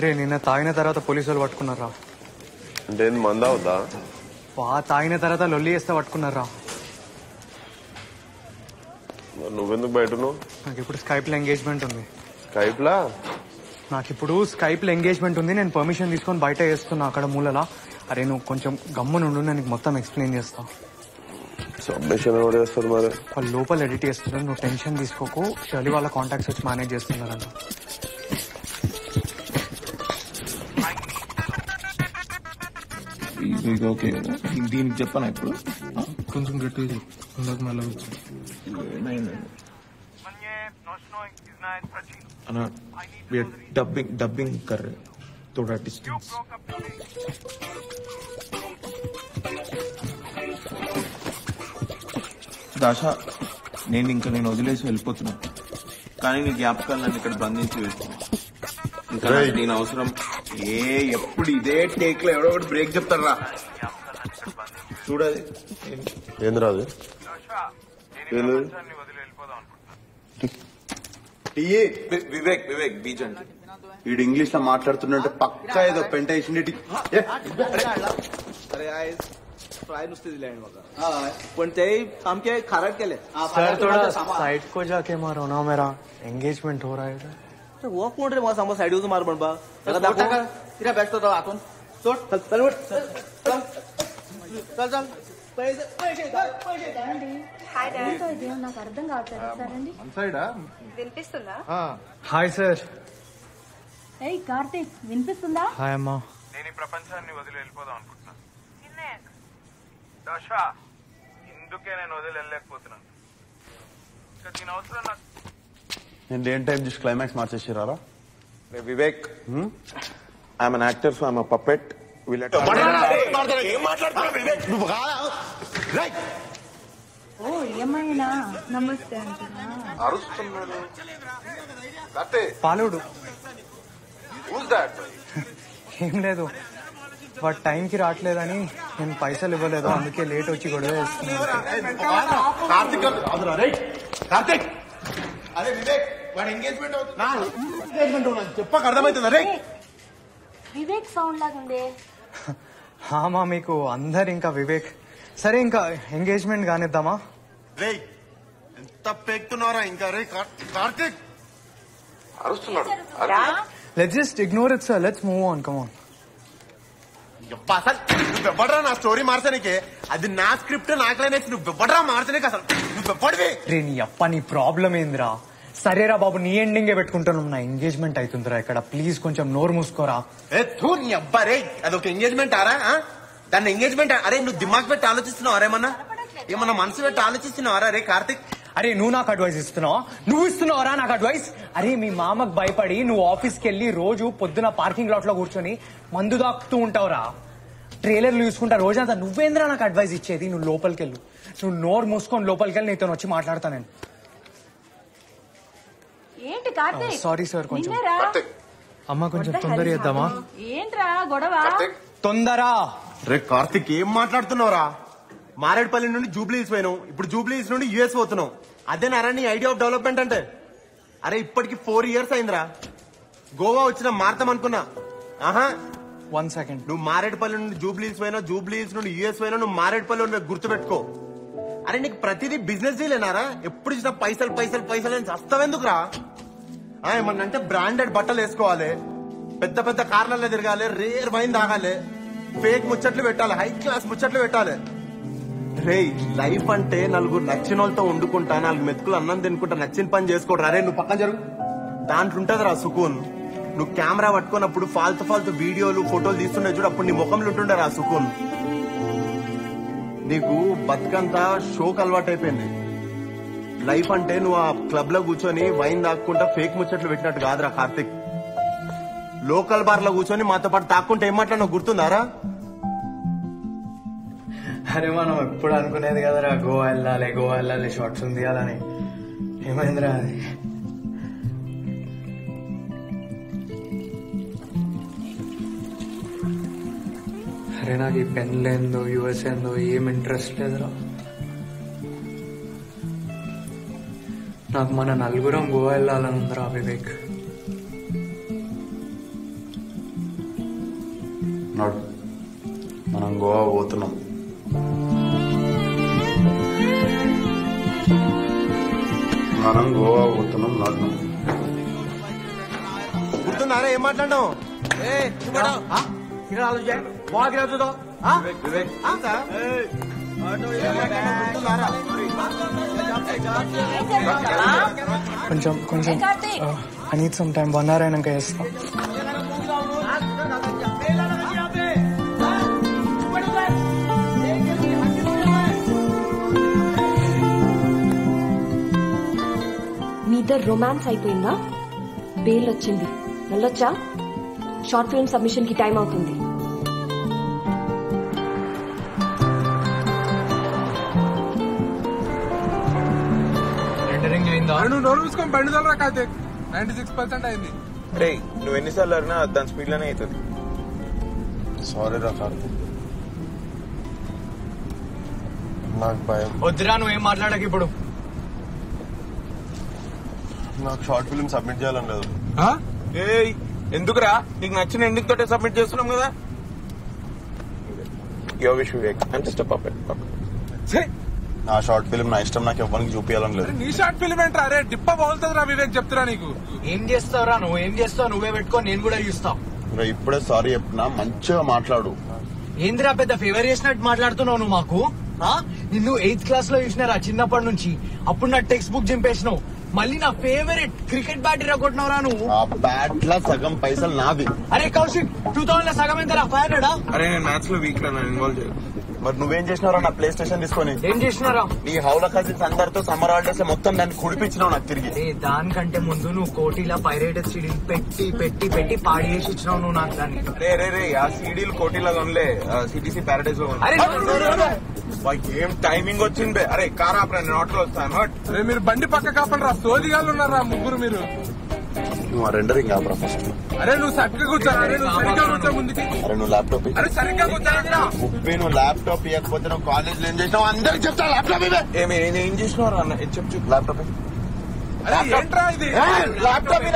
రే నిన్న తాగిన తర్వాత పోలీసులు పట్టుకున్నారా? అంటే మందా అవుతా? తాగిన తర్వాత లొల్లి చేస్తే పట్టుకున్నారా? నువ్వెందుకు బయట? నాకు ఇప్పుడు స్కైప్ లో ఎంగేజ్మెంట్ ఉంది. నేను పర్మిషన్ తీసుకొని బయట చేస్తున్నా అక్కడ మూలలా. అరే నువ్వు కొంచెం గమ్మునుండు, నేను మొత్తం ఎక్స్ప్లెయిన్ చేస్తా. సబ్మిషన్ ఎవరు చేస్తారు మరి? వాళ్ళు లోపల ఎడిట్ చేస్తున్నారు, నువ్వు టెన్షన్ తీసుకోకు. షర్లీ వాళ్ళ కాంటాక్ట్స్ వచ్చి మేనేజ్ చేస్తున్నారంట. ఓకే దీనికి చెప్పాను ఇప్పుడు. కొంచెం గట్టిగా చెప్పు. మళ్ళీ अना we are dubbing कर रहे थोड़ा डिस्टेंस. దాషా నేను వదిలేసి వెళ్ళిపోతున్నా, కానీ నీ జ్ఞాపకాలు నన్ను ఇక్కడ బంధించి వేస్తున్నా. ఇంకా నేను అవసరం ఎప్పుడు ఇదే టేక్ లో ఎవడో ఒకటి బ్రేక్ చెప్తారా చూడాలి. ఏంద్రా అది? వివేక్ బీజ్ అంటే వీడు ఇంగ్లీష్ లో మాట్లాడుతున్నట్టే పక్కా ఏదో పెంట వేసింది. सर थोड़ा साइड को जाके मारो ना, मेरा एंगेजमेंट हो रहा है इधर. वो कोण रे मला समोर साइड यूज मार पण बा त्याला दाखव तिला बेस्ट होता आतून सोड चल चल चल चल पैसे హాయ్ డాడీ. నాకు అర్థం కావట్లేదు సరండి. వినిపిస్తుందా? Hi sir. ఏయ్ కార్తీక్ వినిపిస్తుందా? హాయ్ అమ్మా. నేను ఈ ప్రపంచాన్ని వదిలి వెళ్ళిపోదాం అనుకుంటున్నా. దశ ఇందుకే నేను వదిలి వెళ్ళలేకపోతున్నాను. దీని అవసరం నాకు. నేను దేని టైం చూసి క్లైమాక్స్ మార్చేసిరారా? Vivek, I'm an actor, so I'm a puppet. ఓ ఏమైనా నమస్తే అంటున్నా. అరుస్తున్నాను. పాలుడు ఏం లేదు, వాడు టైంకి రావట్లేదని నేను పైసలు ఇవ్వలేదు, అందుకే లేట్ వచ్చి గొడవ చేస్తున్నాను. కార్తిక్, అదే వివేక్ వాడు ఎంగేజ్మెంట్ అవుతుంది. చెప్పక అర్థమవుతుంది. అరే వివేక్ సౌండ్ లాగా ఉందే. హామా మీకు అందరు ఇంకా వివేక్. సరే ఇంకా ఎంగేజ్మెంట్ కానిద్దామా? రే ఎంత పెక్తున్నారా ఇంకా? రే కార్తిక్ అరుస్తున్నాడు. Let's just ignore it sir, let's move on, come on. అసలు నువ్వెవ్వడరా నా స్టోరీ మార్చడానికి? అది నా స్క్రిప్ట్, నాకులేనేసి నువ్వెవ్వడరా మార్చడానికి? అసలు నువ్వెవ్వడివి? రే నీ అప్ప, నీ ప్రాబ్లం ఏందిరా? సరేరా బాబు, నీ ఎండింగే పెట్టుకుంటున్నాం, నా ఎంగేజ్మెంట్ అవుతుందిరా ఇక్కడ. ప్లీజ్ కొంచెం నోరు మూసుకోరా. నీ అబ్బా రే, అదొక ఎంగేజ్మెంట్ ఆరా? దాన్ని ఎంగేజ్మెంట్? అరే నువ్వు దిమాగ్ పెట్టి ఆలోచిస్తున్నావు? ఏమన్నా మనసు పెట్టి ఆలోచిస్తున్నావారా? రే కార్తిక్, అరే నువ్వు నాకు అడ్వైస్ ఇస్తున్నావు? నువ్వు ఇస్తున్నావురా నాకు అడ్వైస్? అరే మీ మామకు భయపడి నువ్వు ఆఫీస్కి వెళ్ళి రోజు పొద్దున పార్కింగ్ లాట్ లో కూర్చొని మందు దాక్కుతూ ఉంటావురా. ట్రైలర్లు చూసుకుంటా రోజంతా. నువ్వేంద్రా నాకు అడ్వైస్ ఇచ్చేది? నువ్వు లోపలికి వెళ్ళు, నువ్వు నోరు మూసుకొని లోపలికి వెళ్ళి నీతో వచ్చి మాట్లాడతా నేను. ఏంటి కార్తీక్? సారీ సార్, కొంచెం అమ్మ కొంచెం తొందర చేద్దామా? ఏంట్రా గొడవ? తొందర. రే కార్తిక్, ఏం మాట్లాడుతున్నావురా? మారేడుపల్లి నుండి జూబ్లీ హిల్స్ పోయినావు, ఇప్పుడు జూబ్లీ హిల్స్ నుండి యూఎస్ పోతున్నావు. అదేనారా నీ ఐడియా ఆఫ్ డెవలప్మెంట్ అంటే? అరే ఇప్పటికి 4 years అయిందిరా. గోవా వచ్చినా మారతాం అనుకున్నా. ఆహా, 1 second. నువ్వు మారేడుపల్లి నుండి జూబ్లీ హిల్స్ పోయినా, జూబ్లీ హిల్స్ నుండి యూఎస్ పోయినా, నువ్వు మారేడుపల్లి గుర్తుపెట్టుకో. అరే నీకు ప్రతిదీ బిజినెస్ డీలేనారా? ఎప్పుడు ఇచ్చిన పైసలు పైసలు పైసలు అని చస్తావెందుకురా? ఏమన్నంటే బ్రాండెడ్ బట్టలు వేసుకోవాలి, పెద్ద పెద్ద కార్లలో తిరగాలి, రేర్ వైన్ తాగాలి, ఫేక్ ముచ్చట్లు పెట్టాలి, హై క్లాస్ ముచ్చట్లు పెట్టాలి. రే లైఫ్ అంటే నలుగురు నచ్చిన వాళ్ళతో వండుకుంటా, 4 మెతుకులు అన్నం తినుకుంటా, నచ్చిన పని చేసుకోవడం. అరే నువ్వు పక్కన జరుగు. దాంట్లో ఉంటదిరా సుకూన్. నువ్వు కెమెరా పట్టుకున్నప్పుడు ఫాల్తు వీడియోలు ఫోటోలు తీస్తుండే చూడు, అప్పుడు నీ ముఖంలో ఉంటుండరా సుకూన్. నీకు బతుకంతా షోక్ అలవాటు అయిపోయింది. లైఫ్ అంటే నువ్వు ఆ క్లబ్ లో కూర్చొని వైన్ తాక్కుంటా ఫేక్ ముచ్చట్లు పెట్టినట్టు కాదురా కార్తిక్. లోకల్ బార్ లో కూర్చొని మాతో పాటు తాక్కుంటే ఏం మాట్లాడినా గుర్తుందారా? అరే మనం ఎప్పుడు అనుకునేది కదరా, గోవా వెళ్ళాలి షార్ట్స్ ఉంది తీయాలని. ఏమైందిరా అది? అరే నాకు ఈ పెన్ లేదో యూఎస్ ఏందో ఏం ఇంట్రెస్ట్ లేదురా. నాకు మన నలుగురం గోవా వెళ్ళాలని ఉందిరా వివేక్. మనం గోవా పోతున్నాం. నాడు గుర్తుందారా ఏం మాట్లాడినావు? కొంచెం I need some time. 1 hour అయినాక చేస్తా. ఇద్దరు రొమాన్స్ అయిపోయిందా? బెయిల్ వచ్చింది, వెళ్ళొచ్చా? షార్ట్ ఫిల్మ్ సబ్మిషన్ కి టైం అవుతుంది. నువ్వు నోరు చూసుకొని బండి తోలరా కార్తీక్. 96% అయింది. రే నువ్వు ఎన్నిసార్లు అడినా దాని స్పీడ్ లోనే అవుతుంది. సారీ రా కార్తీక్, నాకు భయం. వద్దురా నువ్వేం మాట్లాడక ఇప్పుడు. నాకు షార్ట్ ఫిల్మ్ సబ్మిట్ చేయాలని లేదు. ఏయ్ ఎందుకురా, నీకు నచ్చిన ఎండింగ్ తోటే సబ్మిట్ చేస్తున్నాం కదా. Your wish Vivek, I'm just a puppet. నా షార్ట్ ఫిల్మ్ నా ఇష్టం, నాకు ఎవరికి చూపించాలని లేదు. నీ షార్ట్ ఫిల్మ్ ఏంట్రా? రే డిప్ప బాగుంటుంది రా వివేక్, చెప్తురా. నీకు ఏం చేస్తావురా నువ్వు? ఏం చేస్తావు? నువ్వే పెట్టుకో, నేను కూడా చూస్తావు. ఇప్పుడే సారీ చెప్పినా, మంచిగా మాట్లాడు. ఏందిరా పెద్ద ఫేవర్ చేసినట్టు మాట్లాడుతున్నావు నువ్వు మాకు? నిన్ను 8th క్లాస్ లో చూసినారా చిన్నప్పటి నుంచి. అప్పుడు నా టెక్స్ట్ బుక్ చింపేసినావు. మళ్ళీ నా ఫేవరెట్ క్రికెట్ బ్యాట్ ఇరగొట్టినవరా నువ్వు. ఆ బ్యాట్ లా సగం పైసలు నావి. అరే కౌశిక్, 2000 లో సగం ఎంతరా? 500? అరే నేను మ్యాథ్స్ లో వీక్ రా, ఇన్వాల్వ్ చేయదు. మరి నువ్వేం చేసినారా నా ప్లే స్టేషన్ తీసుకొని? ఏం చేసినారా? నీ హౌల కజిన్స్ అందరితో సమ్మర్ హాలిడేస్ మొత్తం దాన్ని కుడిపించినావు నాకు తిరిగి. దానికంటే ముందు నువ్వు కోటిలా పైరేటెడ్ సీడీలు పెట్టి పెట్టి పెట్టి పాడి చేసి ఇచ్చినావు నువ్వు నాకు దాన్ని. రే ఆ సీడీలు కోటిలా కొనలే, సిటీసీ ప్యారడైజ్ లో ఏం టైమింగ్ వచ్చింది. అరే కార్ ఆపరా, నేను ఆటోలో వస్తాను. అరే మీరు బండి పక్క కాపండి రా, సోదిగాళ్ళు ఉన్నారా ముగ్గురు మీరు. నువ్వు రెండరింగ్ ఆపరా ఫస్ట్. అరే నువ్వు సరిగ్గా కూర్చోరా. అరే నువ్వు సరిగ్గా కూర్చో ముందుకి. అరే నువ్వు ల్యాప్టాప్. అరే సరిగ్గా కూర్చోరా. నువ్వు ల్యాప్టాప్ ఇవ్వకపోతే నువ్వు కాలేజ్ లో ఏం చేసినావు అందరికి చెప్తా. ల్యాప్టాప్ ఇవే. ఏం చేసినావు అన్న చెప్పు. ల్యాప్టాప్ ఏంట్రా ఇది? ల్యాప్టాప్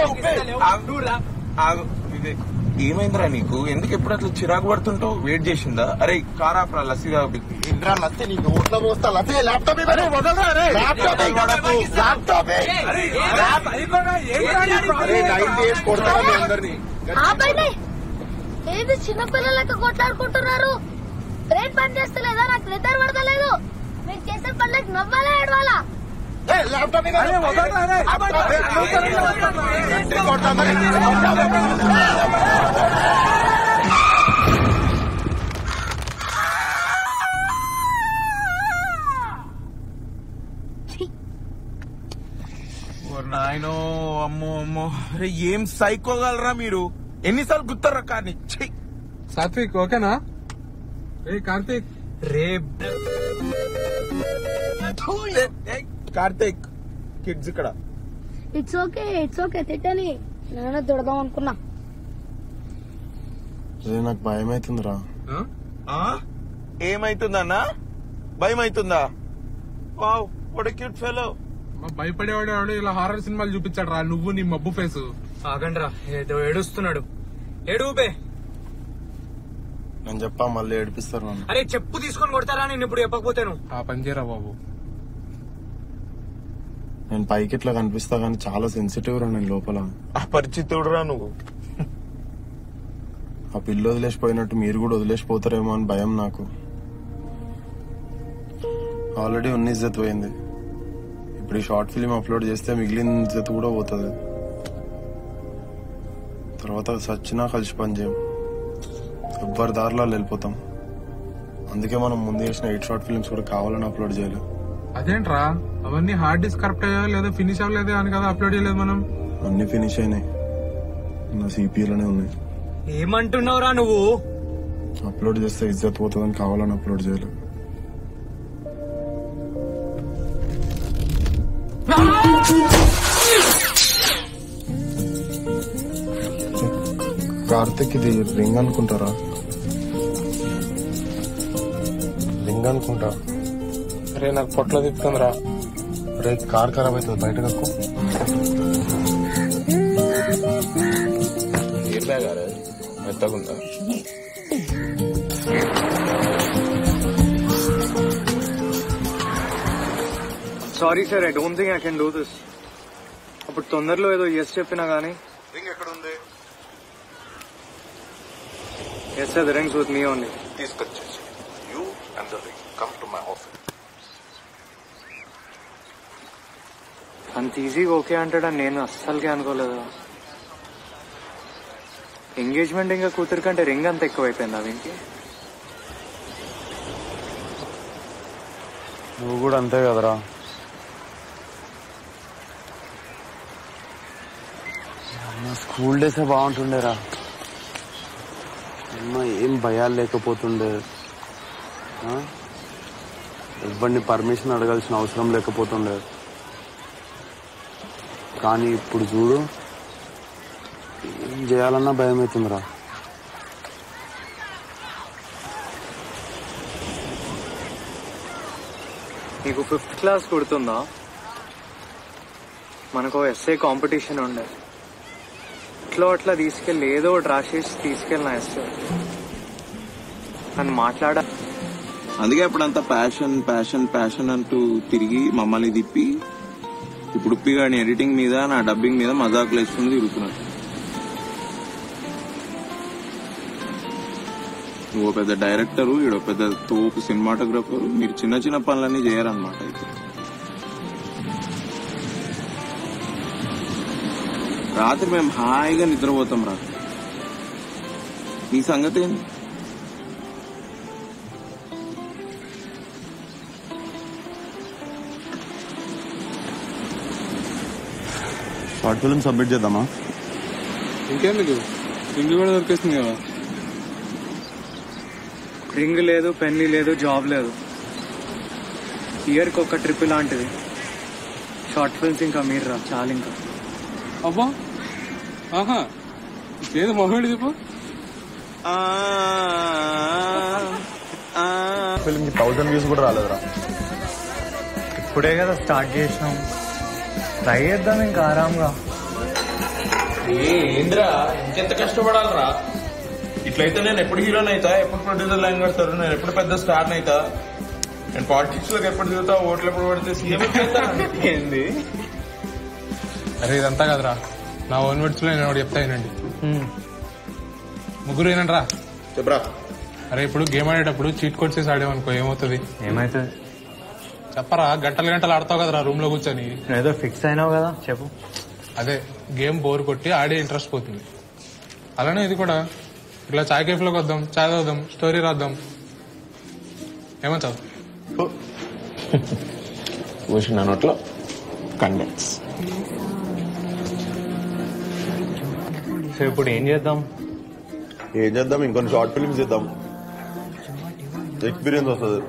ఏమైందిరా నీకు? ఎందుకు ఎప్పుడు అట్లా చిరాకు పడుతుంటావు? వెయిట్ చేసిందా? అరే కార్ ఆపరా, లస్సీ తాగు. ఇంద్రా లస్సీ నీకు ఓట్లో పోస్తా. లస్సీ ల్యాప్టాప్ ఇవ్వరు. ఏది చిన్నపిల్లల లెక్క కొట్లాడుకుంటున్నారు? బ్రెయిన్ పని చేస్తలేదా? నాకు నిద్ర పడతలేదు. మీరు చేసే పనులకు నవ్వాలా ఏడవాలా? నాయనో అమ్మో అమ్మో. అరే ఏం సైకోగలరా మీరు? ఎన్నిసార్లు గుర్తారా కానీ. సాత్విక్ ఓకేనా? రే కార్తీక్. రే కార్తీక్, కిడ్స్ ఇక్కడ. ఇట్స్ ఓకే తిట్టని. నేను దొడదాం అనుకున్నా. నాకు భయం అవుతుందిరా. ఏమైతుందన్నా? భయం అవుతుందా? Wow what a cute fellow. భయపడేవాడు ఇలా హారర్ సినిమాలు చూపించాడు రా నువ్వు నీ మబ్బు ఫేసు. ఆగండి రా, ఏదో ఏడుస్తున్నాడు. ఏడుపే. నేను చెప్పా మళ్ళీ ఏడిపిస్తారు నన్ను. అరే చెప్పు తీసుకొని కొడతారా నేను ఇప్పుడు చెప్పకపోతేను? ఆ పని చేయరా బాబు. నేను పైకి ఇట్లా కనిపిస్తా కానీ చాలా సెన్సిటివ్ రా నేను లోపల. అపరిచితుడు రా నువ్వు. ఆ పిల్ల వదిలేసిపోయినట్టు మీరు కూడా వదిలేసిపోతారేమో అని భయం నాకు. ఆల్రెడీ ఉన్న ఇజ్జత్ పోయింది. ఇప్పుడు ఈ షార్ట్ ఫిల్మ్ అప్లోడ్ చేస్తే మిగిలిన ఇజ్జత్ కూడా పోతుంది. తర్వాత సచ్చినా కలిసి పని చేయం, ఎవ్వరి దారిలో వెళ్ళిపోతాం. అందుకే మనం ముందు చేసిన 8 షార్ట్ ఫిల్మ్స్ కూడా కావాలని అప్లోడ్ చేయలేదు. అదేంట్రా అవన్నీ హార్డ్ డిస్క్ కరెక్ట్ అయ్యా లేదా ఫినిష్ అవ్వలేదే అని కదా అప్లోడ్ చేయలేదు మనం. అన్ని ఫినిష్ అయినాయి, నా సిపిలోనే ఉన్నాయి. ఏమంటున్నావురా నువ్వు? అప్లోడ్ చేస్తే ఇజ్జత్ పోతుందని కావాలని అప్లోడ్ చేయలేదు. కార్తిక్ ఇది రింగ్ అనుకుంటారా? రింగ్ అనుకుంటా. అరే నాకు పొట్లో తిప్పుతుందిరా. అరే కార్ ఖరాబ్ అవుతుంది, బయట కక్కు. ఎయిర్ బ్యాగ్ మెత్తగుందా? Sorry sir, I don't think I can do this. అప్పుడు తొందరలో ఏదో ఎస్ చెప్పినా గానీ. రింగ్ ఎక్కడ ఉంది? Yes sir, the rings with me only. తీసుకొచ్చేసి you and the ring come to my office. అంత ఈజీగా ఓకే అంటాడని నేను అస్సలుకే అనుకోలేదు. ఎంగేజ్మెంట్ ఇంకా కూతురు కంటే రింగ్ అంత ఎక్కువైపోయింది వీనికి. నువ్వు కూడా అంతే కదరా. నా స్కూల్ డేసే బాగుంటుండేరా. అమ్మ ఏం భయాలు లేకపోతుండే, ఎవరిని పర్మిషన్ అడగాల్సిన అవసరం లేకపోతుండే. కానీ ఇప్పుడు చూడు, ఏం చేయాలన్నా భయం అవుతుందిరా. నీకు 5th క్లాస్ గుర్తుందా? మనకు ఎస్ఏ కాంపిటీషన్ ఉండే, అట్లా తీసుకెళ్ళి ఏదో ఒకటి రాసేసి తీసుకెళ్ళిన ఎస్ఏ నన్ను మాట్లాడా. అందుకే అప్పుడంతా ప్యాషన్ ప్యాషన్ ప్యాషన్ అంటూ తిరిగి మమ్మల్ని తిప్పి ఇప్పుడు ఉప్పిగాని ఎడిటింగ్ మీద నా డబ్బింగ్ మీద మజాకులు వేసుకుని తిరుగుతున్నాడు. నువ్వు పెద్ద డైరెక్టరు, ఈడో పెద్ద తోపు సినిమాటోగ్రఫరు, మీరు చిన్న చిన్న పనులన్నీ చేయరన్నమాట. అయితే రాత్రి మేము హాయిగా నిద్రపోతాం రా. నీ సంగతి ఏంటి? షార్ట్ ఫిల్మ్ సబ్మిట్ చేద్దామా? ఇంకేందుకు, రింగ్ కూడా దొరికేస్తుంది కదా. రింగ్ లేదు, పెళ్లి లేదు, జాబ్ లేదు. ఇయర్కి ఒక ట్రిప్ లాంటిది. షార్ట్ ఫిల్మ్స్ ఇంకా మీరు రా చాలు. ఇంకా అబ్బా, ఆహా, ఏదో మొహేడు చెప్పు. ఫిల్మ్ కి 1000 వ్యూస్ కూడా రాలేదురా. ఇప్పుడే కదా స్టార్ట్ చేసినాం, ట్రై చేద్దాం ఇంకా ఆరాంగా. ఏంద్రా ఇంకెంత కష్టపడాలరా? ఇట్లయితే నేను ఎప్పుడు హీరోని అవుతా, ఎప్పుడు ప్రొడ్యూసర్ లైన్ కడతారు, నేను ఎప్పుడు పెద్ద స్టార్ అవుతా, నేను పాలిటిక్స్ లోకి ఎప్పుడు దిగుతా, ఓట్లు ఎప్పుడు పడితే సీఎం ఏంది? అరే ఇదంతా కదరా, నా ఓన్ వర్డ్స్ లో నేను ఒకటి చెప్తా వినండి. ముగ్గురు ఏనండ్రా చెప్పరా. అరే ఇప్పుడు గేమ్ ఆడేటప్పుడు చీట్ కోడ్ చేసి ఆడేమనుకో ఏమవుతుంది? ఏమైతుంది చెప్పరా, గంటలు గంటలు ఆడతావు కదరా రూమ్ లో కూర్చొని. ఏదో ఫిక్స్ అయినావు కదా, చెప్పు. అదే గేమ్ బోర్ కొట్టి ఆడే ఇంట్రెస్ట్ పోతుంది. అలానే ఇది కూడా, ఇట్లా చాయ్ కేఫ్ లోకి వద్దాం, చాయ్ తాగుదాం, స్టోరీ రాద్దాం, ఏమంటావు? నా నోట్లో కండెన్స్. సో ఇప్పుడు ఏం చేద్దాం? ఇంకొన్ని షార్ట్ ఫిల్మ్స్ చేద్దాం, ఎక్స్పీరియన్స్ వస్తుంది.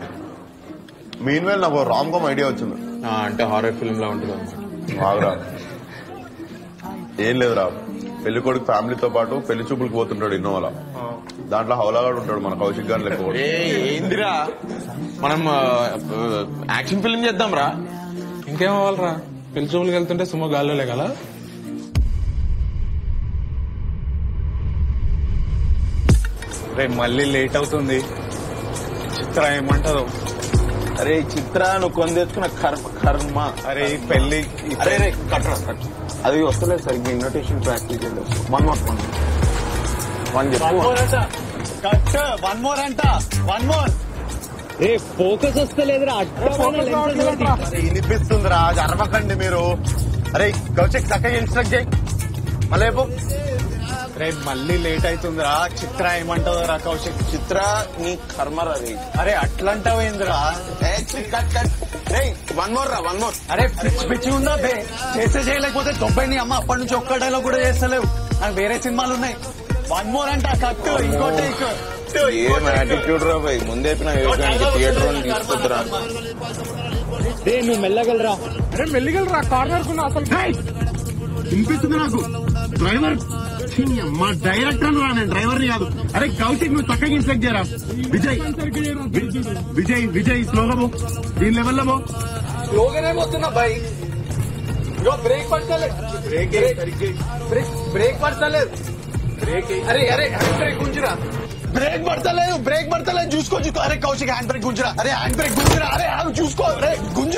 మీన్ వేల్ నాకు రామ్ కామ్ ఐడియా వచ్చింది. అంటే హారర్ ఫిల్మ్ లా ఉంటుంది బాగురా. ఏం లేదురా, పెళ్లి కొడుకు ఫ్యామిలీతో పాటు పెళ్లి చూపులకు పోతుంటాడు ఇన్నోవాలా. దాంట్లో హౌలాగాడు ఉంటాడు, మన కౌశిక్ గాని లెక్క. ఏందిరా, మనం యాక్షన్ ఫిల్మ్ చేద్దాం రా. ఇంకేం అవ్వాలరా, పెళ్లి చూపులకు వెళ్తుంటే సుమో గాల్లో లేగల. రేపు మళ్ళీ లేట్ అవుతుంది, చిత్ర ఏమంటారు? అరే చిత్ర, నువ్వు కొని తెచ్చుకున్న కర్మ. అరే పెళ్లి కట్టరా కట్. అది వస్తలేదు సరిగ్గా, ఇన్విటేషన్ ప్రాక్టీస్ చేయలేదు. వన్ మోర్ అంట. ఏ ఫోకస్ వస్తలేదురా, వినిపిస్తుందిరా, అరవకండి మీరు. అరే కౌశిక్ చక్కగా ఇన్స్ట్రక్ట్ చేయి మళ్ళీ. రేపు మళ్ళీ లేట్ అవుతుందిరా, చిత్ర ఏమంటావురా కౌశిక్? చిత్ర నీ కర్మ రవి. అరే అట్లంటావు ఏందిరా? One more. అరే పిచ్చి పిచ్చి ఉందా బే, చేస్తే చేయలేకపోతే దొబ్బైని అమ్మ. అప్పటి నుంచి ఒక్క డైలాగ్ కూడా చేస్తలేవు, నాకు వేరే సినిమాలు ఉన్నాయి. 1 more అంట, కట్టు ఇంకోటి. ఏం యాటిట్యూడ్ రా భయ్, ముందే థియేటర్ తీసుకొద్దురా. నువ్వు మెల్లగలరా. అరే మెల్లిగలరా, కార్నర్ కున్నా అసలు వినిపిస్తుంది నాకు. డ్రైవర్ మా డైరెక్టర్ రా, నేను డ్రైవర్ని కాదు. అరే కౌశిక్ నువ్వు చక్కగా ఇన్స్ట్రక్ట్ చేయరా. విజయ్ స్లోగా పో, దీని లెవెల్లో పో. స్లోగానే పోతున్నా బై. బ్రేక్ పడతలేదు, బ్రేక్ పడతలేదు. అరే హ్యాండ్ బ్రేక్ గుంజురా. బ్రేక్ పడతలేదు చూసుకో. అరే కౌశిక్ హ్యాండ్ బ్రేక్ గుంజురా. అరే హ్యాండ్ బ్రేక్ గుంజురా. అరే చూసుకో, అరే గుంజురా.